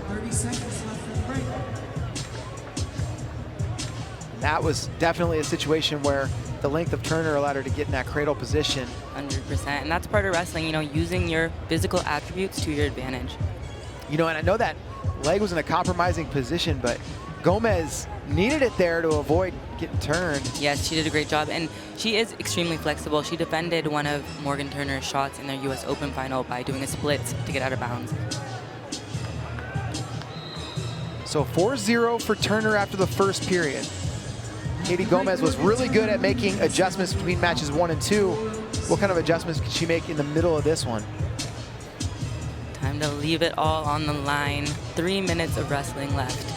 30 seconds left for the break. That was definitely a situation where the length of Turner allowed her to get in that cradle position. 100%. And that's part of wrestling, using your physical attributes to your advantage. And I know that leg was in a compromising position, but Gomez needed it there to avoid getting turned. Yes, she did a great job, and she is extremely flexible. She defended one of Morgan Turner's shots in their U.S. Open final by doing a split to get out of bounds. So 4-0 for Turner after the first period. Katie Gomez was really good at making adjustments between matches 1 and 2. What kind of adjustments could she make in the middle of this one? Time to leave it all on the line. 3 minutes of wrestling left.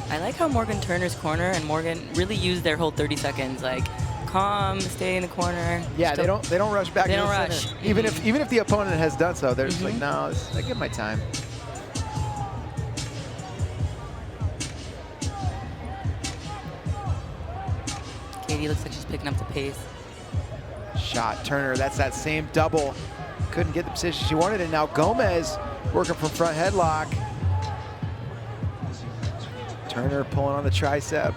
I like how Morgan Turner's corner and Morgan really used their whole 30 seconds, like calm, stay in the corner. Yeah, they don't rush back. They into don't the rush. center. Even if the opponent has done so, they're just like, no, I give my time. Katie looks like she's picking up the pace. Shot Turner, that's that same double. Couldn't get the position she wanted, and now Gomez working from front headlock. Turner pulling on the tricep.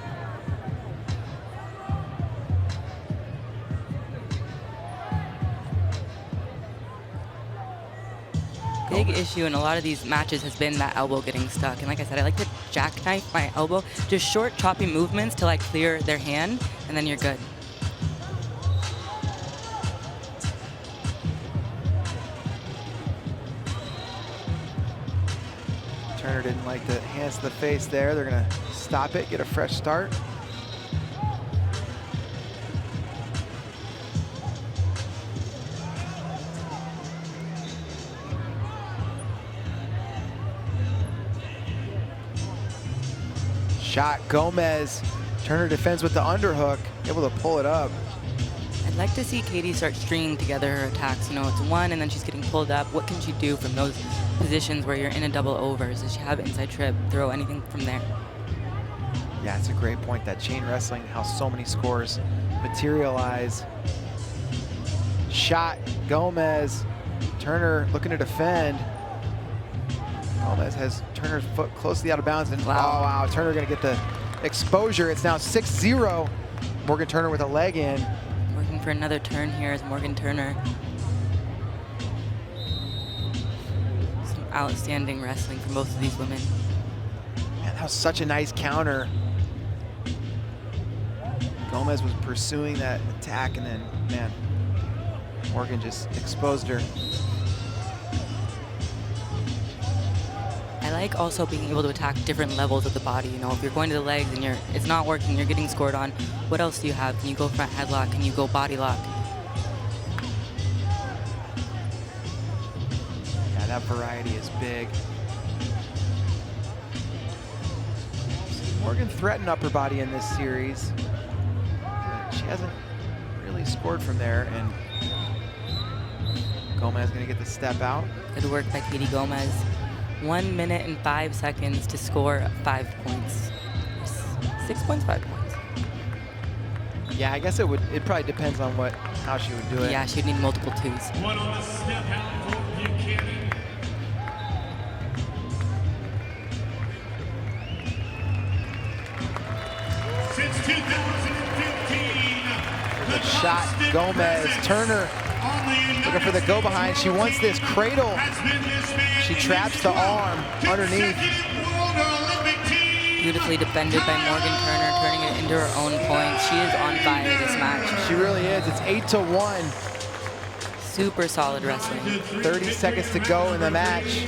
Big issue in a lot of these matches has been that elbow getting stuck. And like I said, I like to jackknife my elbow. Just short, choppy movements to like clear their hand, and then you're good. Turner didn't like the hands to the face there. They're gonna stop it, get a fresh start. Shot Gomez. Turner defends with the underhook, able to pull it up. I'd like to see Katie start stringing together her attacks. It's one and then she's getting pulled up. What can she do from those positions where you're in a double overs? Does she have inside trip, throw, anything from there? Yeah, it's a great point, that chain wrestling, how so many scores materialize. Shot Gomez. Turner looking to defend. Gomez has Turner's foot closely out of bounds, and wow, Turner gonna get the exposure. It's now 6-0. Morgan Turner with a leg in. Working for another turn here is Morgan Turner. Some outstanding wrestling from both of these women. Man, that was such a nice counter. Gomez was pursuing that attack, and then, man, Morgan just exposed her. I like also being able to attack different levels of the body. If you're going to the legs and it's not working, you're getting scored on, what else do you have? Can you go front headlock? Can you go body lock? Yeah, that variety is big. Morgan threatened upper body in this series. She hasn't really scored from there, and Gomez gonna get the step out. Good work by Katie Gomez. 1 minute and 5 seconds to score 5 points. 6 points, 5 points. Yeah, I guess it probably depends on how she would do it. Yeah, she'd need multiple twos. One on the step out for Buchanan. There's a shot. Gomez, Turner looking for the go behind. She wants this cradle. She traps the arm underneath. Beautifully defended by Morgan Turner, turning it into her own points. She is on fire this match. She really is. It's 8-1. Super solid wrestling. 30 seconds to go in the match.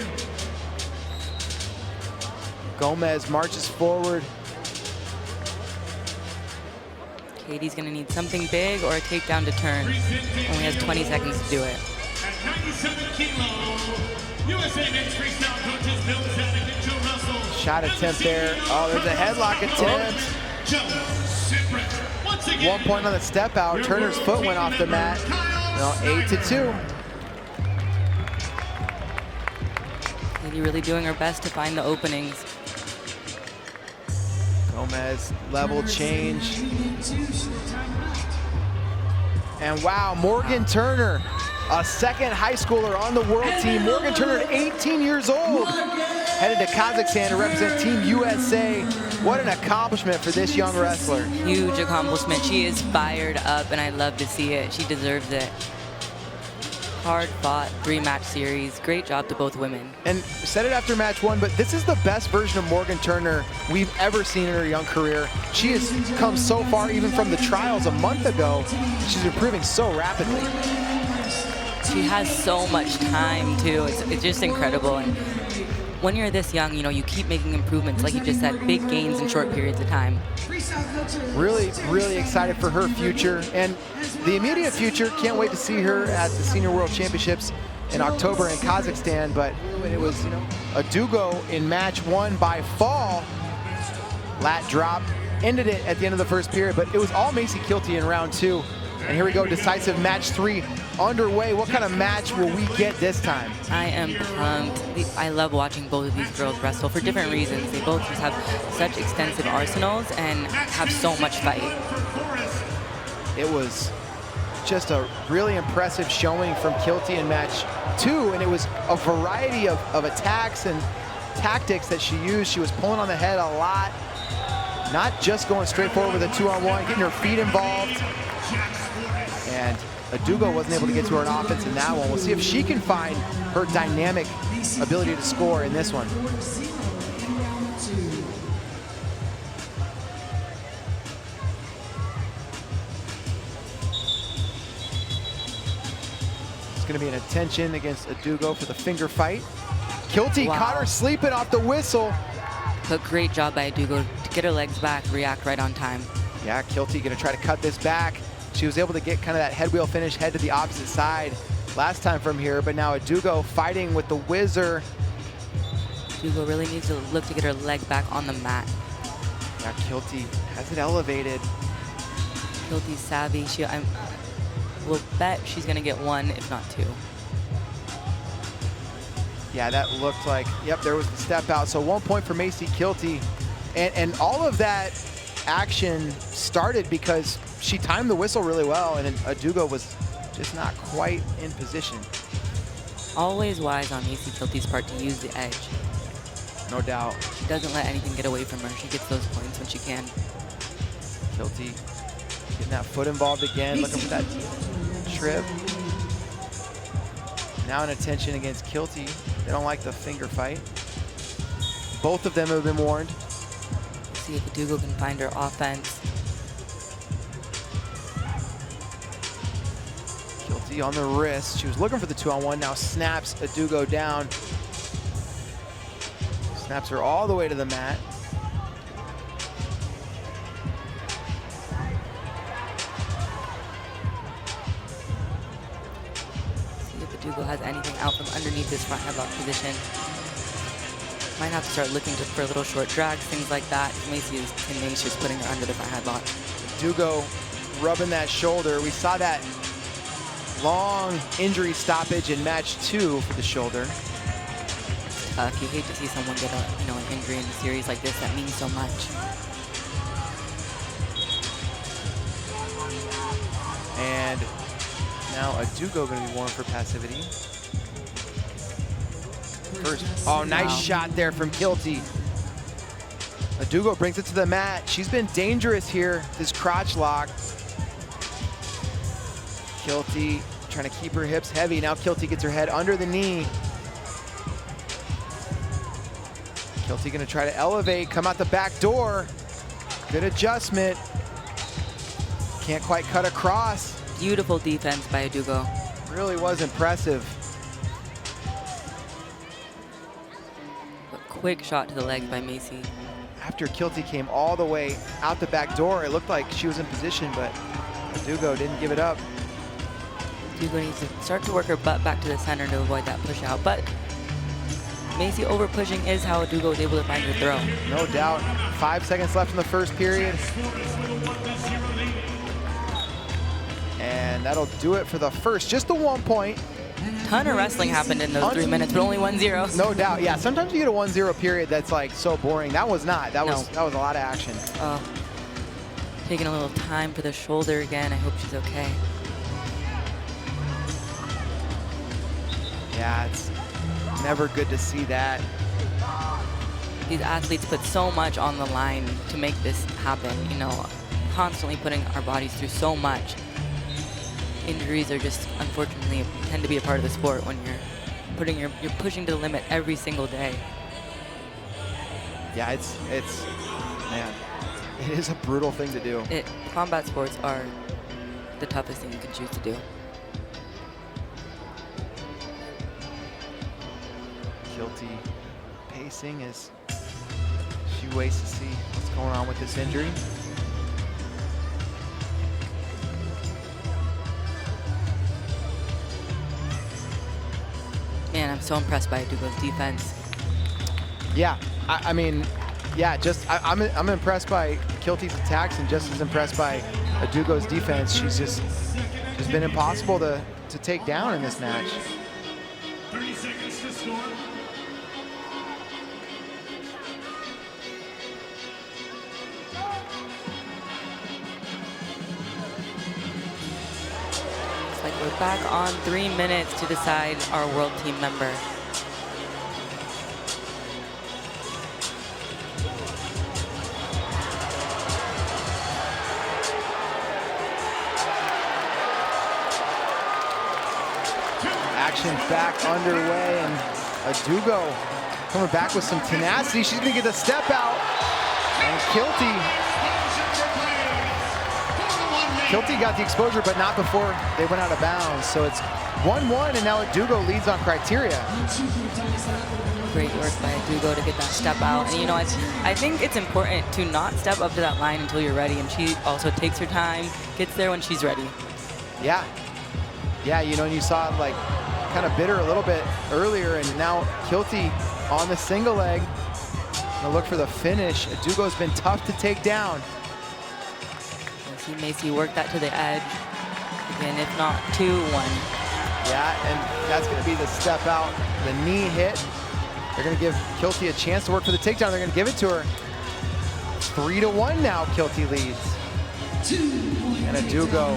Gomez marches forward. Katie's gonna need something big or a takedown to turn. Only has 20 seconds to do it. At 97 kilo, USA Men's Freestyle coaches Bill Zanuck and Joe Russell. Shot attempt there. Oh, there's a headlock attempt. Once again, 1 point on the step out. Turner's foot went off the mat. No, 8-2. Katie really doing her best to find the openings. Gomez, level change. And wow, Morgan Turner, a second high schooler on the world team. Morgan Turner, 18 years old, headed to Kazakhstan to represent Team USA. What an accomplishment for this young wrestler. Huge accomplishment. She is fired up, and I love to see it. She deserves it. Hard-fought 3-match series. Great job to both women. And said it after match 1, but this is the best version of Morgan Turner we've ever seen in her young career. She has come so far, even from the trials a month ago. She's improving so rapidly. She has so much time, too. It's just incredible. And when you're this young, you know, you keep making improvements. Like you just said, big gains in short periods of time. Really, really excited for her future. And the immediate future, can't wait to see her at the Senior World Championships in October in Kazakhstan. But it was, you know, Adaugo in match 1 by fall. Lat drop, ended it at the end of the first period, but it was all Macy Kilty in round 2. And here we go, decisive match 3 underway. What kind of match will we get this time? I am pumped. I love watching both of these girls wrestle for different reasons. They both just have such extensive arsenals and have so much fight. It was just a really impressive showing from Kilty in match 2, and it was a variety of attacks and tactics that she used. She was pulling on the head a lot, not just going straight forward with a 2-on-1, getting her feet involved. And Adaugo wasn't able to get to her in offense in that one. We'll see if she can find her dynamic ability to score in this one. It's going to be an attention against Adaugo for the finger fight. Kilty caught her sleeping off the whistle. But great job by Adaugo to get her legs back, react right on time. Yeah, Kilty going to try to cut this back. She was able to get kind of that head wheel finish, head to the opposite side last time from here, but now Adaugo fighting with the whizzer. Adaugo really needs to look to get her leg back on the mat. Yeah, Kilty has it elevated. Kilty's savvy. I will bet she's going to get 1, if not 2. Yeah, that looked like, yep, there was the step out. So 1 point for Macy Kilty. And all of that action started because she timed the whistle really well, and then Adaugo was just not quite in position. Always wise on Macy Kilty's part to use the edge. No doubt. She doesn't let anything get away from her. She gets those points when she can. Kilty getting that foot involved again, looking for that trip. Now an attention against Kilty. They don't like the finger fight. Both of them have been warned. See if Adaugo can find her offense. Kilty on the wrist. She was looking for the 2-on-1, now snaps Adaugo down. Snaps her all the way to the mat. See if Adaugo has anything out from underneath this front headlock position. Might have to start looking for little short drags, things like that. Macy is tenacious putting her under the front headlock. Adaugo rubbing that shoulder. We saw that long injury stoppage in match 2 for the shoulder. You hate to see someone get an injury in a series like this that means so much. And now Adaugo going to be warned for passivity. First, oh, nice shot there from Kilty. Adaugo brings it to the mat. She's been dangerous here, this crotch lock. Kilty trying to keep her hips heavy. Now Kilty gets her head under the knee. Kilty gonna try to elevate, come out the back door. Good adjustment. Can't quite cut across. Beautiful defense by Adaugo. Really was impressive. A quick shot to the legs by Macy. After Kilty came all the way out the back door, it looked like she was in position, but Adaugo didn't give it up. Adaugo needs to start to work her butt back to the center to avoid that push out, but Macy over pushing is how Adaugo was able to find her throw. No doubt. 5 seconds left in the first period. And that'll do it for the first, just the 1 point. Ton of wrestling happened in those 3 minutes, but only 1-0. No doubt, yeah. Sometimes you get a 1-0 period that's like so boring. That was not. That was a lot of action. Taking a little time for the shoulder again. I hope she's okay. Yeah, it's never good to see that. These athletes put so much on the line to make this happen, you know, constantly putting our bodies through so much. Injuries are just, unfortunately, tend to be a part of the sport when you're pushing to the limit every single day. Yeah, it's man, it is a brutal thing to do. Combat sports are the toughest thing you can choose to do. Kilty pacing as she waits to see what's going on with this injury. Man, I'm so impressed by Adaugo's defense. Yeah, I mean, yeah, I'm impressed by Kilty's attacks and just as impressed by Adaugo's defense. She's just been impossible to take down in this match. 30 seconds to score. Looks like we're back on 3 minutes to decide our world team member. Action back underway, and Adaugo coming back with some tenacity. She's gonna get the step out, and Kilty got the exposure, but not before they went out of bounds. So it's 1-1, and now Adaugo leads on criteria. Great work by Adaugo to get that step out. And you know, I think it's important to not step up to that line until you're ready, and she also takes her time, gets there when she's ready. Yeah, you know, and you saw like kind of bitter a little bit earlier, and now Kilty on the single leg. Gonna look for the finish. Adaugo's been tough to take down. See Macy work that to the edge. Again, if not 2-1. Yeah, and that's gonna be the step out, the knee hit. They're gonna give Kilty a chance to work for the takedown. They're gonna give it to her. 3-1 now, Kilty leads. And Adaugo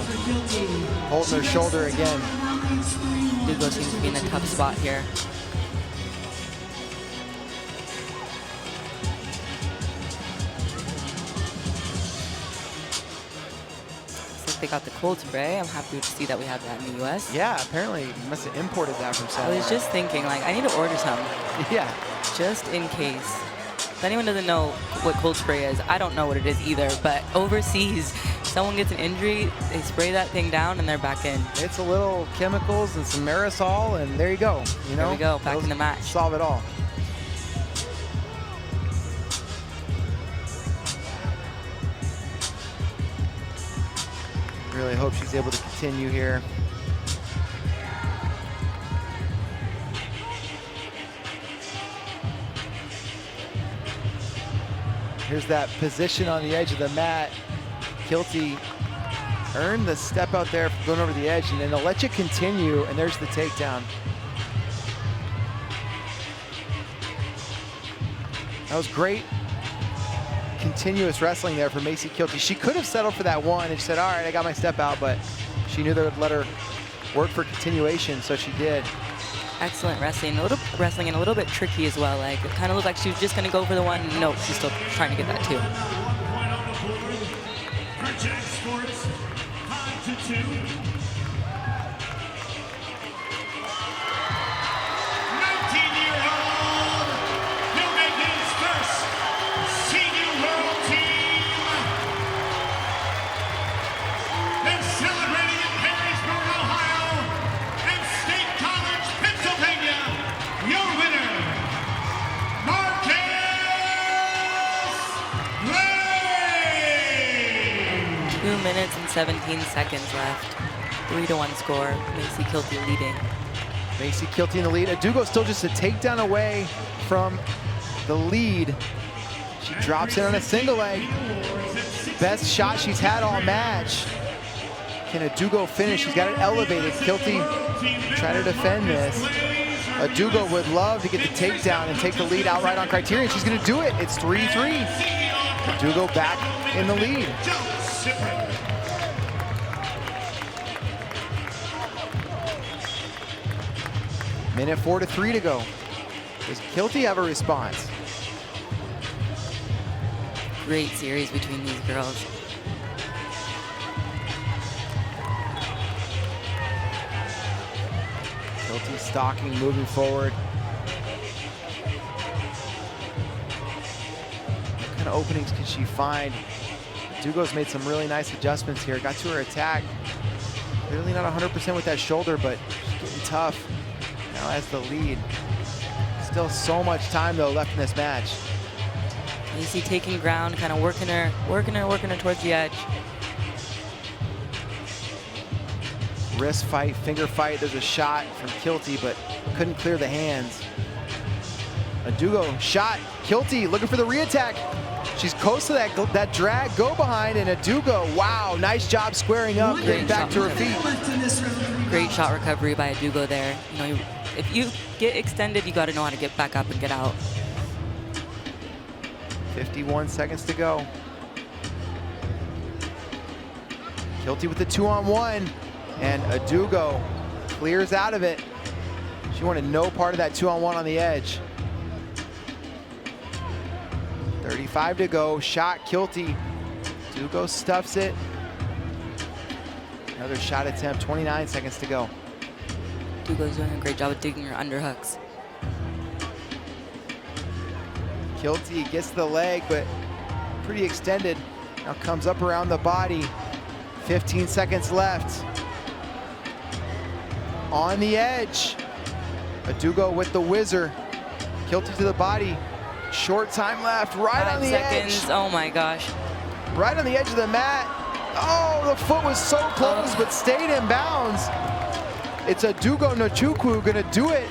holding her shoulder again. Adaugo seems to be in a tough spot here. Looks like they got the cold spray. I'm happy to see that we have that in the US. Yeah, apparently you must have imported that from somewhere. I was just thinking, like, I need to order some. Yeah. Just in case. If anyone doesn't know what cold spray is, I don't know what it is either, but overseas, someone gets an injury, they spray that thing down and they're back in. It's a little chemicals and some aerosol, and there you go. You know, there we go, back in the match. Solve it all. Really hope she's able to continue here. Here's that position on the edge of the mat. Kilty earned the step out there going over the edge, and then they'll let you continue, and there's the takedown. That was great continuous wrestling there for Macy Kilty. She could have settled for that one and said, all right, I got my step out, but she knew they would let her work for continuation, so she did. Excellent wrestling, and a little bit tricky as well. Like, it kind of looked like she was just going to go for the one. No, she's still trying to get that too. 1 point on the board for Jack Sports, 5-2. 19-year-old, he'll make his first senior world team. They're celebrating in Perrysburg, Ohio, and State College, Pennsylvania. Your winner, Martinez. 2 minutes and 17 seconds left. 3-1 score. Macy Kilty leading. Macy Kilty in the lead. Adaugo still just a takedown away from the lead. She drops in on a single leg. Best shot she's had all match. Can Adaugo finish? She's got it elevated. Kilty try to defend this. Adaugo would love to get the takedown and take the lead outright on Criterion. She's going to do it. It's 3-3. Adaugo back in the lead. Minute 4-3 to go. Does Kilty have a response? Great series between these girls. Kilty stalking, moving forward. What kind of openings can she find? Adaugo's made some really nice adjustments here. Got to her attack. Clearly not 100% with that shoulder, but she's getting tough. Now has the lead. Still so much time though left in this match. Macy taking ground, kind of working her towards the edge. Wrist fight, finger fight. There's a shot from Kilty, but couldn't clear the hands. Adaugo shot. Kilty looking for the re-attack. She's close to that drag go behind, and Adaugo, wow, nice job squaring up, getting back to her feet. Great shot recovery by Adaugo there. You know, if you get extended, you got to know how to get back up and get out. 51 seconds to go. Kilty with the 2-on-1, and Adaugo clears out of it. She wanted no part of that 2-on-1 on the edge. 35 to go, shot Kilty. Adaugo stuffs it. Another shot attempt, 29 seconds to go. Adaugo's doing a great job of digging her underhooks. Kilty gets the leg, but pretty extended. Now comes up around the body. 15 seconds left. On the edge. Adaugo with the whizzer. Kilty to the body. Short time left, right on the 5 seconds, edge. oh my gosh. Right on the edge of the mat. Oh, the foot was so close, but stayed in bounds. It's Adaugo Nwachukwu gonna do it.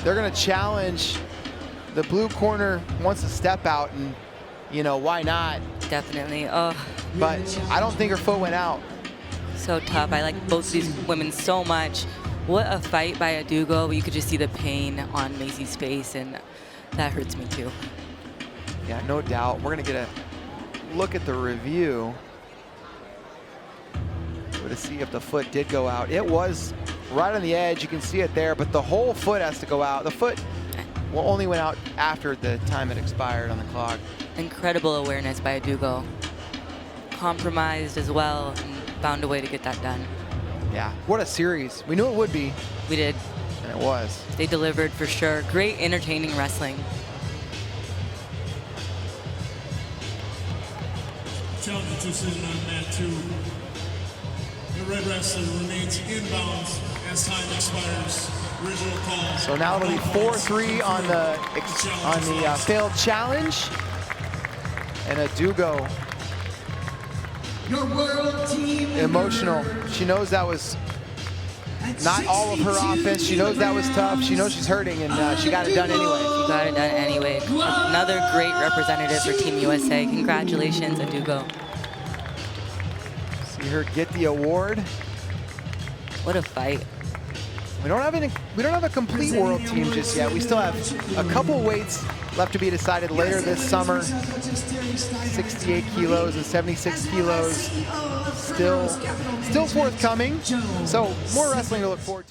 They're gonna challenge. The blue corner wants to step out, and you know, why not? Definitely, oh. But I don't think her foot went out. So tough, I like both these women so much. What a fight by Adaugo, but you could just see the pain on Macy's face, and that hurts me too. Yeah, no doubt. We're gonna get a look at the review to see if the foot did go out. It was right on the edge, you can see it there, but the whole foot has to go out. The foot only went out after the time it expired on the clock. Incredible awareness by Adaugo. Compromised as well, and found a way to get that done. Yeah, what a series. We knew it would be. We did. And it was. They delivered for sure. Great, entertaining wrestling. Challenge decision on that too. The red wrestler remains inbounds as time expires. Original call. So now it'll be 4-3 on the failed challenge. And Adaugo, Your world team emotional. She knows that was not all of her offense. She knows that was tough. She knows she's hurting, and she got it done anyway. She got it done anyway. Another great representative for Team USA. Congratulations, Adaugo. See her get the award. What a fight. We don't have a complete world team just yet. We still have a couple weights left to be decided later this summer. 68 kilos and 76 kilos still forthcoming. So more wrestling to look forward to.